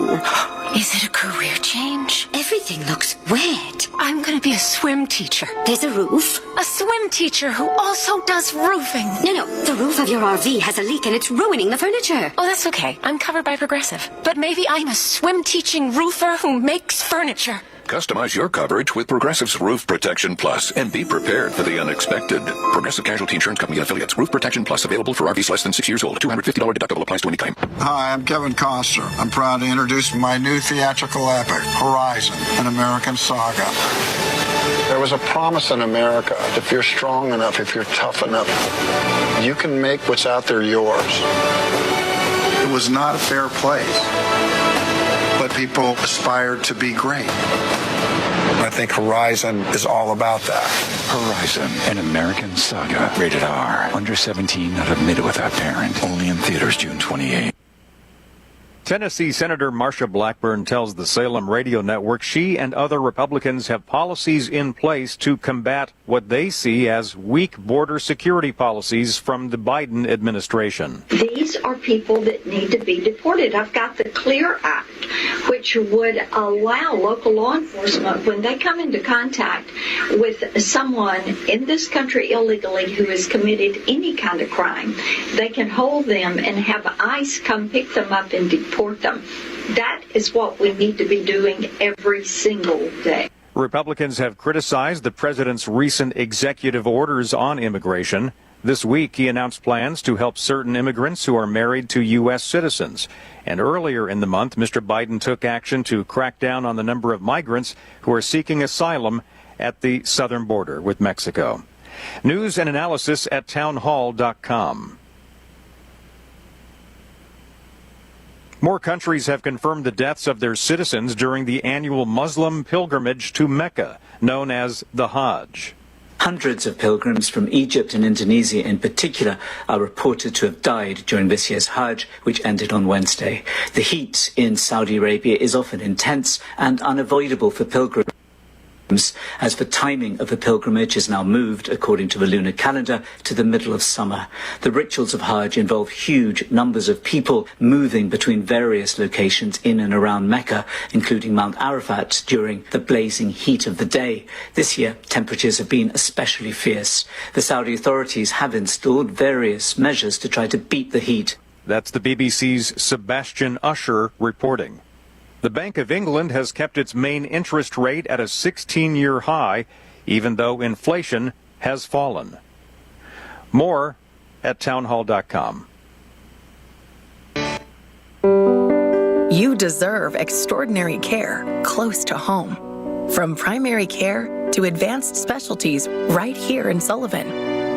Is it a career change? Everything looks wet. I'm going to be a swim teacher. There's a roof. A swim teacher who also does roofing. No, the roof of your RV has a leak and it's ruining the furniture. Oh, that's okay. I'm covered by Progressive. But maybe I'm a swim teaching roofer who makes furniture. Customize your coverage with Progressive's Roof Protection Plus and be prepared for the unexpected. Progressive Casualty Insurance Company and affiliates. Roof Protection Plus available for RVs less than 6 years old. $250 deductible applies to any claim. Hi, I'm Kevin Costner. I'm proud to introduce my new theatrical epic, Horizon, an American saga. There was a promise in America that if you're strong enough, if you're tough enough, you can make what's out there yours. It was not a fair place, but people aspired to be great. I think Horizon is all about that. Horizon, an American saga. Rated R. Under 17, not admitted without parent. Only in theaters June 28. Tennessee Senator Marsha Blackburn tells the Salem Radio Network she and other Republicans have policies in place to combat what they see as weak border security policies from the Biden administration. These are people that need to be deported. I've got the CLEAR Act, which would allow local law enforcement, when they come into contact with someone in this country illegally who has committed any kind of crime, they can hold them and have ICE come pick them up and deport them. That is what we need to be doing every single day. Republicans have criticized the president's recent executive orders on immigration. This week, he announced plans to help certain immigrants who are married to U.S. citizens. And earlier in the month, Mr. Biden took action to crack down on the number of migrants who are seeking asylum at the southern border with Mexico. News and analysis at townhall.com. More countries have confirmed the deaths of their citizens during the annual Muslim pilgrimage to Mecca, known as the Hajj. Hundreds of pilgrims from Egypt and Indonesia in particular are reported to have died during this year's Hajj, which ended on Wednesday. The heat in Saudi Arabia is often intense and unavoidable for pilgrims. as the timing of the pilgrimage is now moved, according to the lunar calendar, to the middle of summer. The rituals of Hajj involve huge numbers of people moving between various locations in and around Mecca, including Mount Arafat, during the blazing heat of the day. This year, temperatures have been especially fierce. The Saudi authorities have installed various measures to try to beat the heat. That's the BBC's Sebastian Usher reporting. The Bank of England has kept its main interest rate at a 16-year high, even though inflation has fallen. More at townhall.com. You deserve extraordinary care close to home. From primary care to advanced specialties right here in Sullivan.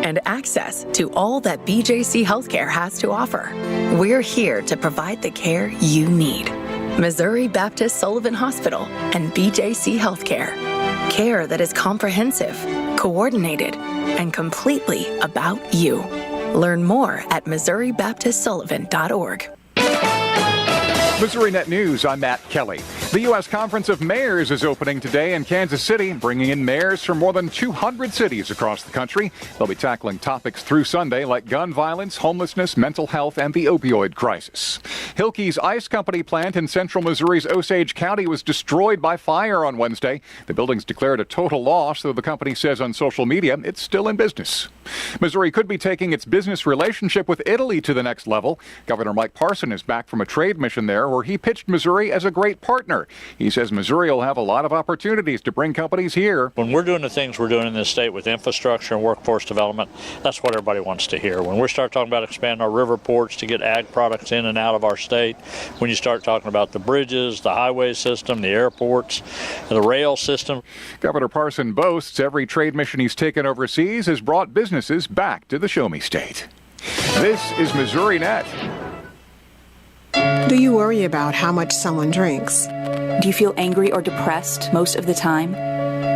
And access to all that BJC Healthcare has to offer. We're here to provide the care you need. Missouri Baptist Sullivan Hospital and BJC Healthcare. Care that is comprehensive, coordinated, and completely about you. Learn more at MissouriBaptistSullivan.org. Missouri Net News, I'm Matt Kelly. The U.S. Conference of Mayors is opening today in Kansas City, bringing in mayors from more than 200 cities across the country. They'll be tackling topics through Sunday like gun violence, homelessness, mental health, and the opioid crisis. Hilke's Ice Company plant in central Missouri's Osage County was destroyed by fire on Wednesday. The building's declared a total loss, though the company says on social media it's still in business. Missouri could be taking its business relationship with Italy to the next level. Governor Mike Parson is back from a trade mission there where he pitched Missouri as a great partner. He says Missouri will have a lot of opportunities to bring companies here. When we're doing the things we're doing in this state with infrastructure and workforce development, that's what everybody wants to hear. When we start talking about expanding our river ports to get ag products in and out of our state, when you start talking about the bridges, the highway system, the airports, the rail system. Governor Parson boasts every trade mission he's taken overseas has brought businesses back to the Show Me State. This is Missouri Net. Do you worry about how much someone drinks? Do you feel angry or depressed most of the time?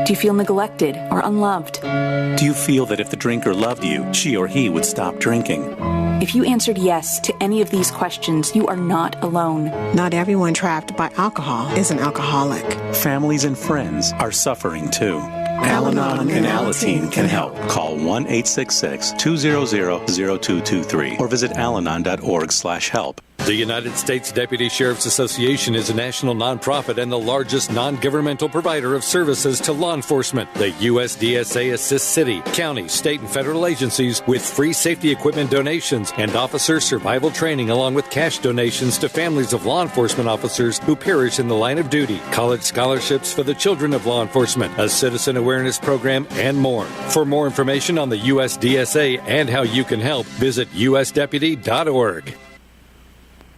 Do you feel neglected or unloved? Do you feel that if the drinker loved you, she or he would stop drinking? If you answered yes to any of these questions, you are not alone. Not everyone trapped by alcohol is an alcoholic. Families and friends are suffering too. Al-Anon and Alateen can help. Call 1-866-200-0223 or visit alanon.org/help. The United States Deputy Sheriff's Association is a national nonprofit and the largest non-governmental provider of services to law enforcement. The USDSA assists city, county, state, and federal agencies with free safety equipment donations and officer survival training, along with cash donations to families of law enforcement officers who perish in the line of duty, college scholarships for the children of law enforcement, a citizen awareness program, and more. For more information on the USDSA and how you can help, visit usdeputy.org.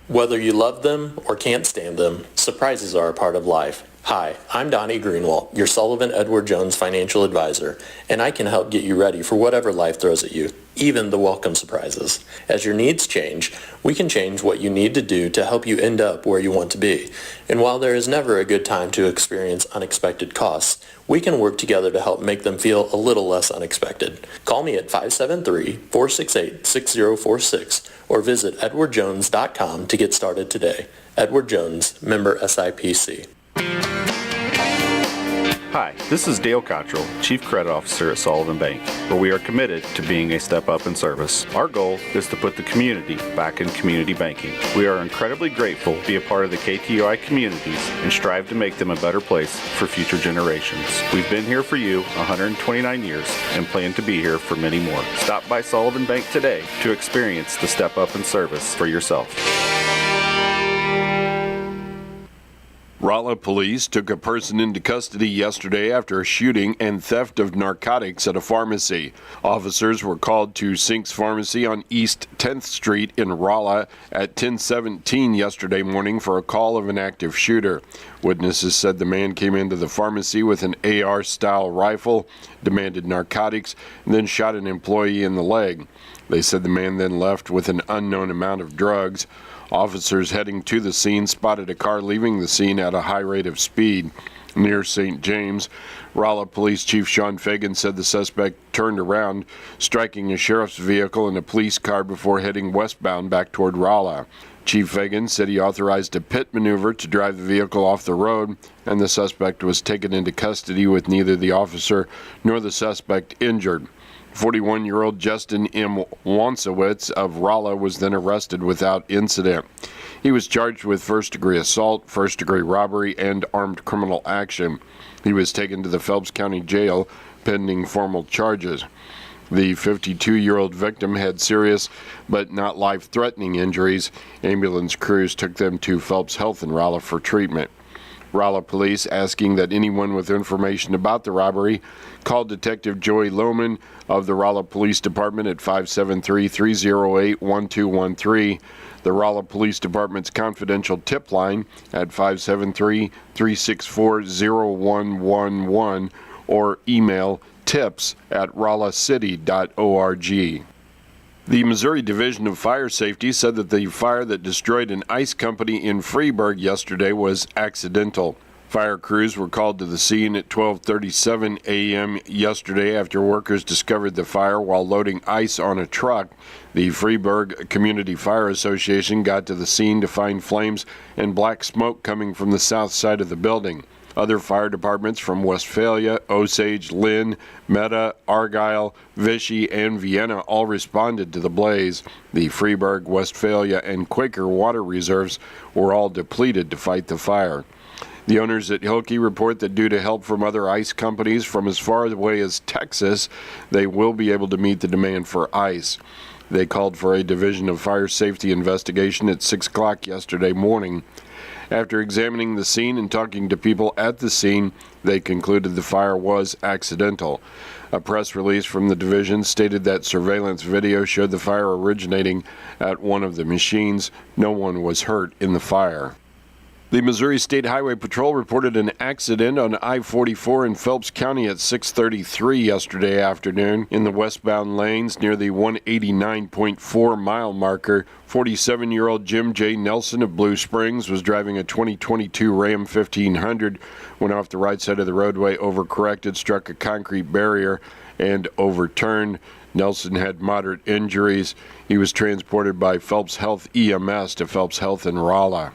Whether you love them or can't stand them, surprises are a part of life. Hi, I'm Donnie Greenwald, your Sullivan Edward Jones financial advisor, and I can help get you ready for whatever life throws at you, even the welcome surprises. As your needs change, we can change what you need to do to help you end up where you want to be. And while there is never a good time to experience unexpected costs, we can work together to help make them feel a little less unexpected. Call me at 573-468-6046 or visit edwardjones.com to get started today. Edward Jones, member SIPC. Hi, this is Dale Cottrell, Chief Credit Officer at Sullivan Bank, where we are committed to being a step up in service. Our goal is to put the community back in community banking. We are incredibly grateful to be a part of the KTUI communities and strive to make them a better place for future generations. We've been here for you 129 years and plan to be here for many more. Stop by Sullivan Bank today to experience the step up in service for yourself. Rolla police took a person into custody yesterday after a shooting and theft of narcotics at a pharmacy. Officers were called to Sink's Pharmacy on East 10th Street in Rolla at 10:17 yesterday morning for a call of an active shooter. Witnesses said the man came into the pharmacy with an AR-style rifle, demanded narcotics, and then shot an employee in the leg. They said the man then left with an unknown amount of drugs. Officers heading to the scene spotted a car leaving the scene at a high rate of speed near St. James. Rolla Police Chief Sean Fagan said the suspect turned around, striking a sheriff's vehicle and a police car before heading westbound back toward Rolla. Chief Fagan said he authorized a pit maneuver to drive the vehicle off the road, and the suspect was taken into custody with neither the officer nor the suspect injured. 41-year-old Justin M. Wansowitz of Rolla was then arrested without incident. He was charged with first-degree assault, first-degree robbery, and armed criminal action. He was taken to the Phelps County Jail pending formal charges. The 52-year-old victim had serious but not life-threatening injuries. Ambulance crews took them to Phelps Health in Rolla for treatment. Rolla police asking that anyone with information about the robbery call Detective Joey Lohman of the Rolla Police Department at 573-308-1213, the Rolla Police Department's confidential tip line at 573-364-0111, or email tips@rollacity.org. The Missouri Division of Fire Safety said that the fire that destroyed an ice company in Freeburg yesterday was accidental. Fire crews were called to the scene at 12:37 a.m. yesterday after workers discovered the fire while loading ice on a truck. The Freeburg Community Fire Association got to the scene to find flames and black smoke coming from the south side of the building. Other fire departments from Westphalia, Osage, Lynn, Meta, Argyle, Vichy, and Vienna all responded to the blaze. The Freeburg, Westphalia, and Quaker water reserves were all depleted to fight the fire. The owners at Hilke report that due to help from other ice companies from as far away as Texas, they will be able to meet the demand for ice. They called for a Division of Fire Safety investigation at 6 o'clock yesterday morning. After examining the scene and talking to people at the scene, they concluded the fire was accidental. A press release from the division stated that surveillance video showed the fire originating at one of the machines. No one was hurt in the fire. The Missouri State Highway Patrol reported an accident on I-44 in Phelps County at 6:33 yesterday afternoon in the westbound lanes near the 189.4-mile marker. 47-year-old Jim J. Nelson of Blue Springs was driving a 2022 Ram 1500, went off the right side of the roadway, overcorrected, struck a concrete barrier, and overturned. Nelson had moderate injuries. He was transported by Phelps Health EMS to Phelps Health in Rolla.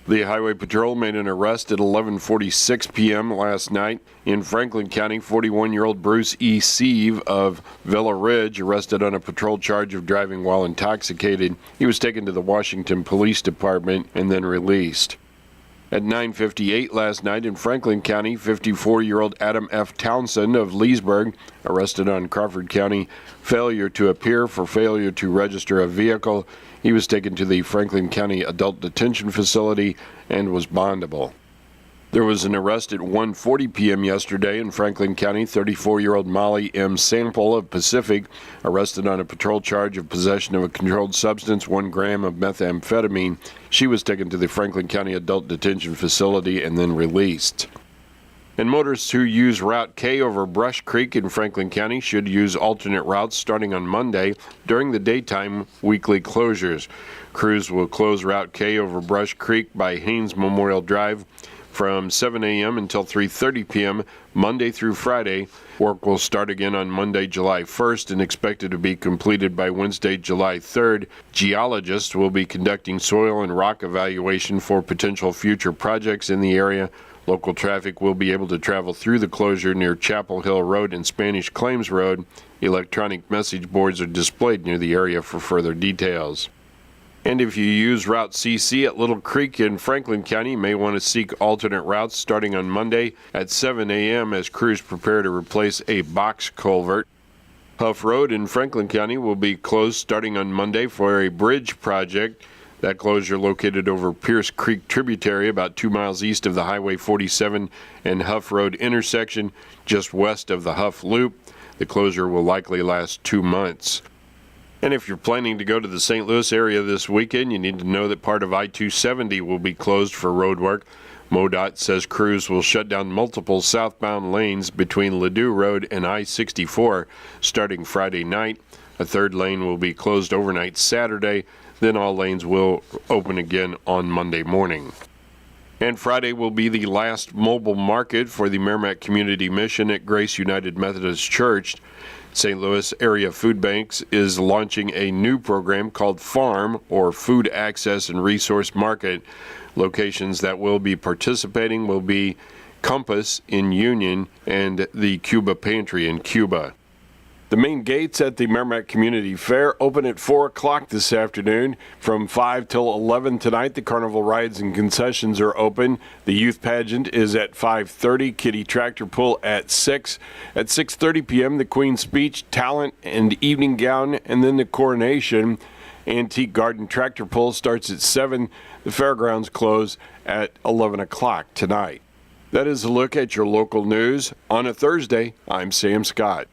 The Highway Patrol made an arrest at 11:46 p.m. last night in Franklin County. 41-year-old Bruce E. Sieve of Villa Ridge arrested on a patrol charge of driving while intoxicated. He was taken to the Washington Police Department and then released. At 9:58 last night in Franklin County, 54-year-old Adam F. Townsend of Leesburg arrested on Crawford County failure to appear for failure to register a vehicle. He was taken to the Franklin County Adult Detention Facility and was bondable. There was an arrest at 1:40 p.m. yesterday in Franklin County. 34-year-old Molly M. Sample of Pacific arrested on a patrol charge of possession of a controlled substance, 1 gram of methamphetamine. She was taken to the Franklin County Adult Detention Facility and then released. And motorists who use Route K over Brush Creek in Franklin County should use alternate routes starting on Monday during the daytime weekly closures. Crews will close Route K over Brush Creek by Haynes Memorial Drive from 7 a.m. until 3:30 p.m. Monday through Friday. Work will start again on Monday, July 1st, and expected to be completed by Wednesday, July 3rd. Geologists will be conducting soil and rock evaluation for potential future projects in the area. Local traffic will be able to travel through the closure near Chapel Hill Road and Spanish Claims Road. Electronic message boards are displayed near the area for further details. And if you use Route CC at Little Creek in Franklin County, you may want to seek alternate routes starting on Monday at 7 a.m. as crews prepare to replace a box culvert. Huff Road in Franklin County will be closed starting on Monday for a bridge project. That closure located over Pierce Creek tributary about 2 miles east of the Highway 47 and Huff Road intersection, just west of the Huff Loop. The closure will likely last 2 months. And if you're planning to go to the St. Louis area this weekend, you need to know that part of I-270 will be closed for road work. MoDOT says crews will shut down multiple southbound lanes between Ladue Road and I-64 starting Friday night. A third lane will be closed overnight Saturday. Then all lanes will open again on Monday morning. And Friday will be the last mobile market for the Merrimack Community Mission at Grace United Methodist Church. St. Louis Area Food Banks is launching a new program called FARM, or Food Access and Resource Market. Locations that will be participating will be Compass in Union and the Cuba Pantry in Cuba. The main gates at the Merrimack Community Fair open at 4 o'clock this afternoon. From 5 till 11 tonight, the carnival rides and concessions are open. The youth pageant is at 5:30, Kitty Tractor Pull at 6. At 6:30 p.m., the Queen's Speech, Talent, and Evening Gown, and then the coronation. Antique Garden Tractor Pull starts at 7. The fairgrounds close at 11 o'clock tonight. That is a look at your local news. On a Thursday, I'm Sam Scott.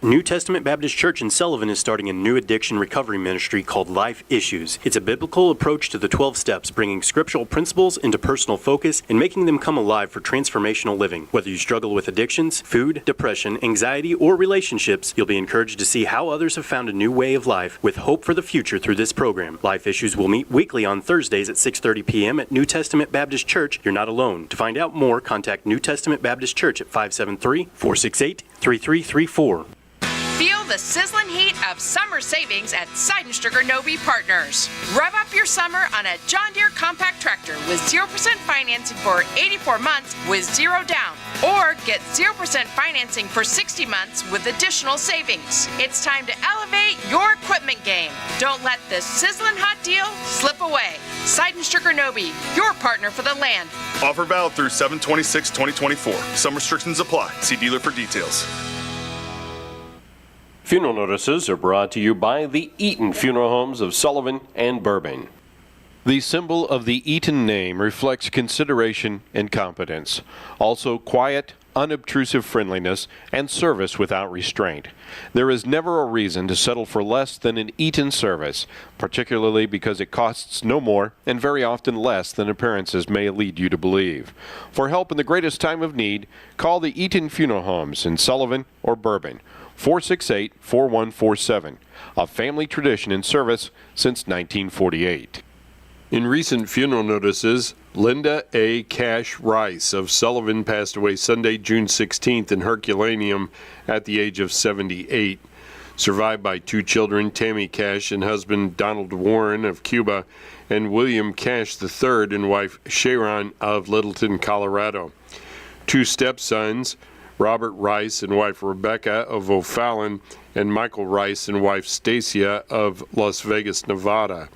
New Testament Baptist Church in Sullivan is starting a new addiction recovery ministry called Life Issues. It's a biblical approach to the 12 steps, bringing scriptural principles into personal focus and making them come alive for transformational living. Whether you struggle with addictions, food, depression, anxiety, or relationships, you'll be encouraged to see how others have found a new way of life with hope for the future through this program. Life Issues will meet weekly on Thursdays at 6:30 p.m. at New Testament Baptist Church. You're not alone. To find out more, contact New Testament Baptist Church at 573-468-3334. Feel the sizzling heat of summer savings at Seidenstricker Nobe Partners. Rev up your summer on a John Deere compact tractor with 0% financing for 84 months with zero down. Or get 0% financing for 60 months with additional savings. It's time to elevate your equipment game. Don't let this sizzling hot deal slip away. Seidenstricker Nobe, your partner for the land. Offer valid through 7/26/2024. Some restrictions apply. See dealer for details. Funeral notices are brought to you by the Eaton Funeral Homes of Sullivan and Bourbon. The symbol of the Eaton name reflects consideration and competence. Also quiet, unobtrusive friendliness and service without restraint. There is never a reason to settle for less than an Eaton service, particularly because it costs no more and very often less than appearances may lead you to believe. For help in the greatest time of need, call the Eaton Funeral Homes in Sullivan or Bourbon. 468-4147, a family tradition in service since 1948. In recent funeral notices, Linda A. Cash Rice of Sullivan passed away Sunday, June 16th in Herculaneum at the age of 78. Survived by 2 children, Tammy Cash and husband Donald Warren of Cuba, and William Cash III and wife Sharon of Littleton, Colorado. 2 stepsons, Robert Rice and wife Rebecca of O'Fallon, and Michael Rice and wife Stacia of Las Vegas, Nevada.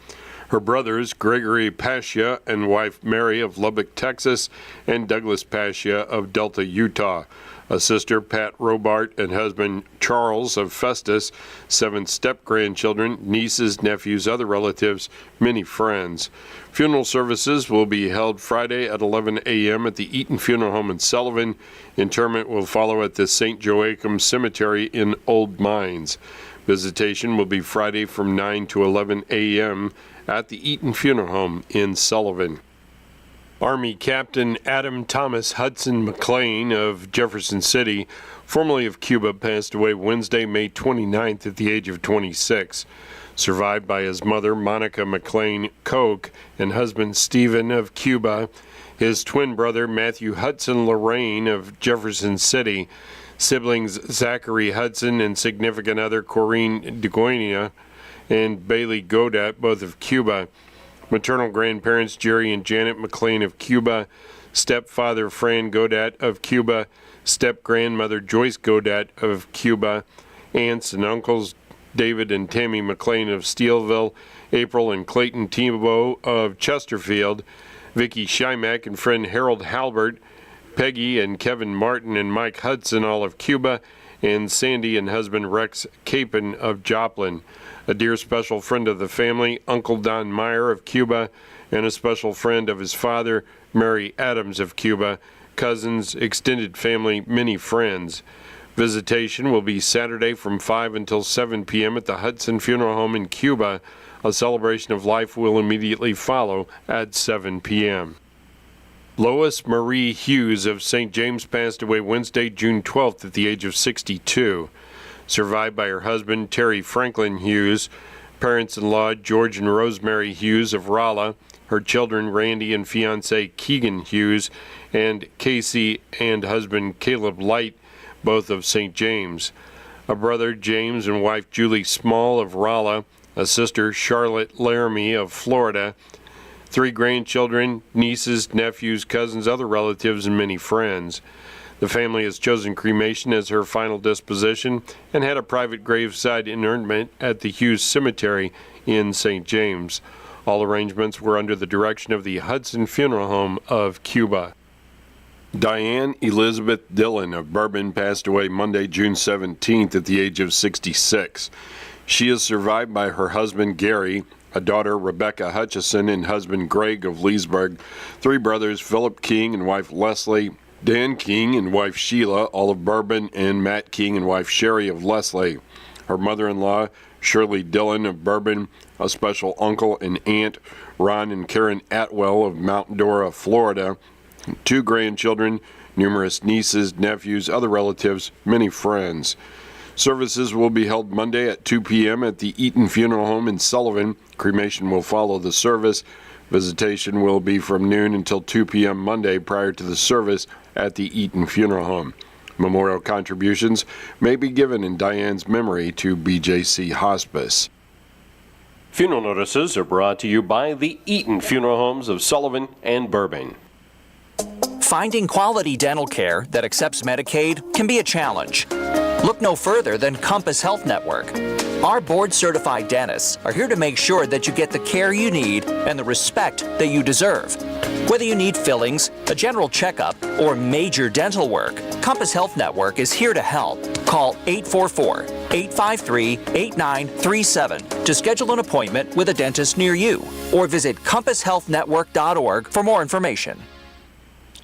Her brothers, Gregory Pasha and wife Mary of Lubbock, Texas, and Douglas Pasha of Delta, Utah. A sister, Pat Robart, and husband Charles of Festus, 7 step-grandchildren, nieces, nephews, other relatives, many friends. Funeral services will be held Friday at 11 a.m. at the Eaton Funeral Home in Sullivan. Interment will follow at the St. Joachim Cemetery in Old Mines. Visitation will be Friday from 9 to 11 a.m. at the Eaton Funeral Home in Sullivan. Army Captain Adam Thomas Hudson McLean of Jefferson City, formerly of Cuba, passed away Wednesday, May 29th at the age of 26. Survived by his mother, Monica McLean Koch, and husband Stephen of Cuba, his twin brother, Matthew Hudson Lorraine of Jefferson City, siblings Zachary Hudson and significant other Corinne DeGuenia, and Bailey Godat, both of Cuba. Maternal grandparents Jerry and Janet McLean of Cuba, stepfather Fran Godat of Cuba, step-grandmother Joyce Godat of Cuba, aunts and uncles David and Tammy McLean of Steelville, April and Clayton Tebow of Chesterfield, Vicky Shymack and friend Harold Halbert, Peggy and Kevin Martin and Mike Hudson, all of Cuba, and Sandy and husband Rex Capon of Joplin. A dear special friend of the family, Uncle Don Meyer of Cuba, and a special friend of his father, Mary Adams of Cuba, cousins, extended family, many friends. Visitation will be Saturday from 5 until 7 p.m. at the Hudson Funeral Home in Cuba. A celebration of life will immediately follow at 7 p.m. Lois Marie Hughes of St. James passed away Wednesday, June 12th at the age of 62. Survived by her husband, Terry Franklin Hughes, parents-in-law, George and Rosemary Hughes of Rolla, Her children, Randy and fiancé Keegan Hughes, and Casey and husband Caleb Light, both of St. James. A brother, James, and wife Julie Small of Rolla, a sister, Charlotte Laramie of Florida, 3 grandchildren, nieces, nephews, cousins, other relatives, and many friends. The family has chosen cremation as her final disposition and had a private graveside interment at the Hughes Cemetery in St. James. All arrangements were under the direction of the Hudson Funeral Home of Cuba. Diane Elizabeth Dillon of Bourbon passed away Monday, June 17th at the age of 66. She is survived by her husband, Gary, a daughter, Rebecca Hutchison, and husband, Greg of Leesburg, 3 brothers, Philip King and wife, Leslie, Dan King and wife, Sheila, all of Bourbon, and Matt King and wife, Sherry of Leslie. Her mother-in-law, Shirley Dillon of Bourbon, a special uncle and aunt, Ron and Karen Atwell of Mount Dora, Florida, 2 grandchildren, numerous nieces, nephews, other relatives, many friends. Services will be held Monday at 2 p.m. at the Eaton Funeral Home in Sullivan. Cremation will follow the service. Visitation will be from noon until 2 p.m. Monday prior to the service at the Eaton Funeral Home. Memorial contributions may be given in Diane's memory to BJC Hospice. Funeral notices are brought to you by the Eaton Funeral Homes of Sullivan and Bourbon. Finding quality dental care that accepts Medicaid can be a challenge. Look no further than Compass Health Network. Our board-certified dentists are here to make sure that you get the care you need and the respect that you deserve. Whether you need fillings, a general checkup, or major dental work, Compass Health Network is here to help. Call 844-853-8937 to schedule an appointment with a dentist near you, or visit compasshealthnetwork.org for more information.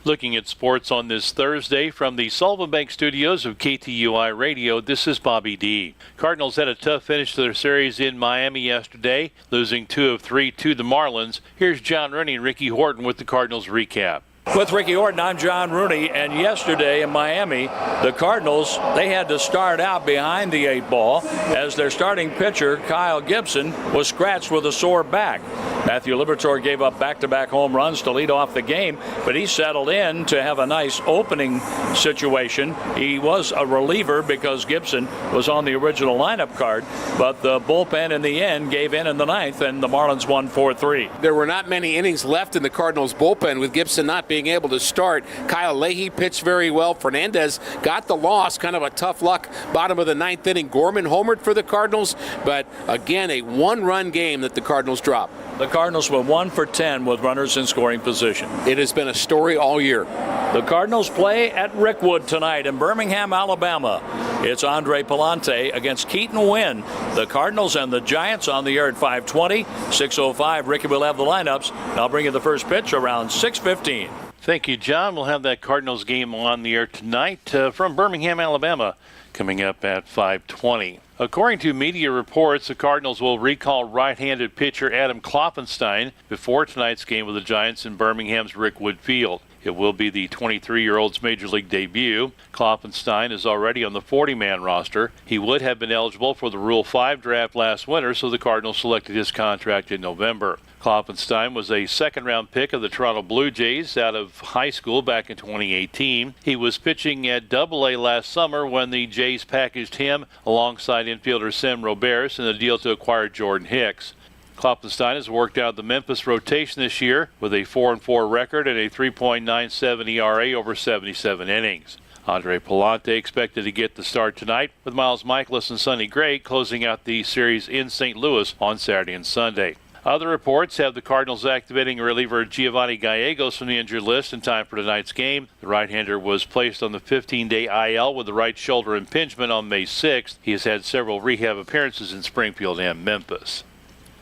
Looking at sports on this Thursday from the Sullivan Bank studios of KTUI Radio, this is Bobby D. Cardinals had a tough finish to their series in Miami yesterday, losing 2 of 3 to the Marlins. Here's John Rooney and Ricky Horton with the Cardinals recap. With Ricky Horton, I'm John Rooney, and yesterday in Miami, the Cardinals, they had to start out behind the 8 ball as their starting pitcher, Kyle Gibson, was scratched with a sore back. Matthew Liberatore gave up back-to-back home runs to lead off the game, but he settled in to have a nice opening situation. He was a reliever because Gibson was on the original lineup card, but the bullpen in the end gave in the 9th, and the Marlins won 4-3. There were not many innings left in the Cardinals bullpen with Gibson not being able to start. Kyle Leahy pitched very well. Fernandez got the loss, kind of a tough luck bottom of the 9th inning. Gorman homered for the Cardinals, but again, a 1-run game that the Cardinals dropped. The Cardinals were 1 for 10 with runners in scoring position. It has been a story all year. The Cardinals play at Rickwood tonight in Birmingham, Alabama. It's Andre Palante against Keaton Wynn. The Cardinals and the Giants on the air at 5:20. 6:05, Ricky will have the lineups. I'll bring you the first pitch around 6:15. Thank you, John. We'll have that Cardinals game on the air tonight from Birmingham, Alabama, coming up at 5:20. According to media reports, the Cardinals will recall right-handed pitcher Adam Klopfenstein before tonight's game with the Giants in Birmingham's Rickwood Field. It will be the 23-year-old's Major League debut. Klopfenstein is already on the 40-man roster. He would have been eligible for the Rule 5 draft last winter, so the Cardinals selected his contract in November. Klopfenstein was a second-round pick of the Toronto Blue Jays out of high school back in 2018. He was pitching at Double-A last summer when the Jays packaged him alongside infielder Sam Roberts in the deal to acquire Jordan Hicks. Klopfenstein has worked out the Memphis rotation this year with a 4-4 record and a 3.97 ERA over 77 innings. Andre Palante expected to get the start tonight, with Miles Michaelis and Sonny Gray closing out the series in St. Louis on Saturday and Sunday. Other reports have the Cardinals activating reliever Giovanni Gallegos from the injured list in time for tonight's game. The right-hander was placed on the 15-day IL with the right shoulder impingement on May 6th. He has had several rehab appearances in Springfield and Memphis.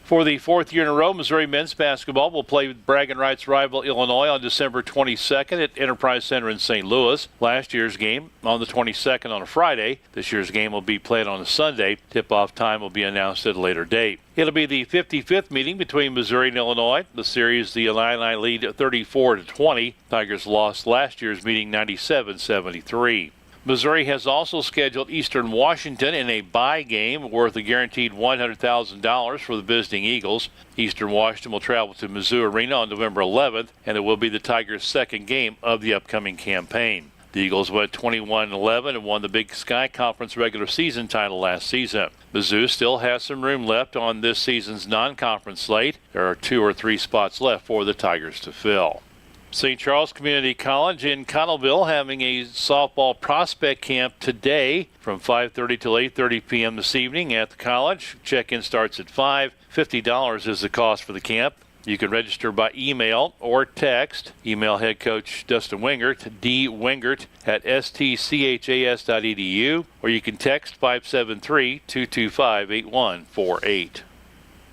For the 4th year in a row, Missouri men's basketball will play bragging rights rival Illinois on December 22nd at Enterprise Center in St. Louis. Last year's game on the 22nd on a Friday. This year's game will be played on a Sunday. Tip-off time will be announced at a later date. It'll be the 55th meeting between Missouri and Illinois. The series, the Illini lead 34-20. Tigers lost last year's meeting 97-73. Missouri has also scheduled Eastern Washington in a bye game worth a guaranteed $100,000 for the visiting Eagles. Eastern Washington will travel to Mizzou Arena on November 11th, and it will be the Tigers' second game of the upcoming campaign. The Eagles went 21-11 and won the Big Sky Conference regular season title last season. Mizzou still has some room left on this season's non-conference slate. There are 2 or 3 spots left for the Tigers to fill. St. Charles Community College in Connellville having a softball prospect camp today from 5:30 till 8:30 p.m. this evening at the college. Check-in starts at $5. $50 is the cost for the camp. You can register by email or text. Email head coach Dustin Wingert, dwingert@stchas.edu, or you can text 573-225-8148.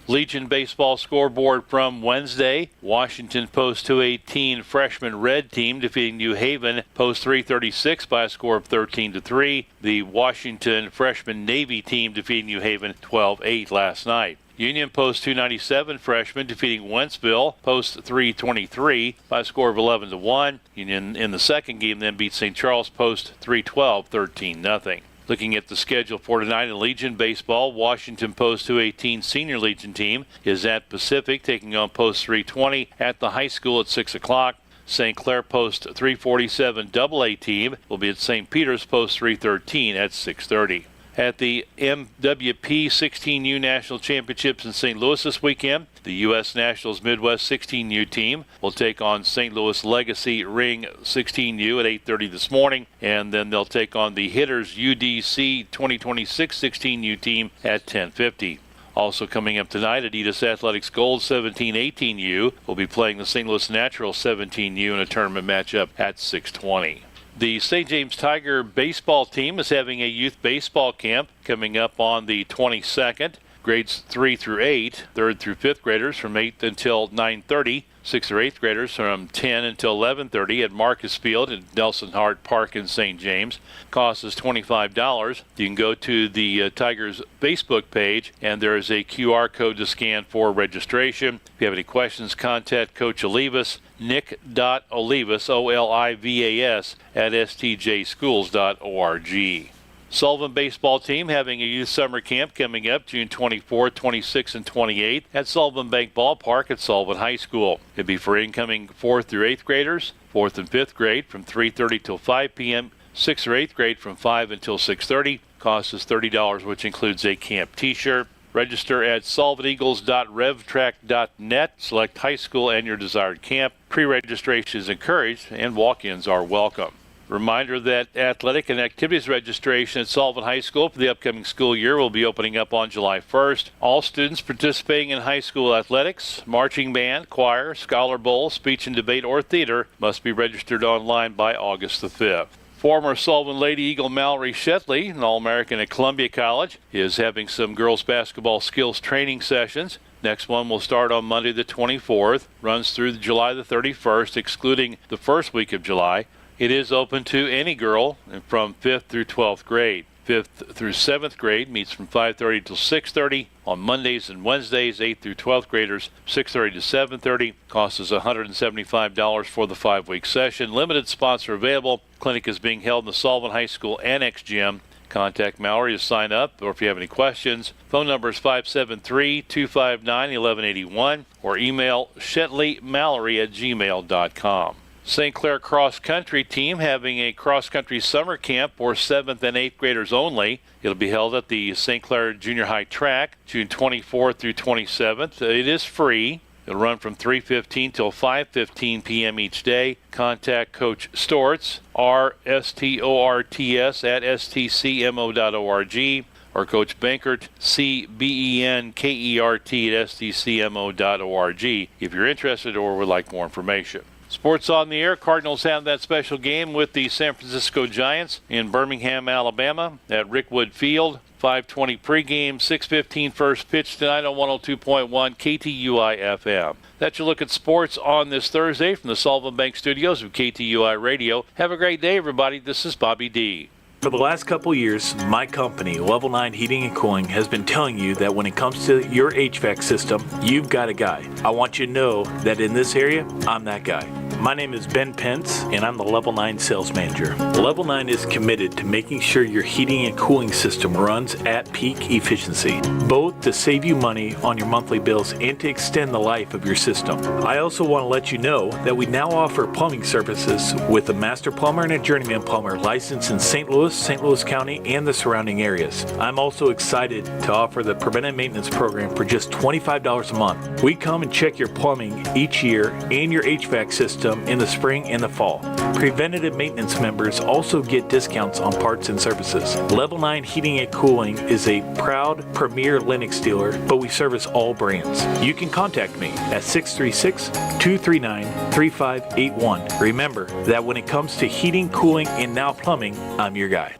Legion baseball scoreboard from Wednesday. Washington Post 218 freshman red team defeating New Haven Post 336 by a score of 13-3. The Washington freshman Navy team defeating New Haven 12-8 last night. Union Post 297 freshman defeating Wentzville Post 323 by a score of 11-1. Union in the second game then beat St. Charles Post 312 13-0. Looking at the schedule for tonight in Legion baseball, Washington Post 218 senior Legion team is at Pacific taking on Post 320 at the high school at 6 o'clock. St. Clair Post 347 AA team will be at St. Peter's Post 313 at 6:30. At the MWP 16U National Championships in St. Louis this weekend, the U.S. Nationals Midwest 16U team will take on St. Louis Legacy Ring 16U at 8:30 this morning, and then they'll take on the Hitters UDC 2026 16U team at 10:50. Also coming up tonight, Adidas Athletics Gold 17-18U will be playing the St. Louis Natural 17U in a tournament matchup at 6:20. The St. James Tiger baseball team is having a youth baseball camp coming up on the 22nd. Grades 3 through 8, 3rd through 5th graders from 8 until 9:30. 6th or 8th graders from 10 until 11:30 at Marcus Field at Nelson Hart Park in St. James. Cost is $25. You can go to the Tigers Facebook page, and there is a QR code to scan for registration. If you have any questions, contact Coach Olivas, nick.olivas, O-L-I-V-A-S, at stjschools.org. Sullivan baseball team having a youth summer camp coming up June 24th, 26th, and 28th at Sullivan Bank Ballpark at Sullivan High School. It'll be for incoming 4th through 8th graders, 4th and 5th grade from 3:30 till 5 p.m., 6th or 8th grade from 5 until 6:30. Cost is $30, which includes a camp t-shirt. Register at sullivaneagles.revtrack.net. Select high school and your desired camp. Pre-registration is encouraged and walk-ins are welcome. Reminder that athletic and activities registration at Sullivan High School for the upcoming school year will be opening up on July 1st. All students participating in high school athletics, marching band, choir, scholar bowl, speech and debate, or theater must be registered online by August the 5th. Former Sullivan Lady Eagle Mallory Shetley, an All-American at Columbia College, is having some girls basketball skills training sessions. Next one will start on Monday the 24th, runs through July the 31st, excluding the first week of July. It is open to any girl from 5th through 12th grade. 5th through 7th grade meets from 5:30 till 6:30 on Mondays and Wednesdays. 8th through 12th graders, 6:30 to 7:30. Cost is $175 for the 5-week session. Limited spots are available. Clinic is being held in the Sullivan High School Annex Gym. Contact Mallory to sign up, or if you have any questions, phone number is 573-259-1181, or email shetleymallory@gmail.com. St. Clair Cross Country team having a cross country summer camp for 7th and 8th graders only. It'll be held at the St. Clair Junior High track June 24th through 27th. It is free. It'll run from 3:15 till 5:15 p.m. each day. Contact Coach Storts, RSTORTS, at stcmo.org, or Coach Bankert, CBENKERT, at stcmo.org if you're interested or would like more information. Sports on the air. Cardinals have that special game with the San Francisco Giants in Birmingham, Alabama at Rickwood Field. 5:20 pregame, 6:15 first pitch tonight on 102.1 KTUI FM. That's your look at sports on this Thursday from the Sullivan Bank Studios of KTUI Radio. Have a great day, everybody. This is Bobby D. For the last couple years, my company, Level 9 Heating and Cooling, has been telling you that when it comes to your HVAC system, you've got a guy. I want you to know that in this area, I'm that guy. My name is Ben Pence, and I'm the Level 9 sales manager. Level 9 is committed to making sure your heating and cooling system runs at peak efficiency, both to save you money on your monthly bills and to extend the life of your system. I also want to let you know that we now offer plumbing services with a master plumber and a journeyman plumber licensed in St. Louis County, and the surrounding areas. I'm also excited to offer the preventive maintenance program for just $25 a month. We come and check your plumbing each year and your HVAC system in the spring and the fall. Preventative maintenance members also get discounts on parts and services. Level 9 Heating and Cooling is a proud premier Lennox dealer, but we service all brands. You can contact me at 636-239-3581. Remember that when it comes to heating, cooling, and now plumbing, I'm your guy.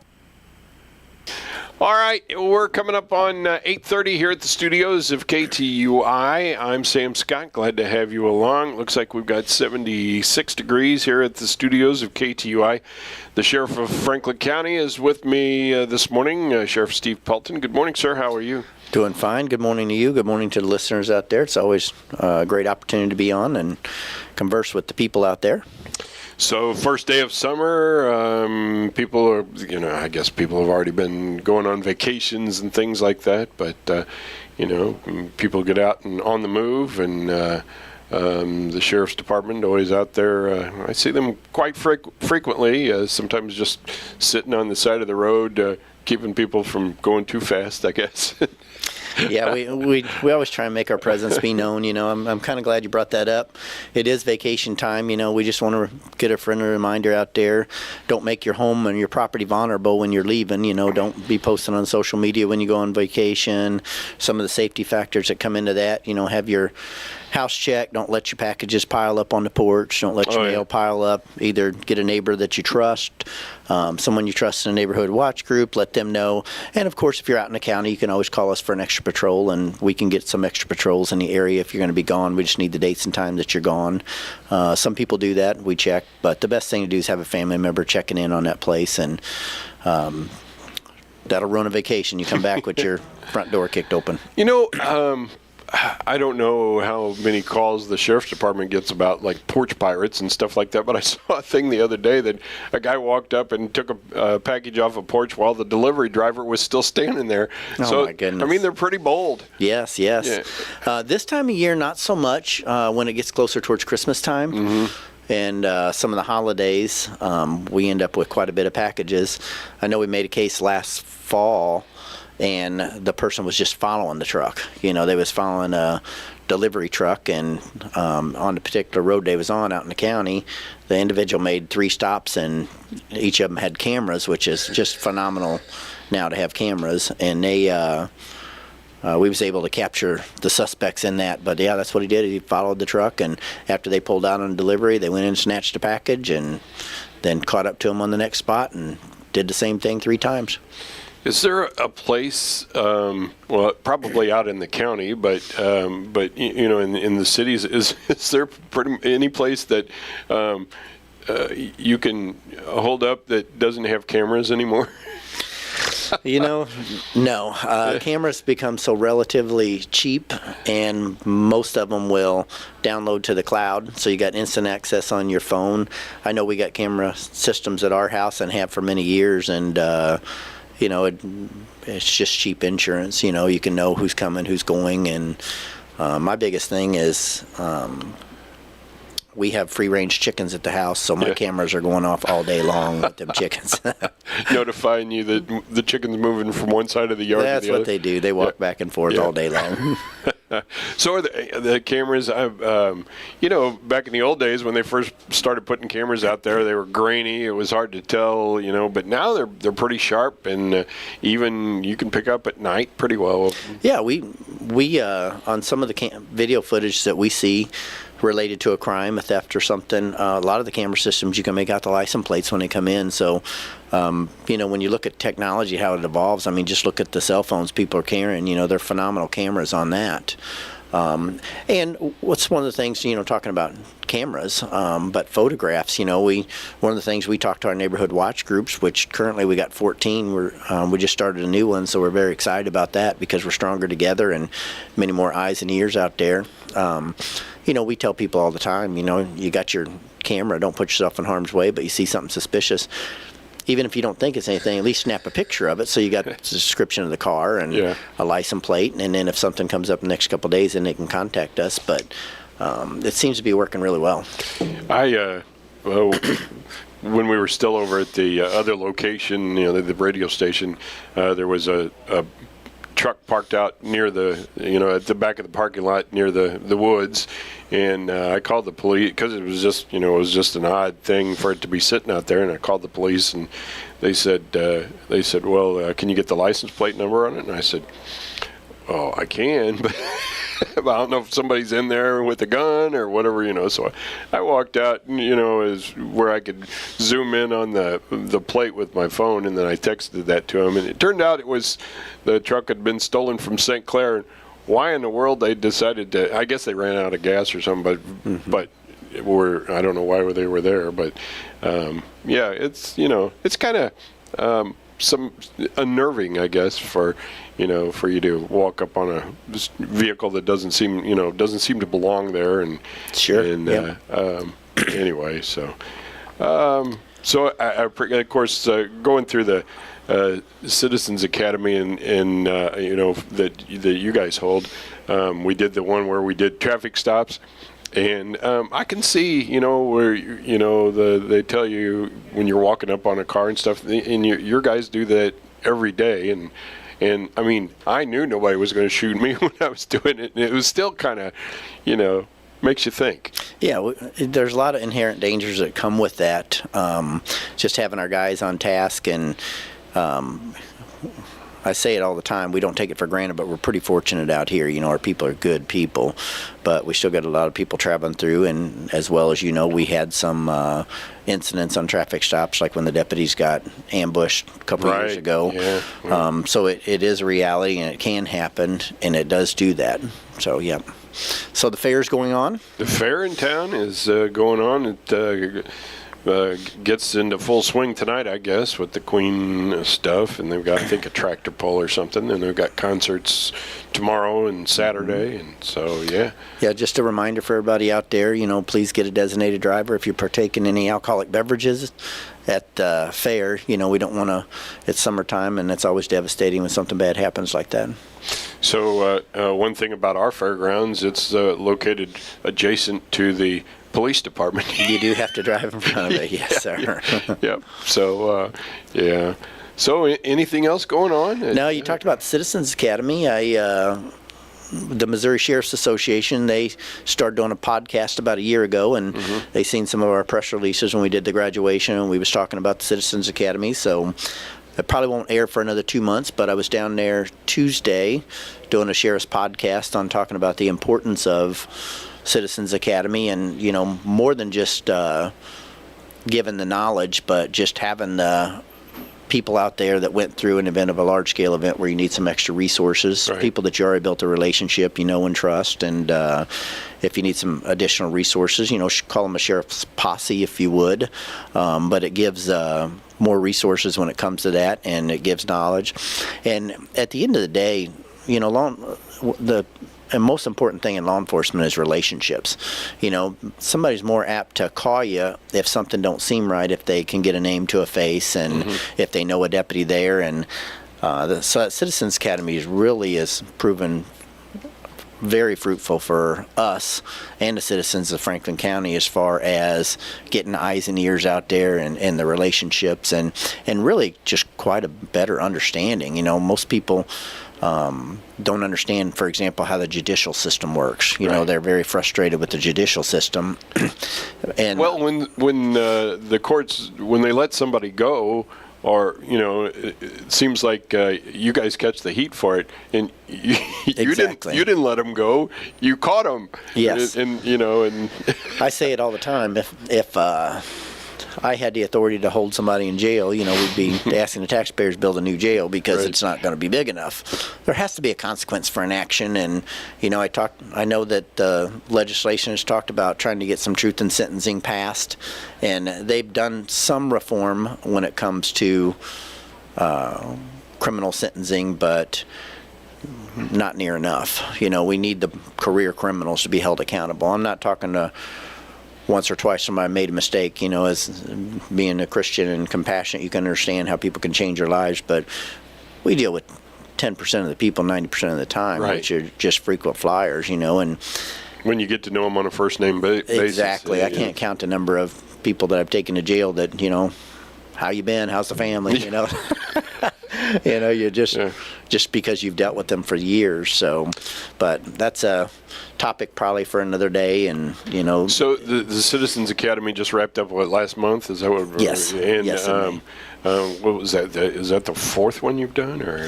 All right, we're coming up on 8:30 here at the studios of KTUI. I'm Sam Scott. Glad to have you along. Looks like we've got 76 degrees here at the studios of KTUI. The Sheriff of Franklin County is with me this morning, Sheriff Steve Pelton. Good morning, sir. How are you? Doing fine. Good morning to you. Good morning to the listeners out there. It's always a great opportunity to be on and converse with the people out there. So first day of summer, people are, I guess people have already been going on vacations and things like that, but, people get out and on the move, and the Sheriff's Department always out there. I see them quite frequently, sometimes just sitting on the side of the road, keeping people from going too fast, I guess. Yeah, we always try and make our presence be known. I'm kind of glad you brought that up. It is vacation time. We just want to get a friendly reminder out there. Don't make your home and your property vulnerable when you're leaving. Don't be posting on social media when you go on vacation. Some of the safety factors that come into that. Have your house checked. Don't let your packages pile up on the porch. Don't let your mail pile up. Either get a neighbor that you trust, someone you trust in a neighborhood watch group, let them know. And of course, if you're out in the county, you can always call us for an extra patrol, and we can get some extra patrols in the area if you're going to be gone. We just need the dates and time that you're gone. Some people do that. We check. But the best thing to do is have a family member checking in on that place, and that'll ruin a vacation. You come back with your front door kicked open. I don't know how many calls the Sheriff's Department gets about like porch pirates and stuff like that, but I saw a thing the other day that a guy walked up and took a package off a porch while the delivery driver was still standing there. Oh, my goodness. They're pretty bold. Yes. Yeah. This time of year, not so much when it gets closer towards Christmas time. Mm-hmm. And some of the holidays, we end up with quite a bit of packages. I know we made a case last fall, and the person was just following the truck. They was following a delivery truck, and on the particular road they was on out in the county, the individual made 3 stops, and each of them had cameras, which is just phenomenal now to have cameras. And they we was able to capture the suspects in that. But yeah, that's what he did. He followed the truck, and after they pulled out on delivery, they went in and snatched the package, and then caught up to him on the next spot and did the same thing 3 times. Is there a place, probably out in the county, but in the cities, is there any place that you can hold up that doesn't have cameras anymore? No. Cameras become so relatively cheap, and most of them will download to the cloud, so you got instant access on your phone. I know we got camera systems at our house and have for many years, and it's just cheap insurance. You can know who's coming, who's going, and my biggest thing is we have free-range chickens at the house, so my cameras are going off all day long with them chickens. Notifying you that the chicken's moving from one side of the yard to the other. That's what they do. They walk back and forth all day long. So are the cameras, back in the old days when they first started putting cameras out there, they were grainy. It was hard to tell, but now they're pretty sharp, and even you can pick up at night pretty well. Yeah, we on some of the video footage that we see related to a crime, a theft or something, a lot of the camera systems, you can make out the license plates when they come in. So, when you look at technology, how it evolves, just look at the cell phones people are carrying. They're phenomenal cameras on that. And what's one of the things, talking about cameras, but photographs, one of the things we talk to our neighborhood watch groups, which currently we got 14. We just started a new one, so we're very excited about that because we're stronger together and many more eyes and ears out there. We tell people all the time, you got your camera, don't put yourself in harm's way, but you see something suspicious, even if you don't think it's anything, at least snap a picture of it so you got the description of the car and a license plate, and then if something comes up in the next couple of days, then they can contact us. But it seems to be working really well. When we were still over at the other location, the radio station, there was a truck parked out near at the back of the parking lot near the woods, and I called the police because it was just an odd thing for it to be sitting out there, and I called the police, and they said well, can you get the license plate number on it? And I said, oh, I can, but I don't know if somebody's in there with a gun or whatever, so I walked out, as where I could zoom in on the plate with my phone, and then I texted that to him, and it turned out the truck had been stolen from St. Clair. Why in the world they decided to, I guess they ran out of gas or something, but I don't know why they were there, but it's kind of some unnerving, I guess, for you to walk up on a vehicle that doesn't seem to belong there, and anyway, so I of course going through the Citizens Academy and that you guys hold, we did the one where we did traffic stops. And I can see, where they tell you when you're walking up on a car and stuff, and your guys do that every day. And I mean, I knew nobody was going to shoot me when I was doing it, and it was still kind of, makes you think. Yeah, there's a lot of inherent dangers that come with that. Just having our guys on task, and I say it all the time, we don't take it for granted, but we're pretty fortunate out here. Our people are good people, but we still got a lot of people traveling through, and as well as we had some incidents on traffic stops, like when the deputies got ambushed a couple of years ago. Yeah. So it is a reality, and it can happen, and it does do that. So, yeah. So the fair's going on? The fair in town is going on. It gets into full swing tonight, I guess, with the Queen stuff, and they've got, I think, a tractor pull or something, and they've got concerts tomorrow and Saturday, and so, yeah. Yeah, just a reminder for everybody out there, please get a designated driver if you partake in any alcoholic beverages at the fair. We don't want to, it's summertime, and it's always devastating when something bad happens like that. So one thing about our fairgrounds, it's located adjacent to the police department. You do have to drive in front of it, yes, sir. Yep. So, yeah. So, anything else going on? No, you talked about the Citizens Academy. The Missouri Sheriff's Association, they started doing a podcast about a year ago, and they seen some of our press releases when we did the graduation, and we was talking about the Citizens Academy. So it probably won't air for another 2 months, but I was down there Tuesday doing a sheriff's podcast on talking about the importance of Citizens Academy, and more than just giving the knowledge, but just having the people out there that went through an event of a large scale event where you need some extra resources, people that you already built a relationship, and trust, and if you need some additional resources, call them a sheriff's posse if you would, but it gives more resources when it comes to that, and it gives knowledge. And at the end of the day, the most important thing in law enforcement is relationships. Somebody's more apt to call you if something don't seem right, if they can get a name to a face, and if they know a deputy there. And the Citizens Academy is proven very fruitful for us and the citizens of Franklin County as far as getting eyes and ears out there, and the relationships, and really just quite a better understanding. Most people don't understand, for example, how the judicial system works. They're very frustrated with the judicial system. And when the courts, when they let somebody go, or it seems like you guys catch the heat for it, and you didn't let them go, you caught them. Yes. And I say it all the time. If I had the authority to hold somebody in jail, we'd be asking the taxpayers to build a new jail because it's not going to be big enough. There has to be a consequence for an action, and I know that the legislation has talked about trying to get some truth in sentencing passed, and they've done some reform when it comes to criminal sentencing, but not near enough. We need the career criminals to be held accountable. I'm not talking to once or twice somebody made a mistake. As being a Christian and compassionate, you can understand how people can change their lives, but we deal with 10% of the people 90% of the time, which are just frequent flyers, and when you get to know them on a first name basis. Exactly. I can't count the number of people that I've taken to jail that, how you been? How's the family? You just because you've dealt with them for years. So, but that's a topic probably for another day. And So the Citizens Academy just wrapped up last month? Is that what? Yes. And, yes. what was that? Is that the fourth one you've done, or?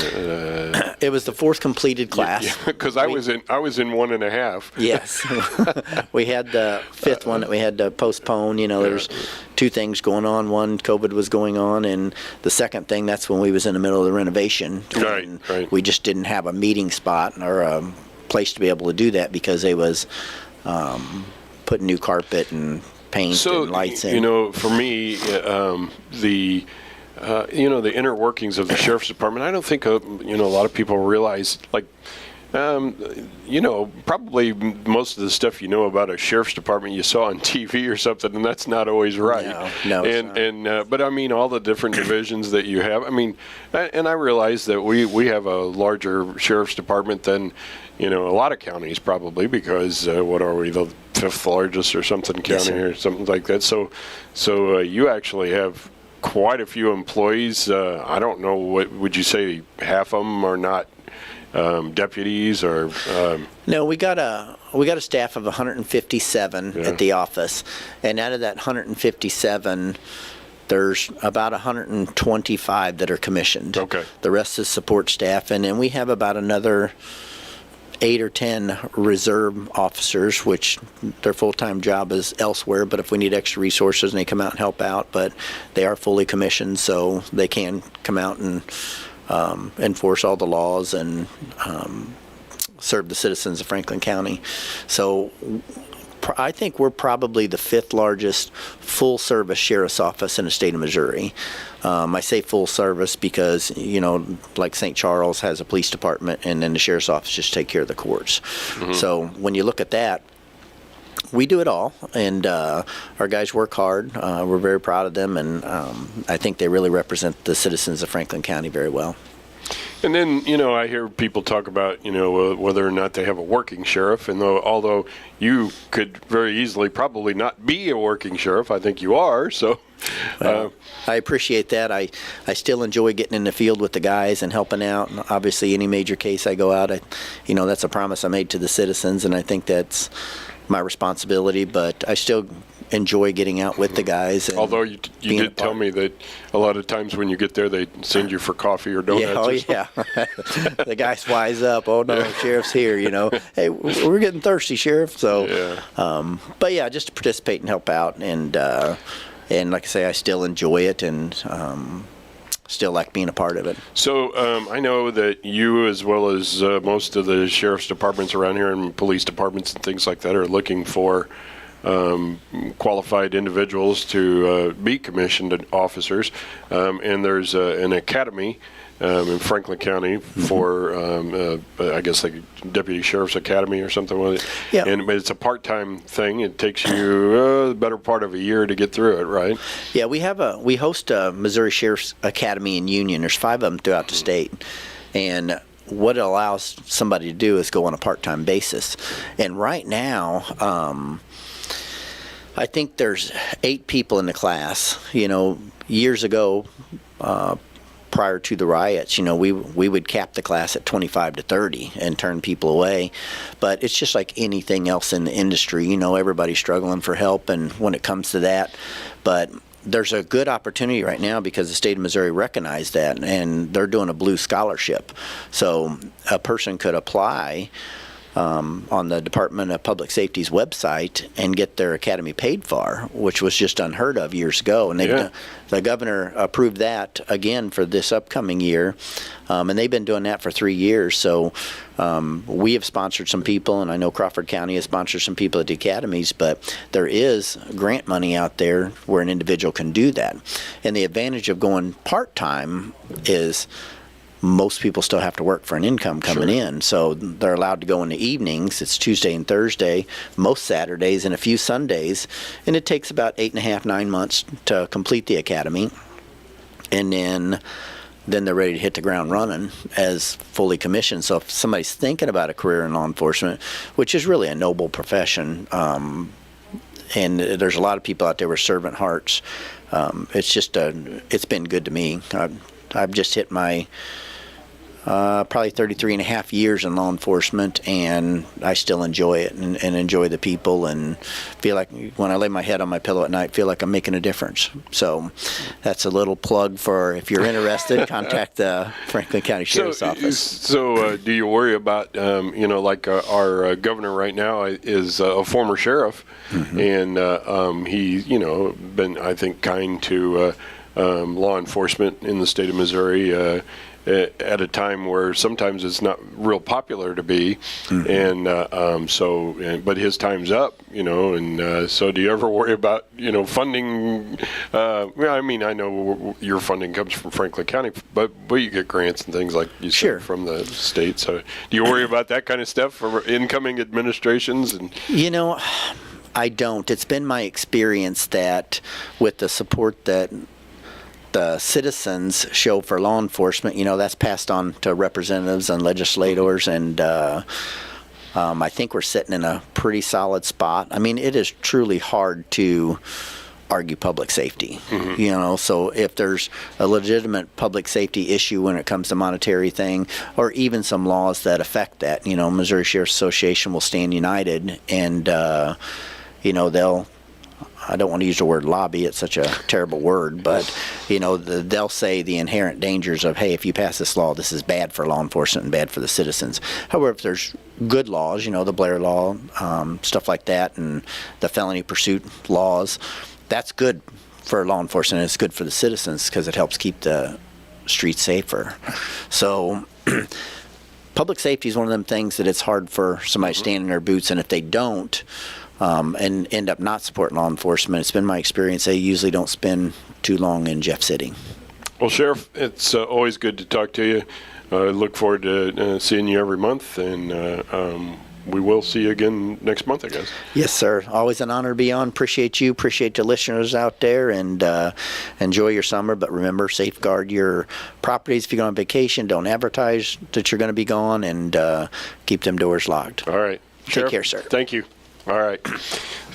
It was the fourth completed class. Because I was in 1.5. Yes. We had the fifth one that we had to postpone. There's two things going on. One, COVID was going on, and the second thing, that's when we was in the middle of the renovation. Right. We just didn't have a meeting spot or a place to be able to do that because they was putting new carpet and paint and lights in. For me, the inner workings of the sheriff's department, I don't think a lot of people realize, probably most of the stuff about a sheriff's department you saw on TV or something, and that's not always right. No, but I mean, all the different divisions that you have. I mean, and I realize that we have a larger sheriff's department than a lot of counties probably, because what are we, the fifth largest or something county or something like that. So you actually have quite a few employees. I don't know, what would you say, half of them are not deputies or? No, we got a staff of 157 at the office, and out of that 157, there's about 125 that are commissioned. Okay. The rest is support staff, and then we have about another 8 or 10 reserve officers, which their full-time job is elsewhere, but if we need extra resources, they come out and help out. But they are fully commissioned, so they can come out and enforce all the laws and serve the citizens of Franklin County. So I think we're probably the fifth largest full-service sheriff's office in the state of Missouri. I say full service because, like St. Charles has a police department, and then the sheriff's office just take care of the courts. Mm-hmm. So when you look at that, we do it all, and our guys work hard. We're very proud of them, and I think they really represent the citizens of Franklin County very well. And then, I hear people talk about, whether or not they have a working sheriff. And although you could very easily probably not be a working sheriff, I think you are. So I appreciate that. I still enjoy getting in the field with the guys and helping out. And obviously, any major case I go out, that's a promise I made to the citizens, and I think that's my responsibility. But I still enjoy getting out with the guys. And although you did tell me that a lot of times when you get there, they send you for coffee or donuts. Yeah, the guys wise up. Oh no, sheriff's here. Hey, we're getting thirsty, sheriff. So, but yeah, just to participate and help out, and like I say, I still enjoy it, and still like being a part of it. So I know that you, as well as most of the sheriff's departments around here and police departments and things like that, are looking for qualified individuals to be commissioned officers, and there's an academy in Franklin County for I guess like Deputy Sheriff's Academy or something with it. Yeah. But it's a part-time thing. It takes you the better part of a year to get through it, right? Yeah, we host a Missouri Sheriff's Academy in Union. There's 5 of them throughout the state, and what it allows somebody to do is go on a part-time basis. And right now, I think there's 8 people in the class. Years ago, prior to the riots, we would cap the class at 25 to 30 and turn people away. But it's just like anything else in the industry. Everybody's struggling for help, and when it comes to that, but there's a good opportunity right now because the state of Missouri recognized that, and they're doing a blue scholarship. So a person could apply on the Department of Public Safety's website and get their academy paid for, which was just unheard of years ago. And the governor approved that again for this upcoming year, and they've been doing that for 3 years. So we have sponsored some people, and I know Crawford County has sponsored some people at the academies, but there is grant money out there where an individual can do that. And the advantage of going part-time is most people still have to work for an income coming in, so they're allowed to go in the evenings. It's Tuesday and Thursday, most Saturdays, and a few Sundays, and it takes about 8.5, 9 months to complete the academy, and then they're ready to hit the ground running as fully commissioned. So if somebody's thinking about a career in law enforcement, which is really a noble profession, and there's a lot of people out there with servant hearts, it's been good to me. I've just hit my probably 33 and a half years in law enforcement, and I still enjoy it and enjoy the people, and feel like when I lay my head on my pillow at night, feel like I'm making a difference. So that's a little plug for, if you're interested, contact the Franklin County Sheriff's Office. So do you worry about, like our governor right now is a former sheriff, and he's, been, I think, kind to law enforcement in the state of Missouri at a time where sometimes it's not real popular to be, and but his time's up, and so do you ever worry about, funding? I know your funding comes from Franklin County, but you get grants and things like you said from the state. So do you worry about that kind of stuff for incoming administrations? And I don't. It's been my experience that with the support that the citizens show for law enforcement, that's passed on to representatives and legislators, and I think we're sitting in a pretty solid spot. I mean, it is truly hard to argue public safety, so if there's a legitimate public safety issue when it comes to monetary thing, or even some laws that affect that, Missouri Sheriff's Association will stand united, and they'll, I don't want to use the word lobby, it's such a terrible word, but they'll say the inherent dangers of, hey, if you pass this law, this is bad for law enforcement and bad for the citizens. However, if there's good laws, the Blair Law, stuff like that, and the felony pursuit laws, that's good for law enforcement and it's good for the citizens because it helps keep the streets safer. So public safety is one of them things that it's hard for somebody to stand in their boots, and if they don't, and end up not supporting law enforcement, it's been my experience they usually don't spend too long in Jeff City. Well, Sheriff, it's always good to talk to you. I look forward to seeing you every month, and we will see you again next month, I guess. Yes, sir. Always an honor to be on. Appreciate you. Appreciate the listeners out there, and enjoy your summer. But remember, safeguard your properties. If you go on vacation, don't advertise that you're going to be gone, and keep them doors locked. All right. Take care, sir. Thank you. All right.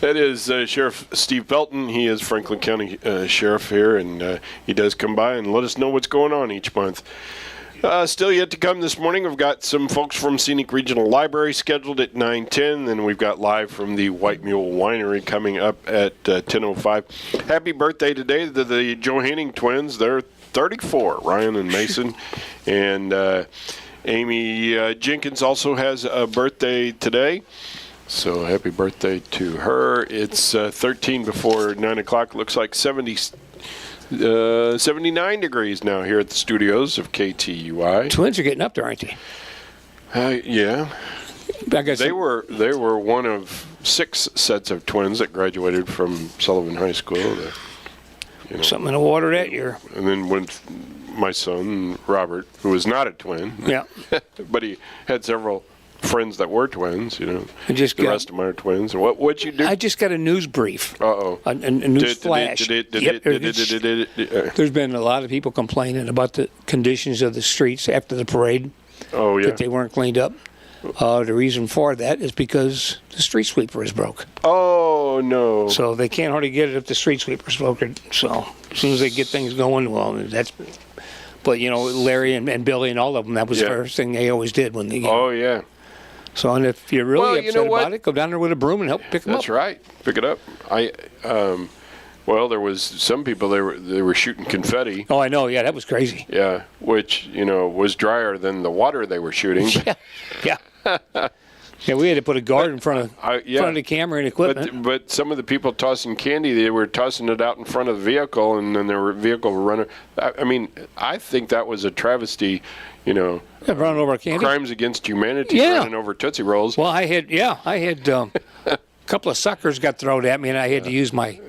That is Sheriff Steve Belton. He is Franklin County Sheriff here, and he does come by and let us know what's going on each month. Still yet to come this morning, we've got some folks from Scenic Regional Library scheduled at 9:10, and we've got live from the White Mule Winery coming up at 10:05. Happy birthday today to the Johanning twins. They're 34, Ryan and Mason. And Amy Jenkins also has a birthday today. So happy birthday to her. It's 13 before 9 o'clock. Looks like 79 degrees now here at the studios of KTUI. Twins are getting up there, aren't they? Yeah. I guess they were one of 6 sets of twins that graduated from Sullivan High School. Something in the water that year. And then when my son, Robert, who was not a twin, but he had several friends that were twins, the rest of them are twins. What'd you do? I just got a news brief. Uh-oh. A news flash. There's been a lot of people complaining about the conditions of the streets after the parade. Oh, yeah. That they weren't cleaned up. The reason for that is because the street sweeper is broke. Oh, no. So they can't hardly get it if the street sweeper's broken. So as soon as they get things going, well, that's... But, Larry and Billy and all of them, that was the first thing they always did when they... Oh, yeah. So, and if you're really upset about it, go down there with a broom and help pick them up. That's right. Pick it up. There was some people, they were shooting confetti. Oh, I know. Yeah, that was crazy. Yeah, which, was drier than the water they were shooting. Yeah. Yeah, we had to put a guard in front of the camera and equipment. But some of the people tossing candy, they were tossing it out in front of the vehicle, and then their vehicle were running. I mean, I think that was a travesty. Running over candy. Crimes against humanity, running over Tootsie Rolls. Well, I had a couple of suckers got thrown at me, and I had to use my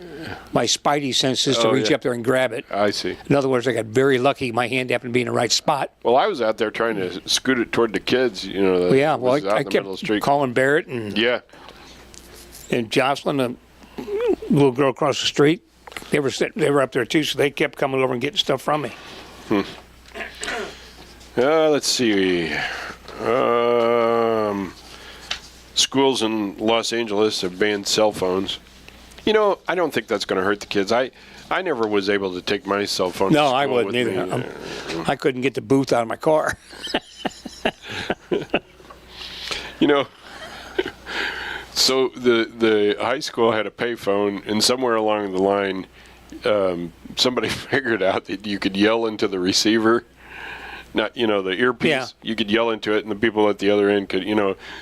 spidey senses to reach up there and grab it. I see. In other words, I got very lucky. My hand happened to be in the right spot. Well, I was out there trying to scoot it toward the kids. I kept calling Barrett and Jocelyn, the little girl across the street. They were up there too, so they kept coming over and getting stuff from me. Let's see. Schools in Los Angeles have banned cell phones. I don't think that's going to hurt the kids. I never was able to take my cell phone to school. I wouldn't either. I couldn't get the booth out of my car. So the high school had a payphone, and somewhere along the line, somebody figured out that you could yell into the receiver. Not, the earpiece, you could yell into it, and the people at the other end could,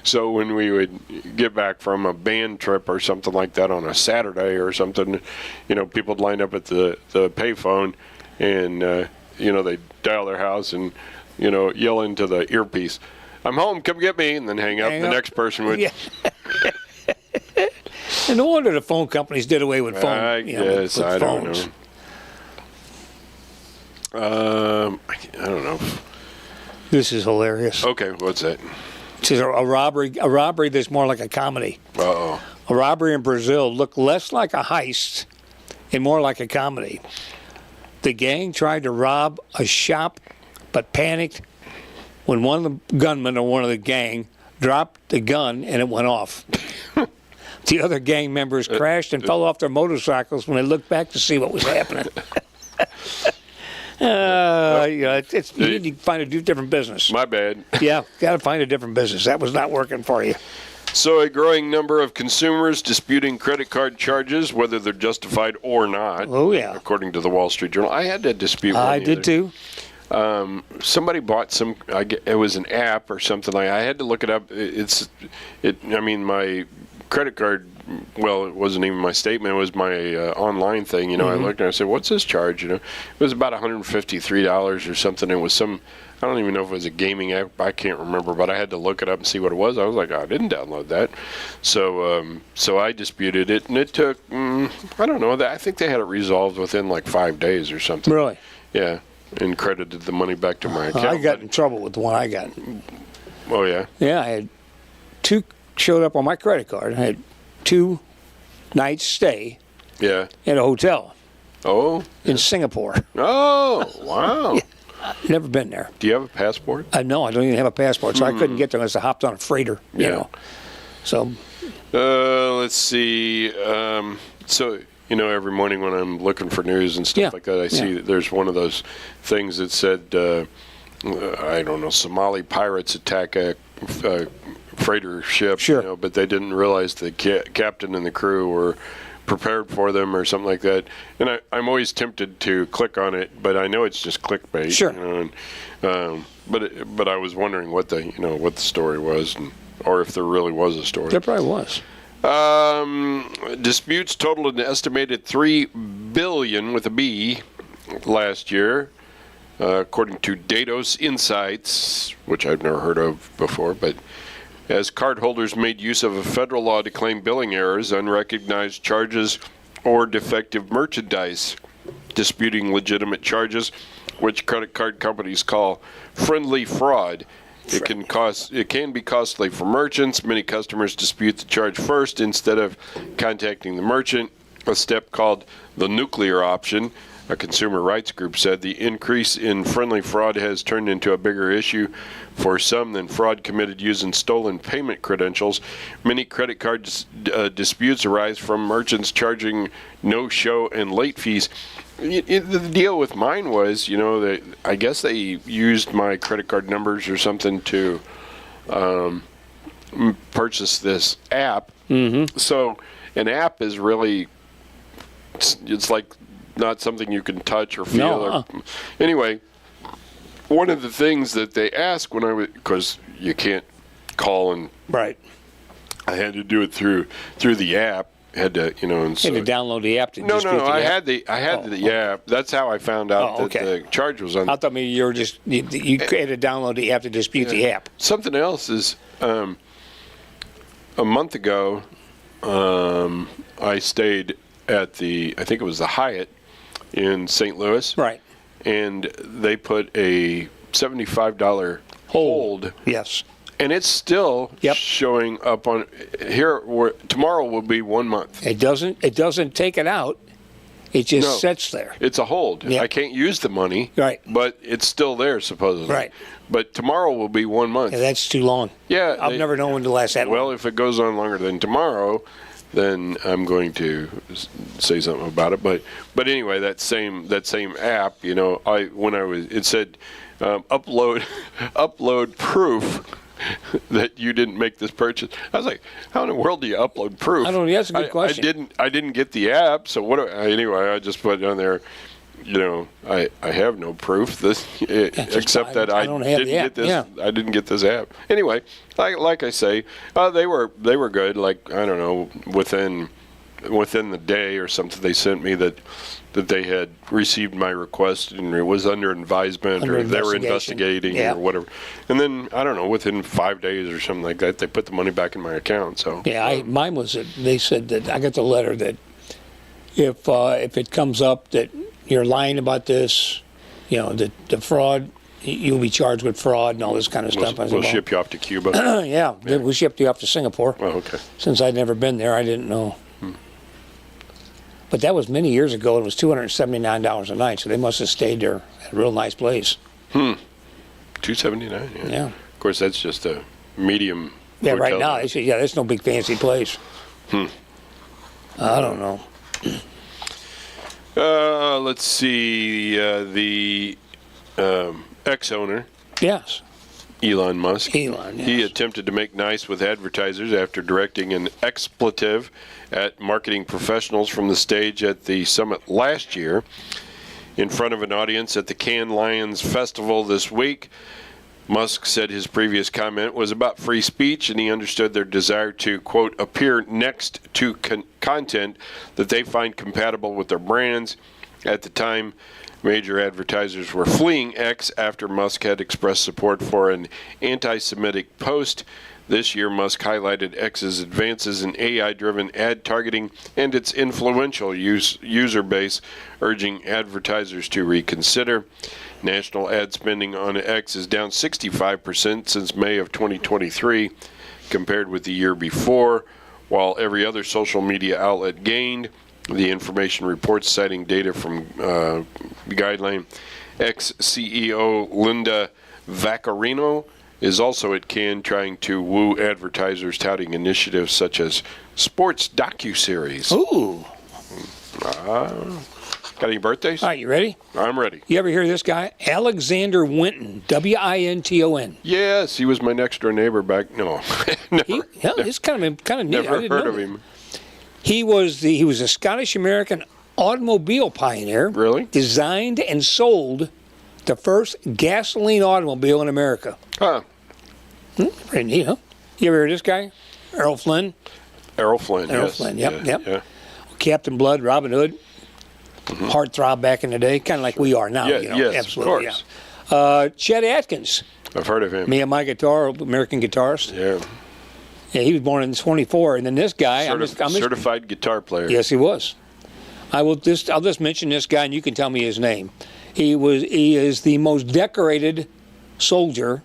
So when we would get back from a band trip or something like that on a Saturday or something, people would line up at the payphone, and, they'd dial their house and, yell into the earpiece, "I'm home, come get me," and then hang up. The next person would. Yeah. And no wonder the phone companies did away with phones. I guess, I don't know. I don't know. This is hilarious. Okay, what's that? It's a robbery that's more like a comedy. Uh-oh. A robbery in Brazil looked less like a heist and more like a comedy. The gang tried to rob a shop but panicked when one of the gunmen or one of the gang dropped the gun and it went off. The other gang members crashed and fell off their motorcycles when they looked back to see what was happening. You need to find a different business. My bad. Yeah, got to find a different business. That was not working for you. So a growing number of consumers disputing credit card charges, whether they're justified or not. Oh, yeah. According to the Wall Street Journal. I had to dispute one. I did too. Somebody bought it was an app or something like that. I had to look it up. My credit card, well, it wasn't even my statement. It was my online thing. I looked and I said, "What's this charge?" It was about $153 or something. It was I don't even know if it was a gaming app. I can't remember, but I had to look it up and see what it was. I was like, I didn't download that. So I disputed it, and it took, I don't know, I think they had it resolved within like 5 days or something. Really? Yeah, and credited the money back to my account. I got in trouble with the one I got. Oh, yeah? Yeah, I had 2 showed up on my credit card. I had 2 nights stay at a hotel. Oh? In Singapore. Oh, wow. Yeah. Never been there. Do you have a passport? No, I don't even have a passport, so I couldn't get there unless I hopped on a freighter, you know. So. Let's see. Every morning when I'm looking for news and stuff like that, I see there's one of those things that said, I don't know, Somali pirates attack a freighter ship, but they didn't realize the captain and the crew were prepared for them or something like that. And I'm always tempted to click on it, but I know it's just clickbait. Sure. But I was wondering what the story was, or if there really was a story. There probably was. Disputes totaled an estimated $3 billion with a B last year, according to Datos Insights, which I've never heard of before, but as cardholders made use of a federal law to claim billing errors, unrecognized charges, or defective merchandise, disputing legitimate charges, which credit card companies call friendly fraud. It can be costly for merchants. Many customers dispute the charge first instead of contacting the merchant, a step called the nuclear option. A consumer rights group said the increase in friendly fraud has turned into a bigger issue for some than fraud committed using stolen payment credentials. Many credit card disputes arise from merchants charging no-show and late fees. The deal with mine was, I guess they used my credit card numbers or something to purchase this app. Mm-hmm. So an app is really, it's like not something you can touch or feel. No. Anyway, one of the things that they ask because you can't call and I had to do it through the app. Had to, and You so had to download the app to no. dispute the I app? had the app. That's how I found out that the charge was on. I thought maybe you were just you had to download the app to dispute the app. Something else is a month ago. I stayed at I think it was the Hyatt in St. Louis. Right. And they put a $75 hold. Yes. And it's still showing up on here. Tomorrow will be 1 month. It doesn't take it out. It just sits there. It's a hold. Yep. I can't use the money. Right. But it's still there supposedly. Right. But tomorrow will be 1 month. Yeah, that's too long. Yeah. I've never known when to last that long. Well, if it goes on longer than tomorrow, then I'm going to say something about it. But anyway, that same app, it said upload proof that you didn't make this purchase. I was like, how in the world do you upload proof? I don't know. That's a good question. I didn't get the app, so anyway, I just put it on there. I have no proof except that I didn't get this. Yeah. I didn't get this app. Anyway, like I say, they were good. Like, I don't know, within the day or something, they sent me that they had received my request and it was under advisement or they were investigating or whatever. And then I don't know, within 5 days or something like that, they put the money back in my account. So mine was they said that I got the letter that if it comes up that you're lying about this, the fraud, you'll be charged with fraud and all this kind of stuff. We'll ship you off to Cuba. Yeah, we shipped you off to Singapore. Oh, okay. Since I'd never been there, I didn't know. But that was many years ago. It was $279 a night, so they must have stayed there at a real nice place. $279. Yeah. Of course, that's just a medium. Yeah, hotel. right now, that's no big fancy place. I don't know. Let's see. The ex-owner. Yes. Elon Musk. Elon, yes. He attempted to make nice with advertisers after directing an expletive at marketing professionals from the stage at the summit last year. In front of an audience at the Cannes Lions Festival this week, Musk said his previous comment was about free speech, and he understood their desire to, quote, appear next to content that they find compatible with their brands. At the time, major advertisers were fleeing X after Musk had expressed support for an anti-Semitic post. This year, Musk highlighted X's advances in AI-driven ad targeting and its influential user base, urging advertisers to reconsider. National ad spending on X is down 65% since May of 2023 compared with the year before, while every other social media outlet gained. The information reports citing data from Guideline. Ex-CEO Linda Vaccarino is also at Cannes trying to woo advertisers, touting initiatives such as sports docuseries. Ooh. Got any birthdays? All right, you ready? I'm ready. You ever hear of this guy? Alexander Winton, Winton. Yes, he was my next door neighbor back. No, never. It's kind of neat. Never I didn't heard know of that. him. He was a Scottish American automobile pioneer. Really? Designed and sold the first gasoline automobile in America. Huh. Pretty neat, huh? You ever heard of this guy? Errol Flynn. Errol Flynn. Errol Yes. Flynn. Yep. Yeah. Captain Blood, Robin Hood. Heartthrob back in the day, kind of like we are now. Yes, absolutely. of course. Yeah. Chet Atkins. I've heard of him. Me and my guitar, American guitarist. Yeah. Yeah, he was born in 24, and then this guy, certified guitar player. Yes, he was. I'll just mention this guy, and you can tell me his name. He is the most decorated soldier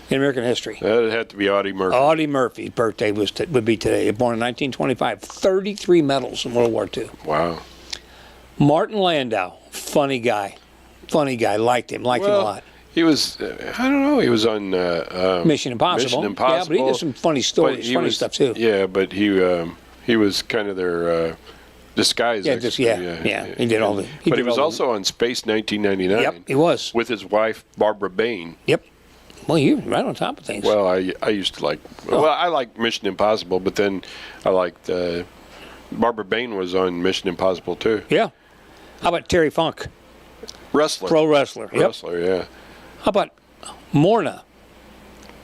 in American history. That'd have to be Audie Murphy. Audie Murphy's birthday would be today. Born in 1925, 33 medals in World War II. Wow. Martin Landau, funny guy, liked him a lot. He was, I don't know, he was on Mission Impossible. Mission Impossible. Yeah, but he did some funny stories, stuff too. Yeah, but he was kind of their disguise expert. Yeah, he did all the. But he was also on Space 1999. Yep, he was. With his wife, Barbara Bain. Yep. Well, you're right on top of things. Well, I used to like, I liked Mission Impossible, but then I liked, Barbara Bain was on Mission Impossible too. Yeah. How about Terry Funk? Wrestler. Pro wrestler. Yep. Wrestler, yeah. How about Morna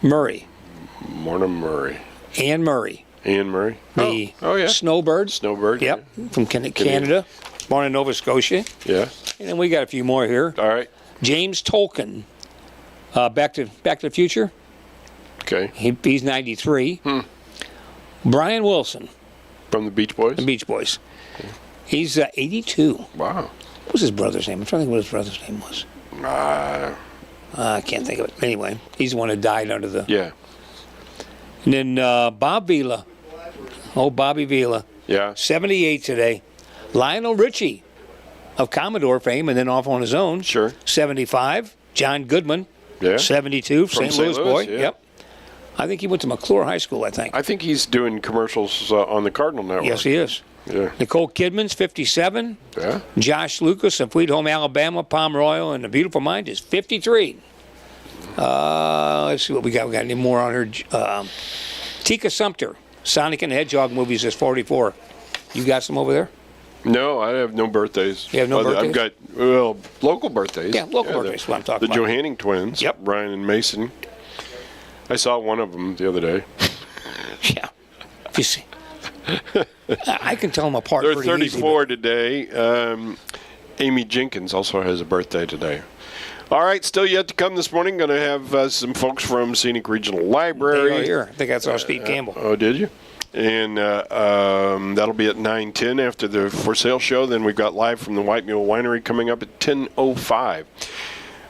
Murray? Morna Murray. Anne Murray. Anne Murray. The yeah. snowbird. Snowbird. Yep, from Canada, born in Nova Scotia. Yeah. And then we got a few more here. All right. James Tolkien, Back to the Future. Okay. He's 93. Brian Wilson. From the Beach Boys? The Beach Boys. Okay. He's 82. Wow. What was his brother's name? I'm trying to think what his brother's name was. I can't think of it. Anyway, he's the one who died under the... Yeah. And then Bob Vila. Oh, Bobby Vila. Yeah. 78 today. Lionel Richie of Commodore fame and then off on his own. Sure. 75. John Goodman. Yeah. 72. From St. Louis boy. Yeah. Yep. I think he went to McClure High School, I think. I think he's doing commercials on the Cardinal Network. Yes, he is. Yeah. Nicole Kidman's 57. Yeah. Josh Lucas of Sweet Home, Alabama, Palm Royal, and The Beautiful Mind is 53. Let's see what we got. We got any more on her. Tika Sumpter, Sonic and the Hedgehog movies is 44. You got some over there? No, I have no birthdays. You have no birthdays? I've got, local birthdays. Yeah, local birthdays, what I'm talking about. The Johanning twins, yep. Brian and Mason. I saw one of them the other day. Yeah. You see. I can tell them apart. They're pretty 34 easy, today. Amy Jenkins also has a birthday today. All right, still yet to come this morning. Going to have some folks from Scenic Regional Library. They are here. I think I saw Steve Campbell. Oh, did you? And that'll be at 9:10 after the For Sale show. Then we've got live from the White Mule Winery coming up at 10:05.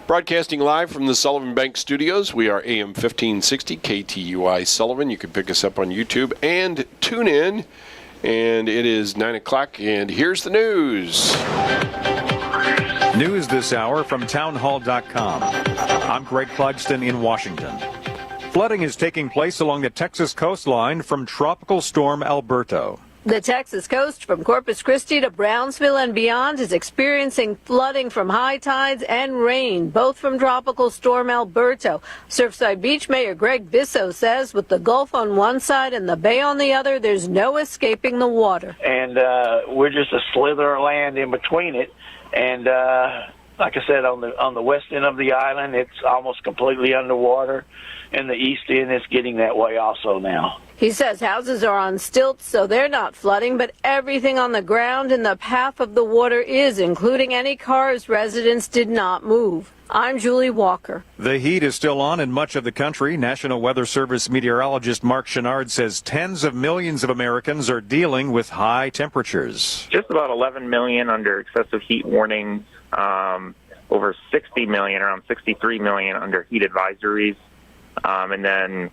Broadcasting live from the Sullivan Bank Studios. We are AM 1560 KTUI Sullivan. You can pick us up on YouTube and tune in. And it is 9 o'clock, and here's the news. News this hour from townhall.com. I'm Greg Clugston in Washington. Flooding is taking place along the Texas coastline from Tropical Storm Alberto. The Texas coast from Corpus Christi to Brownsville and beyond is experiencing flooding from high tides and rain, both from Tropical Storm Alberto. Surfside Beach Mayor Greg Bisso says with the Gulf on one side and the bay on the other, there's no escaping the water. And we're just a slither of land in between it. And like I said, on the west end of the island, it's almost completely underwater. And the east end is getting that way also now. He says houses are on stilts, so they're not flooding, but everything on the ground in the path of the water is, including any cars residents did not move. I'm Julie Walker. The heat is still on in much of the country. National Weather Service meteorologist Mark Chenard says tens of millions of Americans are dealing with high temperatures. Just about 11 million under excessive heat warnings, over 60 million, around 63 million under heat advisories. And then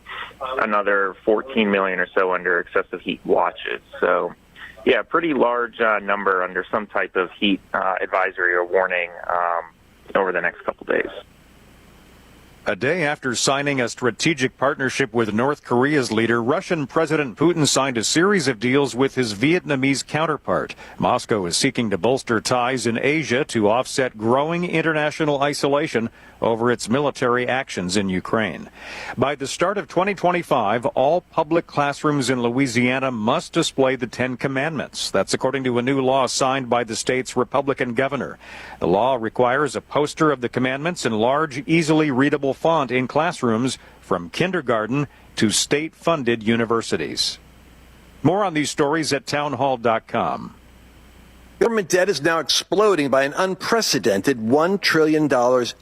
another 14 million or so under excessive heat watches. So, yeah, pretty large number under some type of heat advisory or warning over the next couple days. A day after signing a strategic partnership with North Korea's leader, Russian President Putin signed a series of deals with his Vietnamese counterpart. Moscow is seeking to bolster ties in Asia to offset growing international isolation over its military actions in Ukraine. By the start of 2025, all public classrooms in Louisiana must display the Ten Commandments. That's according to a new law signed by the state's Republican governor. The law requires a poster of the commandments in large, easily readable font in classrooms from kindergarten to state-funded universities. More on these stories at townhall.com. Government debt is now exploding by an unprecedented $1 trillion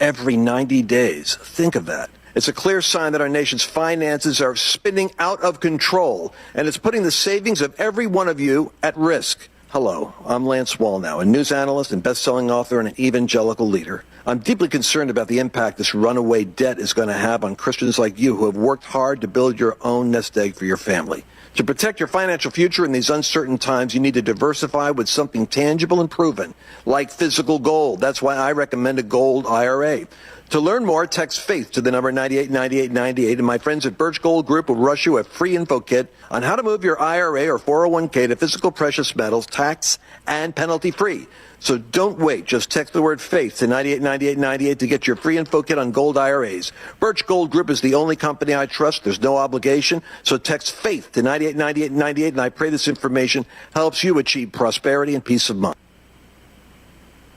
every 90 days. Think of that. It's a clear sign that our nation's finances are spinning out of control, and it's putting the savings of every one of you at risk. Hello, I'm Lance Wallnow, a news analyst and best-selling author and an evangelical leader. I'm deeply concerned about the impact this runaway debt is going to have on Christians like you who have worked hard to build your own nest egg for your family. To protect your financial future in these uncertain times, you need to diversify with something tangible and proven, like physical gold. That's why I recommend a gold IRA. To learn more, text FAITH to the number 989898, and my friends at Birch Gold Group will rush you a free info kit on how to move your IRA or 401k to physical precious metals, tax and penalty free. So don't wait. Just text the word FAITH to 989898 to get your free info kit on gold IRAs. Birch Gold Group is the only company I trust. There's no obligation. So text FAITH to 989898, and I pray this information helps you achieve prosperity and peace of mind.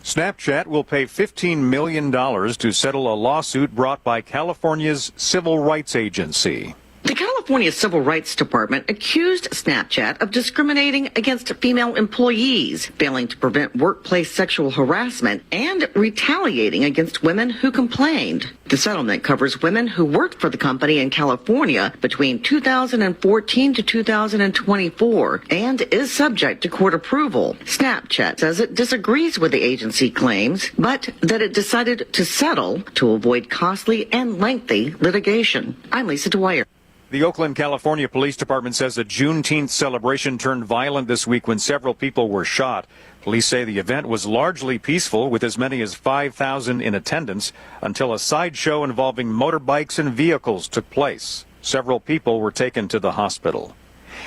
Snapchat will pay $15 million to settle a lawsuit brought by California's Civil Rights Agency. The California Civil Rights Department accused Snapchat of discriminating against female employees, failing to prevent workplace sexual harassment, and retaliating against women who complained. The settlement covers women who worked for the company in California between 2014 to 2024 and is subject to court approval. Snapchat says it disagrees with the agency claims, but that it decided to settle to avoid costly and lengthy litigation. I'm Lisa Dwyer. The Oakland, California Police Department says a Juneteenth celebration turned violent this week when several people were shot. Police say the event was largely peaceful, with as many as 5,000 in attendance, until a sideshow involving motorbikes and vehicles took place. Several people were taken to the hospital.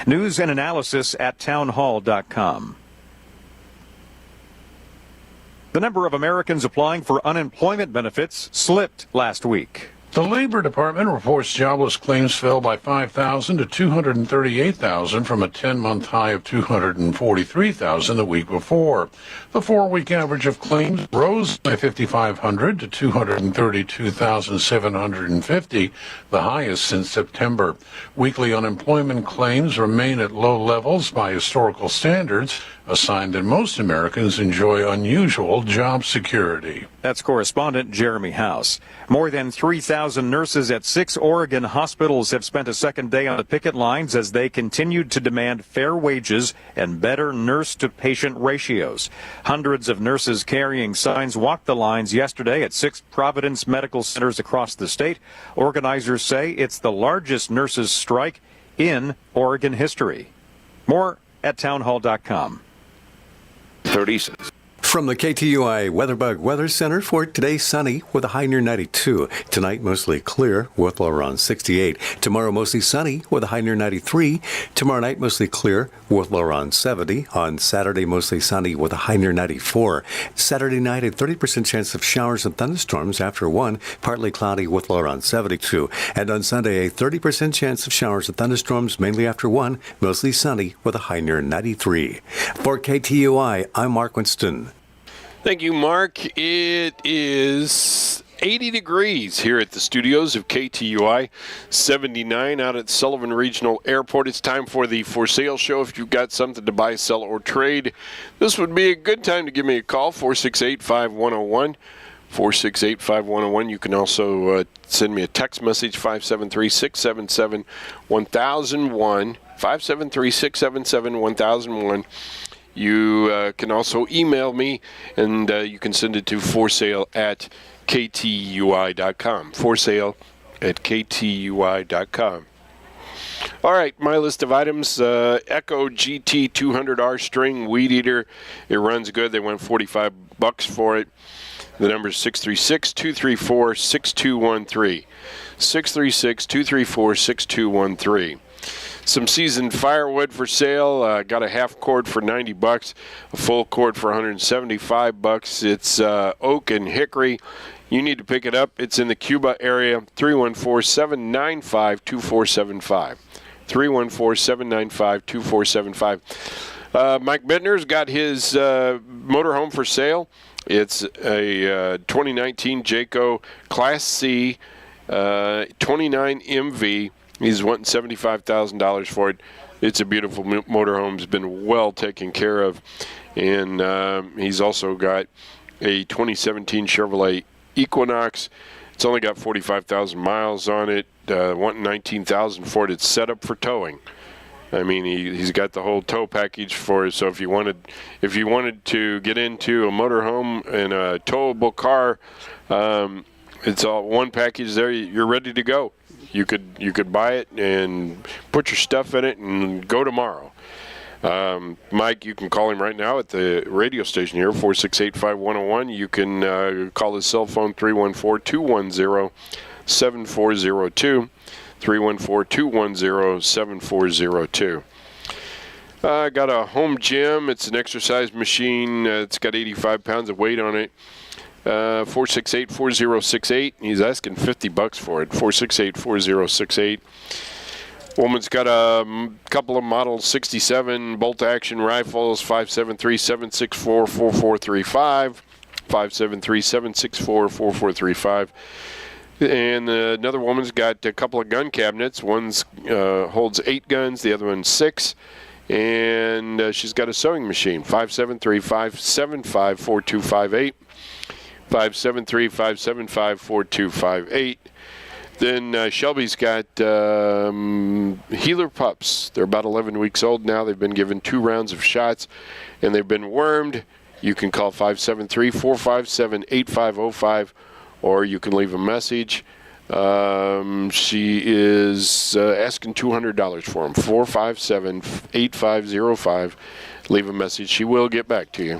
News and analysis at townhall.com. The number of Americans applying for unemployment benefits slipped last week. The Labor Department reports jobless claims fell by 5,000 to 238,000 from a 10-month high of 243,000 the week before. The 4-week average of claims rose by 5,500 to 232,750, the highest since September. Weekly unemployment claims remain at low levels by historical standards, a sign that most Americans enjoy unusual job security. That's correspondent Jeremy House. More than 3,000 nurses at 6 Oregon hospitals have spent a second day on the picket lines as they continued to demand fair wages and better nurse-to-patient ratios. Hundreds of nurses carrying signs walked the lines yesterday at 6 Providence medical centers across the state. Organizers say it's the largest nurses' strike in Oregon history. More at townhall.com. 30s. From the KTUI WeatherBug Weather Center for today, sunny with a high near 92. Tonight, mostly clear with low around 68. Tomorrow, mostly sunny with a high near 93. Tomorrow night, mostly clear with low around 70. On Saturday, mostly sunny with a high near 94. Saturday night, a 30% chance of showers and thunderstorms after 1, partly cloudy with low around 72. And on Sunday, a 30% chance of showers and thunderstorms mainly after 1, mostly sunny with a high near 93. For KTUI, I'm Mark Winston. Thank you, Mark. It is 80 degrees here at the studios of KTUI, 79 out at Sullivan Regional Airport. It's time for the For Sale Show. If you've got something to buy, sell, or trade, this would be a good time to give me a call, 468-5101. 468-5101. You can also send me a text message, 573-677-1001. 573-677-1001. You can also email me, and you can send it to forsale@ktui.com. Forsale@ktui.com. All right, my list of items, Echo GT 200R string weed eater. It runs good. They went $45 for it. The number is 636-234-6213. 636-234-6213. Some seasoned firewood for sale. Got a half cord for $90, a full cord for $175. It's oak and hickory. You need to pick it up. It's in the Cuba area. 314-795-2475. 314-795-2475. Mike Bittner's got his motorhome for sale. It's a 2019 Jayco Class C 29 MV. He's wanting $75,000 for it. It's a beautiful motorhome. It's been well taken care of. And he's also got a 2017 Chevrolet Equinox. It's only got 45,000 miles on it. Wanting $19,000 for it. It's set up for towing. I mean, he's got the whole tow package for it. So if you wanted to get into a motorhome and a towable car, it's all one package there. You're ready to go. You could buy it and put your stuff in it and go tomorrow. Mike, you can call him right now at the radio station here, 468-5101. You can call his cell phone, 314-210-7402. 314-210-7402. I got a home gym. It's an exercise machine. It's got 85 pounds of weight on it. 468-4068. He's asking $50 for it. 468-4068. Woman's got a couple of Model 67 bolt-action rifles. 573-764-4435. 573-764-4435. And another woman's got a couple of gun cabinets. One's holds 8 guns, the other one 6. And she's got a sewing machine. 573-575-4258. 573-575-4258. Then Shelby's got healer pups. They're about 11 weeks old now. They've been given 2 rounds of shots, and they've been wormed. You can call 573-457-8505, or you can leave a message. She is asking $200 for them. 457-8505. Leave a message. She will get back to you.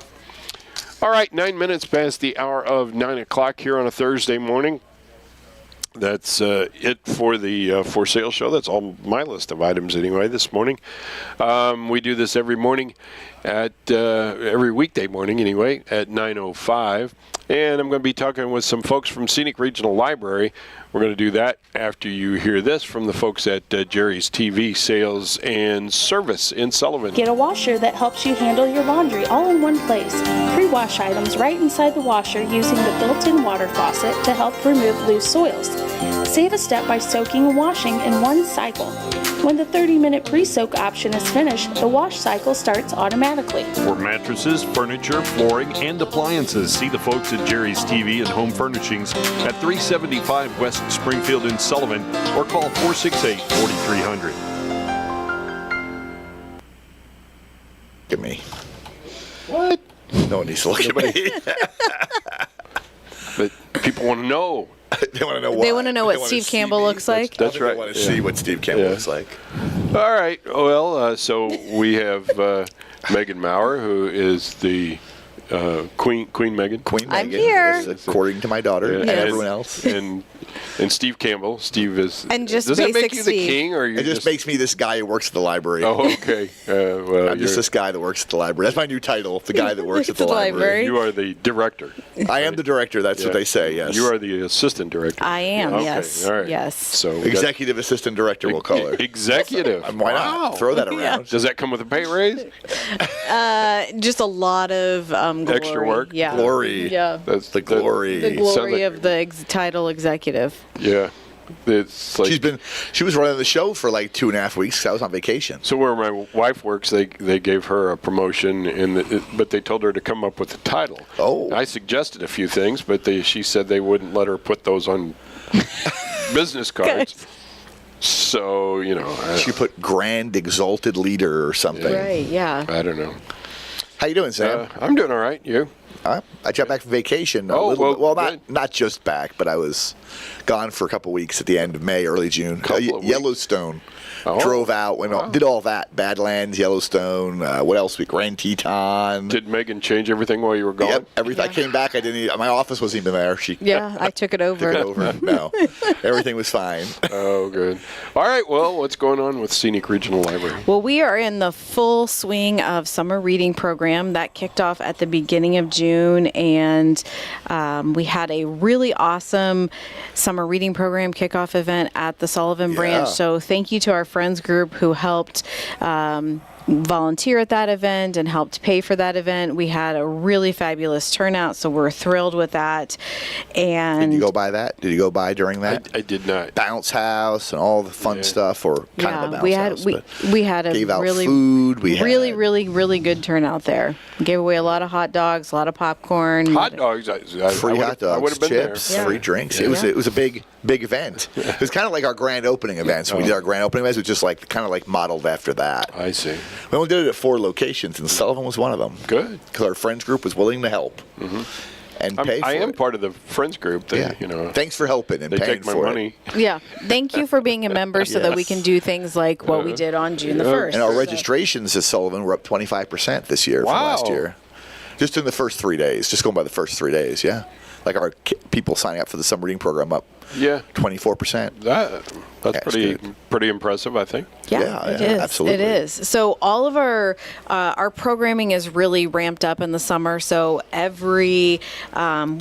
All right, 9 minutes past the hour of 9 o'clock here on a Thursday morning. That's it for the for sale show. That's all my list of items anyway this morning. We do this every morning at every weekday morning anyway at 9:05. And I'm going to be talking with some folks from Scenic Regional Library. We're going to do that after you hear this from the folks at Jerry's TV Sales and Service in Sullivan. Get a washer that helps you handle your laundry all in one place. Pre-wash items right inside the washer using the built-in water faucet to help remove loose soils. Save a step by soaking and washing in one cycle. When the 30-minute pre-soak option is finished, the wash cycle starts automatically. For mattresses, furniture, flooring, and appliances, see the folks at Jerry's TV and Home Furnishings at 375 West Springfield in Sullivan, or call 468-4300. Look at me. What? No one needs to look at me. But people want to know. They want to know what. They want to know what Steve Campbell looks like. That's right. They want to see what Steve Campbell looks like. All right. Well, so we have Megan Maurer, who is the Queen Megan. Queen Megan. I'm here. According to my daughter and everyone else. And Steve Campbell. Steve is. And just does that make basic you Steve. the king, or It just makes me this guy who works at the library. Oh, okay. Well, I'm just this guy that works at the library. That's my new title, the guy that works at the library. You are the director. I am the director. That's what they say, yes. You are the assistant director. I am, okay. yes. All right. Yes. So executive assistant director, we'll call her. Executive. Why not? Throw that around. Yeah. Does that come with a pay raise? Just a lot of glory. Extra work? Yeah. Glory. Yeah. That's the glory. The glory of the title executive. Yeah. It's like she was running the show for like 2.5 weeks. I was on vacation. So where my wife works, they gave her a promotion, but they told her to come up with a title. Oh. I suggested a few things, but she said they wouldn't let her put those on business cards. So, she put grand exalted leader or something. Right, yeah. I don't know. How you doing, Sam? I'm doing all right. You? I got back from vacation. Not just back, but I was gone for a couple weeks at the end of May, early June. Yellowstone. Drove out, did all that. Badlands, Yellowstone. What else? Grand Teton. Did Megan change everything while you were gone? Yep, everything. I came back. My office wasn't even there. I took it over. No, everything was fine. Oh, good. All right. Well, what's going on with Scenic Regional Library? Well, we are in the full swing of summer reading program that kicked off at the beginning of June, and we had a really awesome summer reading program kickoff event at the Sullivan branch. So thank you to our friends group who helped volunteer at that event and helped pay for that event. We had a really fabulous turnout, so we're thrilled with that. And did you go by that? Did you go by during that? I did not. Bounce house and all the fun stuff, or kind of a bounce house. We had a gave out really food. really good turnout there. We gave away a lot of hot dogs, a lot of popcorn. Hot dogs, free hot dogs, I would have been chips, there. free drinks. Yeah. It was a big event. It was kind of like our grand opening events. We did our grand opening events. It was just kind of modeled after that. I see. We only did it at 4 locations, and Sullivan was one of them. Good. Because our friends group was willing to help and pay for it. I am part of the friends group. Thanks for helping and they paying take my for money. it. Yeah. Thank you for being a member so that we can do things like what we did on June the 1st. And our registrations at Sullivan were up 25% this year from last year. Just in the first 3 days. Just going by the first 3 days, yeah. Like our people signing up for the summer reading program up 24%. That's pretty impressive, I think. Yeah, it is. Absolutely. It is. So all of our programming is really ramped up in the summer. So every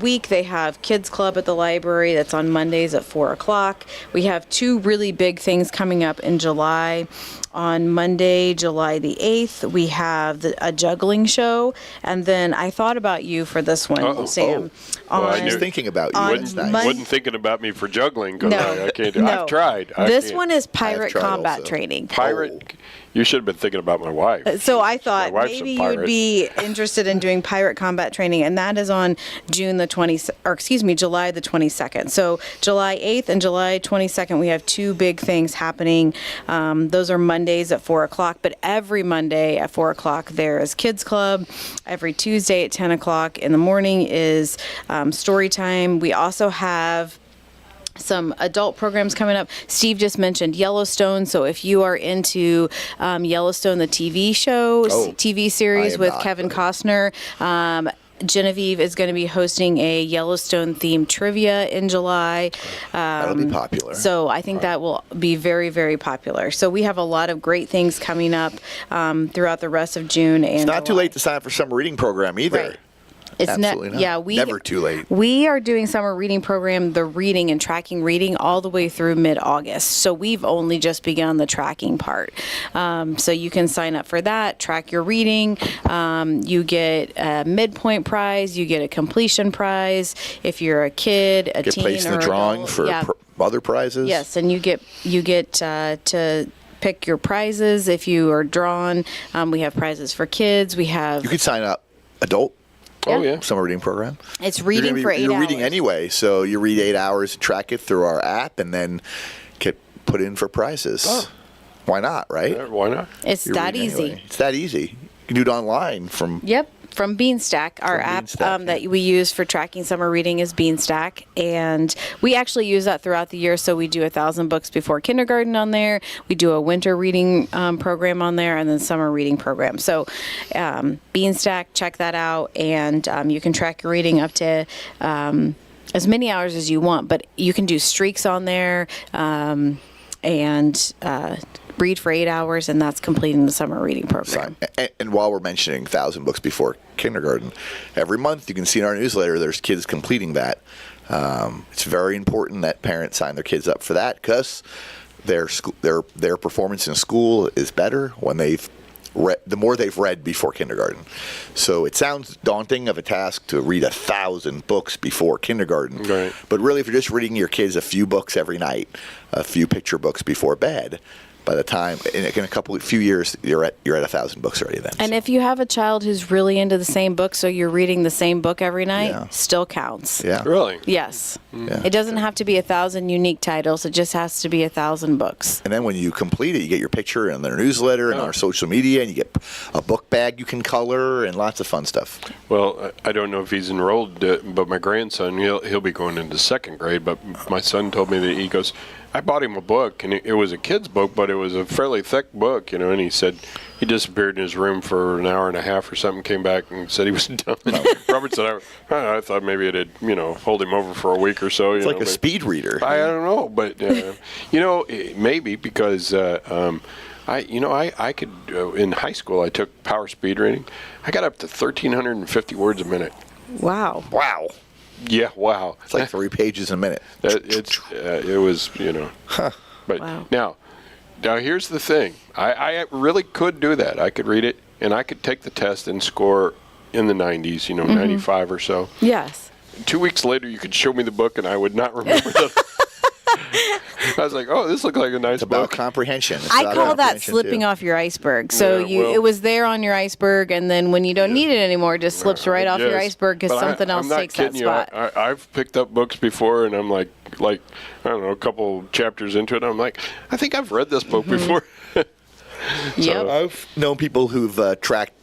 week they have Kids Club at the library. That's on Mondays at 4 o'clock. We have 2 really big things coming up in July. On Monday, July the 8th, we have a juggling show. And then I thought about you for this one, Sam. I was thinking about you. Wasn't thinking about me me for juggling because No. I can't do. No. I've tried. This can't. one is pirate tried combat also. training. Pirate. You should have been thinking about my wife. So I thought wife's a maybe pirate. you'd be interested in doing pirate combat training, and that is on July the 22nd. So July 8th and July 22nd, we have two big things happening. Those are Mondays at 4 o'clock, but every Monday at 4 o'clock there is Kids Club. Every Tuesday at 10 o'clock in the morning is story time. We also have some adult programs coming up. Steve just mentioned Yellowstone, so if you are into Yellowstone, the TV show, TV series with Kevin Costner, Genevieve is going to be hosting a Yellowstone-themed trivia in July. That'll be popular. So I think that will be very, very popular. So we have a lot of great things coming up throughout the rest of June. And It's not too late to sign up for summer reading program either. Right. It's Absolutely not. Yeah, Never too late. We are doing summer reading program, the reading and tracking reading all the way through mid-August. So we've only just begun the tracking part. So you can sign up for that, track your reading. You get a midpoint prize. You get a completion prize. If you're a kid, a Get teen, placed in or the drawing adult. for Yeah. other prizes. Yes, and you get to pick your prizes if you are drawn. We have prizes for kids. We have. You could sign up adult. Oh, yeah. Summer reading program. It's reading for 8 hours. You're reading anyway, so you read 8 hours, track it through our app, and then get put in for prizes. Oh. Why not, right? Yeah, why not? It's You're that reading easy. anyway. It's that easy. You can do it online from. Yep, from Beanstack. Our app that we use for tracking summer reading is Beanstack, and we actually use that throughout the year. So we do 1,000 books before kindergarten on there. We do a winter reading program on there, and then summer reading program. So Beanstack, check that out, and you can track your reading up to as many hours as you want. But you can do streaks on there, and read for 8 hours, and that's completing the summer reading program. And while we're mentioning 1,000 books before kindergarten, every month you can see in our newsletter there's kids completing that. It's very important that parents sign their kids up for that because their performance in school is better when they've read, the more they've read before kindergarten. So it sounds daunting of a task to read 1,000 books before kindergarten, right. But really if you're just reading your kids a few books every night, a few picture books before bed, by the time in a few years you're at 1,000 books already then. And if you have a child who's really into the same book, so you're reading the same book every night, still counts. Yeah. Really? Yes. Yeah. It doesn't have to be 1,000 unique titles. It just has to be 1,000 books. And then when you complete it, you get your picture in their newsletter and our social media, and you get a book bag you can color and lots of fun stuff. Well, I don't know if he's enrolled, but my grandson, he'll be going into second grade. But my son told me that he goes, I bought him a book, and it was a kid's book, but it was a fairly thick book, and he said he disappeared in his room for an hour and a half or something, came back and said he was done. Robert said, I thought maybe it had, hold him over for a week or so. It's like a speed reader. I don't know, but, maybe because I could, in high school, I took power speed reading. I got up to 1,350 words a minute. Wow. Wow. Yeah, wow. It's like 3 pages a minute. It was, But now here's the thing. I really could do that. I could read it, and I could take the test and score in the 90s, 95 or so. Yes. 2 weeks later, you could show me the book, and I would not remember that. I was like, oh, this looks like a nice book. It's about book. comprehension. I call that slipping off your iceberg. So it was there on your iceberg, and then when you don't need it anymore, it just slips right off your iceberg because something else takes that spot. I've picked up books before, and I'm like I don't know, a couple chapters into it, I'm like, I think I've read this book before. Yep. I've known people who've tracked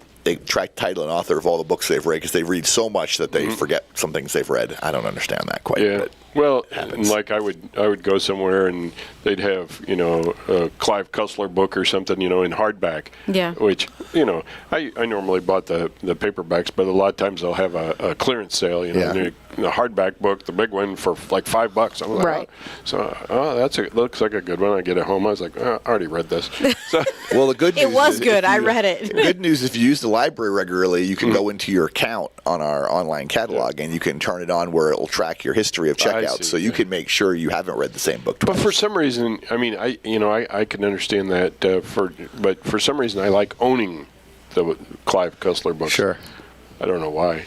title and author of all the books they've read because they read so much that they forget some things they've read. I don't understand that quite. Yeah. Well, like I would go somewhere and they'd have a Clive Cussler book or something in hardback. Yeah. Which I normally bought the paperbacks, but a lot of times they'll have a clearance sale. The hardback book, the big one for like $5. I'm like, right. Looks like a good one. I get it home. I was like, I already read this. So, well, the good news it was good. I read it. The good news, if you use the library regularly, you can go into your account on our online catalog and you can turn it on where it will track your history of checkouts. So you can make sure you haven't read the same book twice. But for some reason, I mean, I can understand that. But for some reason, I like owning the Clive Cussler books. Sure. I don't know why.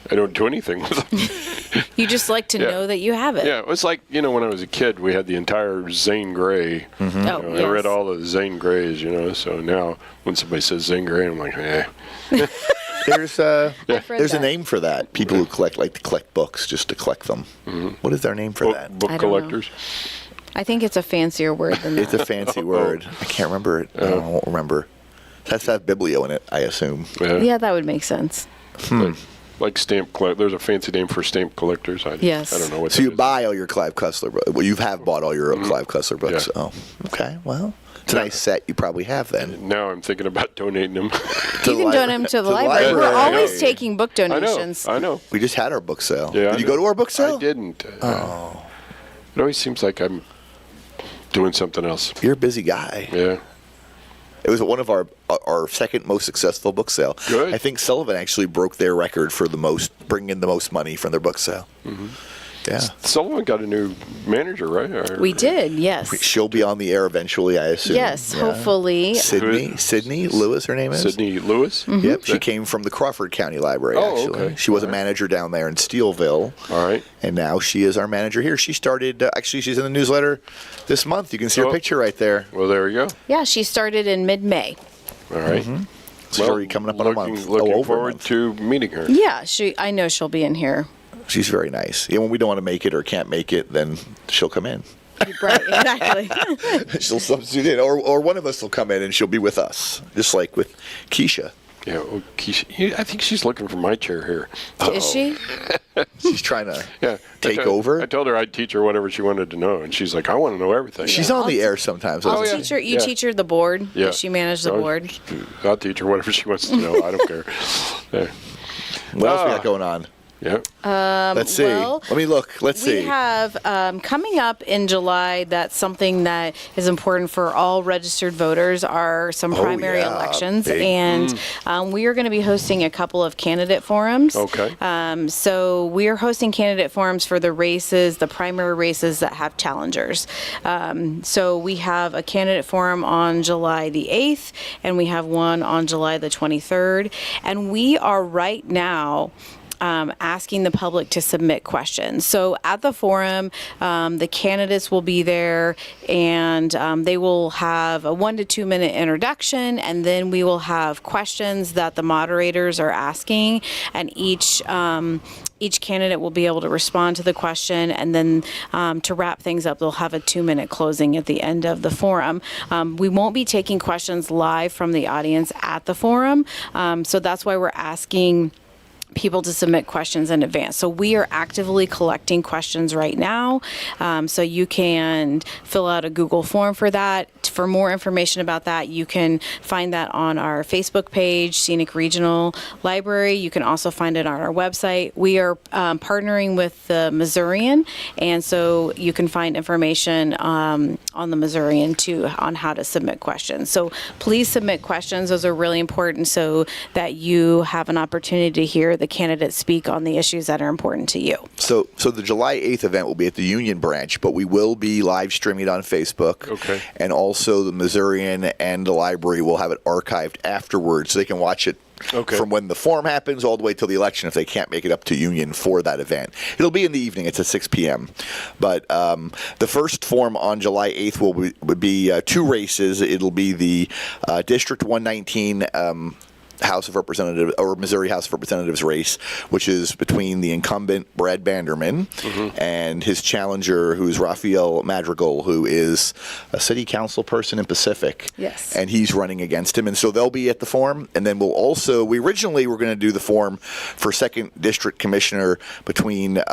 I don't do anything with them. You just like to know that you have it. Yeah, it was like, when I was a kid, we had the entire Zane Grey. Mm-hmm. I read all the Zane Greys, so now when somebody says Zane Grey, I'm like, eh. There's a that. name for that. People who collect books just to collect them. What is their name for that? Book collectors. I think it's a fancier word than that. It's a fancy word. I can't remember it. I won't remember. It has to have biblio in it, I assume. Yeah, that would make sense. Like stamp collect. There's a fancy name for stamp collectors. Yes. I don't know what. So you buy all your Clive Cussler books. Well, you have bought all your Clive Cussler books. Yeah. Oh, okay. Well, it's a nice set you probably have then. Now I'm thinking about donating them. You can donate them to the library. We're always taking book donations. I know. We just had our book sale. Yeah, Did you go to our book sale? I didn't. Oh. It always seems like I'm doing something else. You're a busy guy. Yeah. It was one of our second most successful book sale. Good. I think Sullivan actually broke their record for bringing in the most money from their book sale. Mm-hmm. Yeah. Sullivan got a new manager, right? We did, yes. She'll be on the air eventually, I assume. Yes, hopefully. Sydney Lewis, her name is? Sydney Lewis? Mm-hmm. Yep, she came from the Crawford County Library, actually. Okay. She was a manager down there in Steelville. All right. And now she is our manager here. She started, actually, she's in the newsletter this month. You can see her picture right there. Well, there you go. Yeah, she started in mid-May. All right. Mm-hmm. So she's already coming up on a month. Looking forward to meeting her. Yeah, I know she'll be in here. She's very nice. Yeah, when we don't want to make it or can't make it, then she'll come in. Right, exactly. She'll substitute in, or one of us will come in and she'll be with us, just like with Keisha. Yeah, well, Keisha, I think she's looking for my chair here. Is she? She's trying to take over. I told her I'd teach her whatever she wanted to know, and she's like, I want to know everything. She's on the air sometimes. I'll teach her. You teach her the board. Yeah. Does she manage the board? I'll teach her whatever she wants to know. I don't care. Yeah. What else we got going on? Yeah. Let's see. Well, let me look. Let's see. We have coming up in July. That's something that is important for all registered voters. Are some primary elections, and we are going to be hosting a couple of candidate forums. Okay. So we are hosting candidate forums for the races, the primary races that have challengers. So we have a candidate forum on July the 8th, and we have one on July the 23rd, and we are right now asking the public to submit questions. So at the forum, the candidates will be there, and they will have a 1 to 2 minute introduction, and then we will have questions that the moderators are asking, and each candidate will be able to respond to the question, and then to wrap things up, they'll have a 2 minute closing at the end of the forum. We won't be taking questions live from the audience at the forum, so that's why we're asking people to submit questions in advance. So we are actively collecting questions right now. So you can fill out a Google form for that. For more information about that, you can find that on our Facebook page, Scenic Regional Library. You can also find it on our website. We are partnering with the Missourian, and so you can find information on the Missourian too on how to submit questions. So please submit questions. Those are really important so that you have an opportunity to hear the candidates speak on the issues that are important to you. So the July 8th event will be at the Union branch, but we will be live streaming it on Facebook. Okay. And also the Missourian and the library will have it archived afterwards so they can watch it from when the forum happens all the way till the election if they can't make it up to Union for that event. It'll be in the evening. It's at 6 p.m. But the first forum on July 8th would be 2 races. It'll be the District 119 House of Representatives or Missouri House of Representatives race, which is between the incumbent Brad Banderman and his challenger, who's Raphael Madrigal, who is a city council person in Pacific. Yes. And he's running against him. And so they'll be at the forum. And then we originally were going to do the forum for 2nd District Commissioner between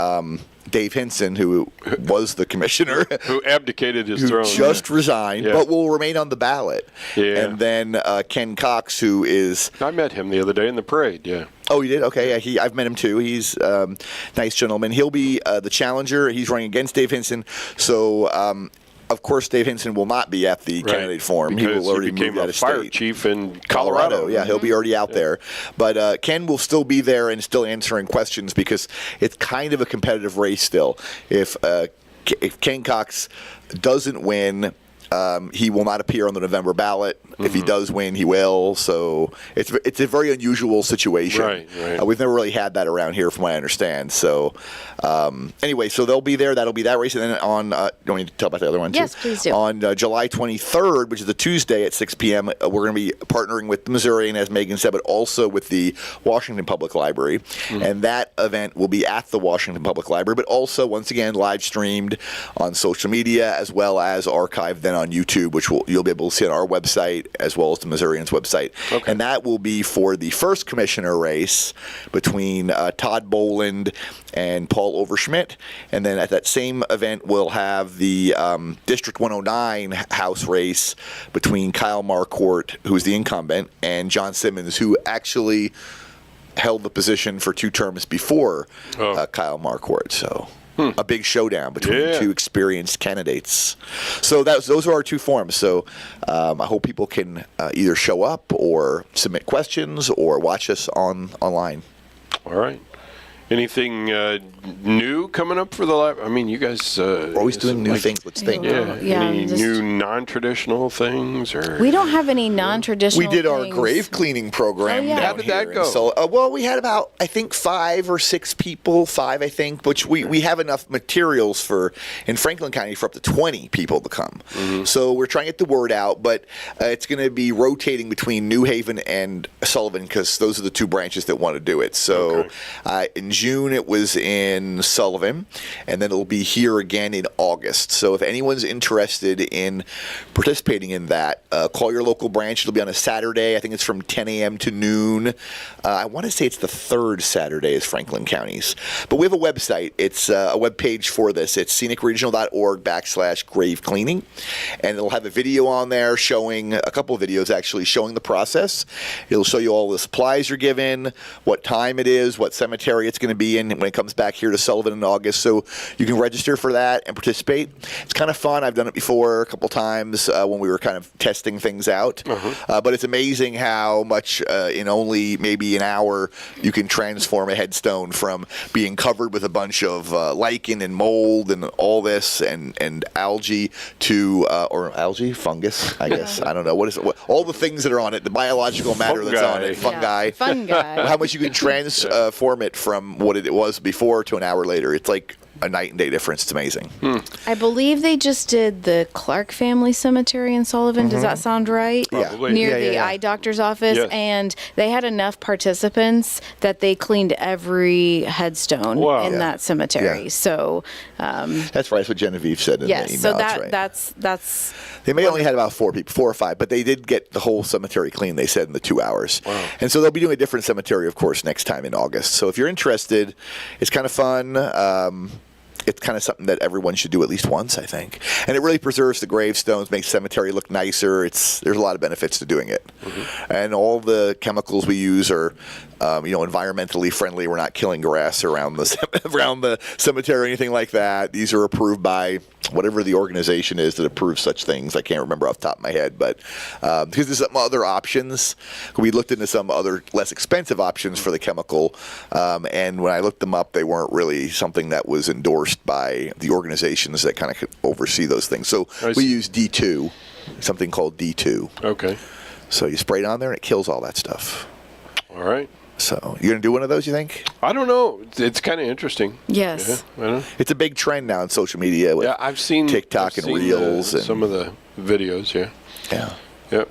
Dave Hinson, who was the commissioner, who abdicated his throne, just resigned, but will remain on the ballot. Yeah. And then Ken Cox, who is... I met him the other day in the parade, yeah. Oh, you did? Okay, yeah, I've met him too. He's a nice gentleman. He'll be the challenger. He's running against Dave Hinson. So... of course, Dave Hinson will not be at the candidate forum. He will already move out of state. Fire chief in Colorado. Yeah, he'll be already out there. But Ken will still be there and still answering questions because it's kind of a competitive race still. If Ken Cox doesn't win, He will not appear on the November ballot. If he does win, he will. So it's a very unusual situation. Right. We've never really had that around here, from what I understand. So anyway, so they'll be there. That'll be that race. And then on, don't we need to tell about the other one too? Yes, please do. On July 23rd, which is a Tuesday at 6 p.m., we're going to be partnering with the Missourian, as Megan said, but also with the Washington Public Library. And that event will be at the Washington Public Library, but also, once again, live streamed on social media, as well as archived then on YouTube, which you'll be able to see on our website as well as the Missourian's website. And that will be for the first commissioner race between Todd Boland and Paul Overschmidt. And then at that same event, we'll have the District 109 House race between Kyle Marquardt, who's the incumbent, and John Simmons, who actually held the position for 2 terms before Kyle Marquardt. So a big showdown between 2 experienced candidates. So those are our 2 forums. So I hope people can either show up or submit questions or watch us online. All right. Anything new coming up for the live? I mean, you guys always doing new things. Let's think. Any new non-traditional things, or We don't have any non-traditional. We did our things. grave cleaning program. Oh, yeah. Down How did that here. go? So, well, we had about, I think, 5 or 6 people. 5, I think. Which we have enough materials for in Franklin County for up to 20 people to come. So we're trying to get the word out, but it's going to be rotating between New Haven and Sullivan, because those are the 2 branches that want to do it. So in June it was in Sullivan, and then it'll be here again in August. So if anyone's interested in participating in that, call your local branch. It'll be on a Saturday. I think it's from 10 a.m. to noon. I want to say it's the 3rd Saturday is Franklin County's. But we have a website. It's a web page for this. It's scenicregional.org/grave cleaning, and it'll have a video on there showing, a couple of videos actually, showing the process. It'll show you all the supplies you're given, what time it is, what cemetery it's going to be in when it comes back here to Sullivan in August. So you can register for that and participate. It's kind of fun. I've done it before a couple times when we were kind of testing things out. But it's amazing how much in only maybe an hour you can transform a headstone from being covered with a bunch of lichen and mold and all this and algae to or algae, fungus, I guess. I don't know what is it. All the things that are on it, the biological matter that's on it, fungi. How much you can transform it from what it was before to an hour later. It's like a night and day difference. It's amazing. I believe they just did the Clark family cemetery in Sullivan. Does that sound right? Probably. Near the eye doctor's office. Yes. And they had enough participants that they cleaned every headstone in that cemetery. So that's right. That's what Genevieve said in the email. So that's that's they may only had about 4 people, 4 or 5, but they did get the whole cemetery clean, they said, in the 2 hours. And so they'll be doing a different cemetery, of course, next time in August. So if you're interested, it's kind of fun. It's kind of something that everyone should do at least once, I think. And it really preserves the gravestones, makes cemetery look nicer. There's a lot of benefits to doing it. And all the chemicals we use are environmentally friendly. We're not killing grass around the cemetery or anything like that. These are approved by whatever the organization is that approves such things. I can't remember off the top of my head, but because there's some other options. We looked into some other less expensive options for the chemical, and when I looked them up, they weren't really something that was endorsed by the organizations that kind of could oversee those things. So we use D2, something called D2. Okay. So you spray it on there and it kills all that stuff. All right. So you're going to do one of those, you think? I don't know. It's kind of interesting. Yes. Yeah, I know. It's a big trend now on social media with I've seen TikTok and Reels. And some of the videos, Yeah. Yep.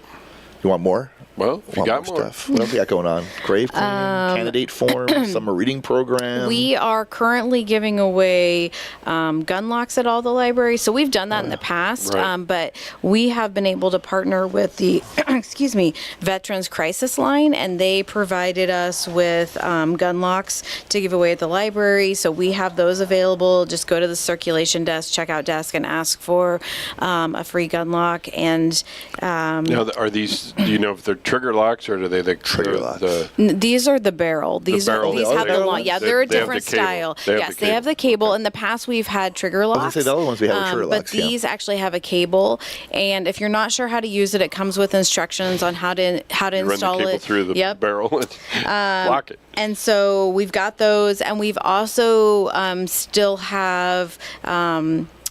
You want more? Well, if you got more stuff. What else we got going on? Grave cleaning, candidate form, summer reading program. We are currently giving away gun locks at all the libraries. So we've done that in the past, but we have been able to partner with the Veterans Crisis Line, and they provided us with gun locks to give away at the library. So we have those available. Just go to the circulation desk, checkout desk, and ask for a free gun lock. And now, are these? Do you know if they're trigger locks, or are they the trigger locks? These are the barrel. These have the long. Yeah, they're a they different style. Yes, they have the cable. In the past, we've had trigger locks. I was going to say the other ones we had trigger locks. But these actually have a cable, and if you're not sure how to use it, it comes with instructions on how to install run the cable it through the barrel and lock it. And so we've got those, and we've also still have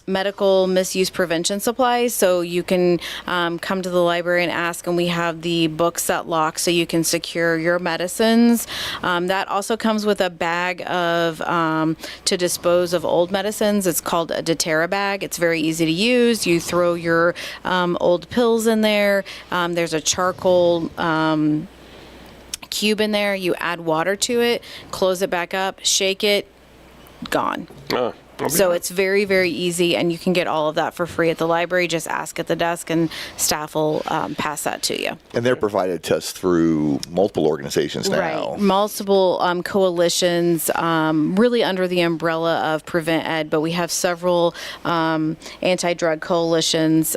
medical misuse prevention supplies, so you can come to the library and ask, and we have the books that lock so you can secure your medicines. That also comes with a bag of to dispose of old medicines. It's called a Deterra bag. It's very easy to use. You throw your old pills in there. There's a charcoal cube in there. You add water to it, close it back up, shake it, gone. So it's very, very easy, and you can get all of that for free at the library. Just ask at the desk, and staff will pass that to you. And they're provided to us through multiple organizations now. Right, multiple coalitions, really under the umbrella of Prevent Ed, but we have several anti-drug coalitions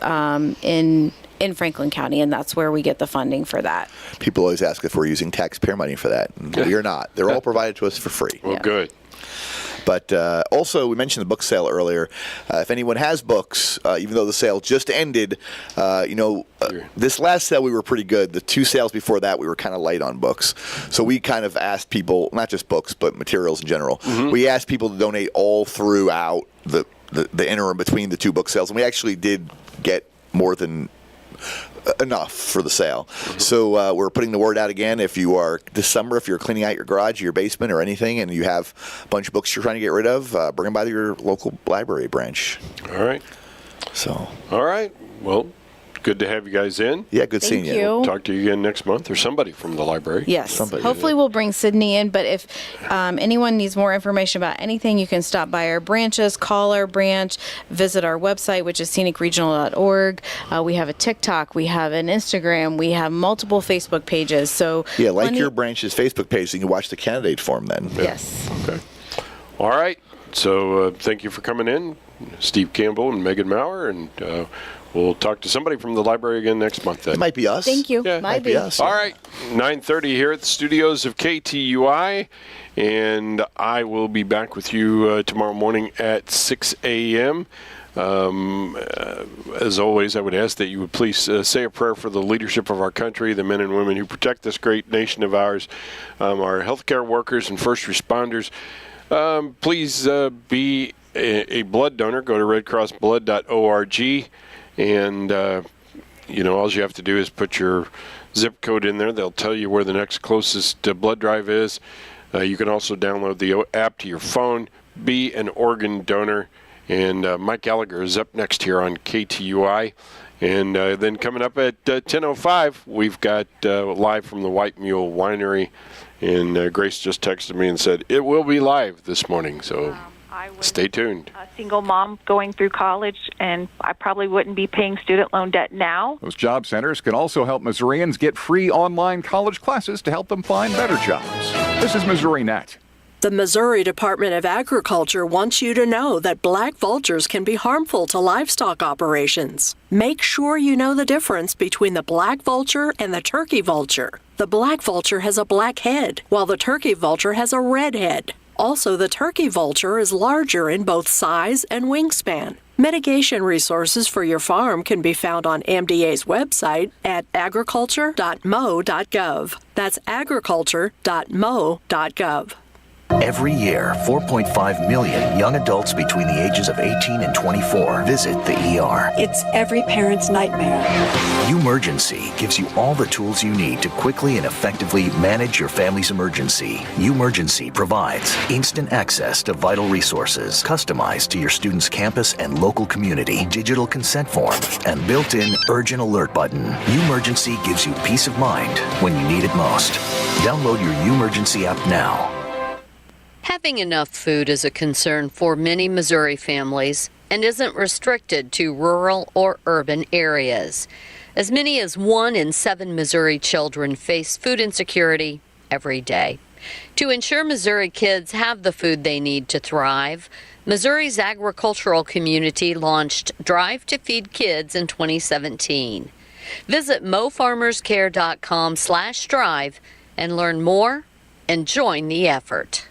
in Franklin County, and that's where we get the funding for that. People always ask if we're using taxpayer money for that. We are not. They're all provided to us for free. Well, good. But also, we mentioned the book sale earlier. If anyone has books, even though the sale just ended, this last sale we were pretty good. The 2 sales before that, we were kind of light on books. So we kind of asked people, not just books, but materials in general. We asked people to donate all throughout the interim between the 2 book sales. And we actually did get more than enough for the sale. So we're putting the word out again. If you are this summer, if you're cleaning out your garage, your basement, or anything, and you have a bunch of books you're trying to get rid of, bring them by to your local library branch. All right. All right. Well, good to have you guys in. Yeah, good seeing you. We'll talk to you again next month, or somebody from the library. Yes. Hopefully we'll bring Sydney in, but if anyone needs more information about anything, you can stop by our branches, call our branch, visit our website, which is scenicregional.org. We have a TikTok, we have an Instagram, we have multiple Facebook pages. So yeah, like your branch's Facebook page, so you can watch the candidate form then. Yes. Okay. All right. So thank you for coming in, Steve Campbell and Megan Maurer, and we'll talk to somebody from the library again next month. Then. It might be us. Thank you. Yeah, might be us. All right, 9:30 here at the studios of KTUI, and I will be back with you tomorrow morning at 6 a.m. As always, I would ask that you would please say a prayer for the leadership of our country, the men and women who protect this great nation of ours, our healthcare workers and first responders. Please be a blood donor. Go to redcrossblood.org. And, all you have to do is put your zip code in there. They'll tell you where the next closest blood drive is. You can also download the app to your phone. Be an organ donor. And Mike Gallagher is up next here on KTUI. And then coming up at 10:05, we've got live from the White Mule Winery. And Grace just texted me and said, it will be live this morning. So stay tuned. A single mom going through college, and I probably wouldn't be paying student loan debt now. Those job centers can also help Missourians get free online college classes to help them find better jobs. This is Missouri Net. The Missouri Department of Agriculture wants you to know that black vultures can be harmful to livestock operations. Make sure you know the difference between the black vulture and the turkey vulture. The black vulture has a black head, while the turkey vulture has a red head. Also, the turkey vulture is larger in both size and wingspan. Mitigation resources for your farm can be found on MDA's website at agriculture.mo.gov. That's agriculture.mo.gov. Every year, 4.5 million young adults between the ages of 18 and 24 visit the ER. It's every parent's nightmare. Umergency gives you all the tools you need to quickly and effectively manage your family's emergency. Umergency provides instant access to vital resources, customized to your student's campus and local community, digital consent form, and built-in urgent alert button. Umergency gives you peace of mind when you need it most. Download your Umergency app now. Having enough food is a concern for many Missouri families and isn't restricted to rural or urban areas. As many as 1 in 7 Missouri children face food insecurity every day. To ensure Missouri kids have the food they need to thrive, Missouri's agricultural community launched Drive to Feed Kids in 2017. Visit mofarmerscare.com/drive and learn more and join the effort.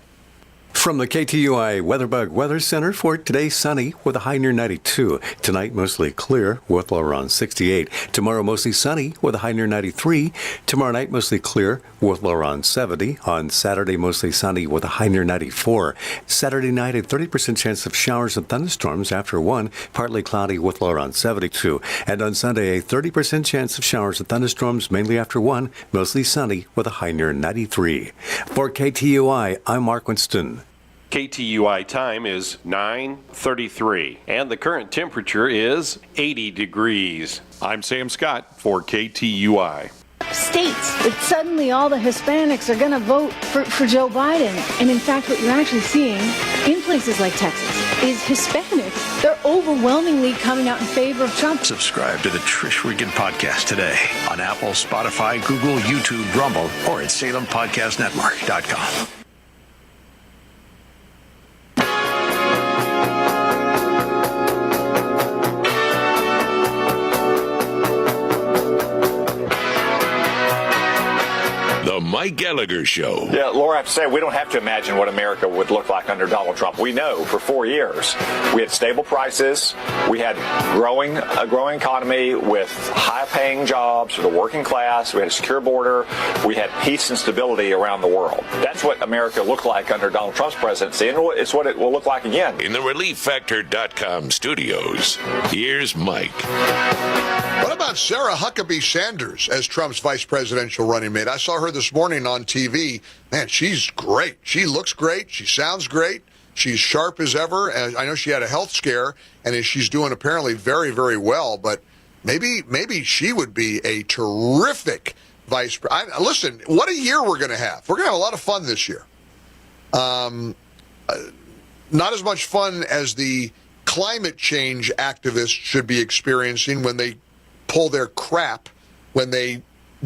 From the KTUI WeatherBug Weather Center for today, sunny with a high near 92. Tonight, mostly clear with low around 68. Tomorrow, mostly sunny with a high near 93. Tomorrow night, mostly clear with low around 70. On Saturday, mostly sunny with a high near 94. Saturday night, a 30% chance of showers and thunderstorms after 1. Partly cloudy with low around 72. And on Sunday, a 30% chance of showers and thunderstorms mainly after 1. Mostly sunny with a high near 93. For KTUI, I'm Mark Winston. KTUI time is 9:33, and the current temperature is 80 degrees. I'm Sam Scott for KTUI. States that suddenly all the Hispanics are going to vote for Joe Biden. And in fact, what you're actually seeing in places like Texas is Hispanics. They're overwhelmingly coming out in favor of Trump. Subscribe to the Trish Regan podcast today on Apple, Spotify, Google, YouTube, Rumble, or at SalemPodcastNetwork.com. Mike Gallagher Show. Yeah, Laura, I have to say, we don't have to imagine what America would look like under Donald Trump. We know for 4 years we had stable prices, we had a growing economy with high-paying jobs for the working class, we had a secure border, we had peace and stability around the world. That's what America looked like under Donald Trump's presidency, and it's what it will look like again. In the ReliefFactor.com studios, here's Mike. What about Sarah Huckabee Sanders as Trump's vice presidential running mate? I saw her this morning on TV. Man, she's great. She looks great. She sounds great. She's sharp as ever. And I know she had a health scare, and she's doing apparently very, very well. But maybe she would be a terrific vice president. Listen, what a year we're going to have. We're going to have a lot of fun this year. Not as much fun as the climate change activists should be experiencing when they pull their crap, when they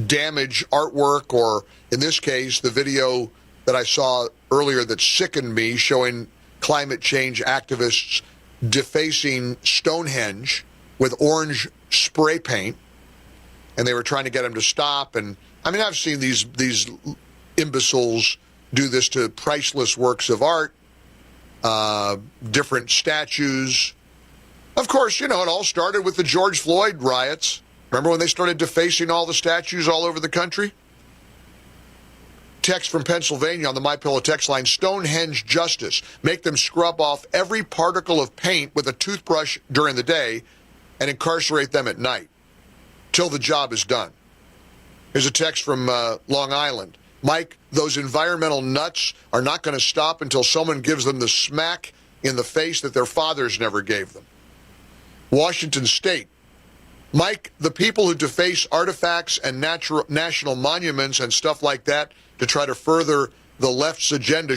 damage artwork, or in this case, the video that I saw earlier that sickened me, showing climate change activists defacing Stonehenge with orange spray paint, and they were trying to get him to stop. And I mean, I've seen these imbeciles do this to priceless works of art, different statues. Of course, it all started with the George Floyd riots. Remember when they started defacing all the statues all over the country? Text from Pennsylvania on the MyPillow text line: Stonehenge justice. Make them scrub off every particle of paint with a toothbrush during the day and incarcerate them at night till the job is done. Here's a text from Long Island. Mike, those environmental nuts are not going to stop until someone gives them the smack in the face that their fathers never gave them. Washington State. Mike, the people who deface artifacts and national monuments and stuff like that to try to further the left's agenda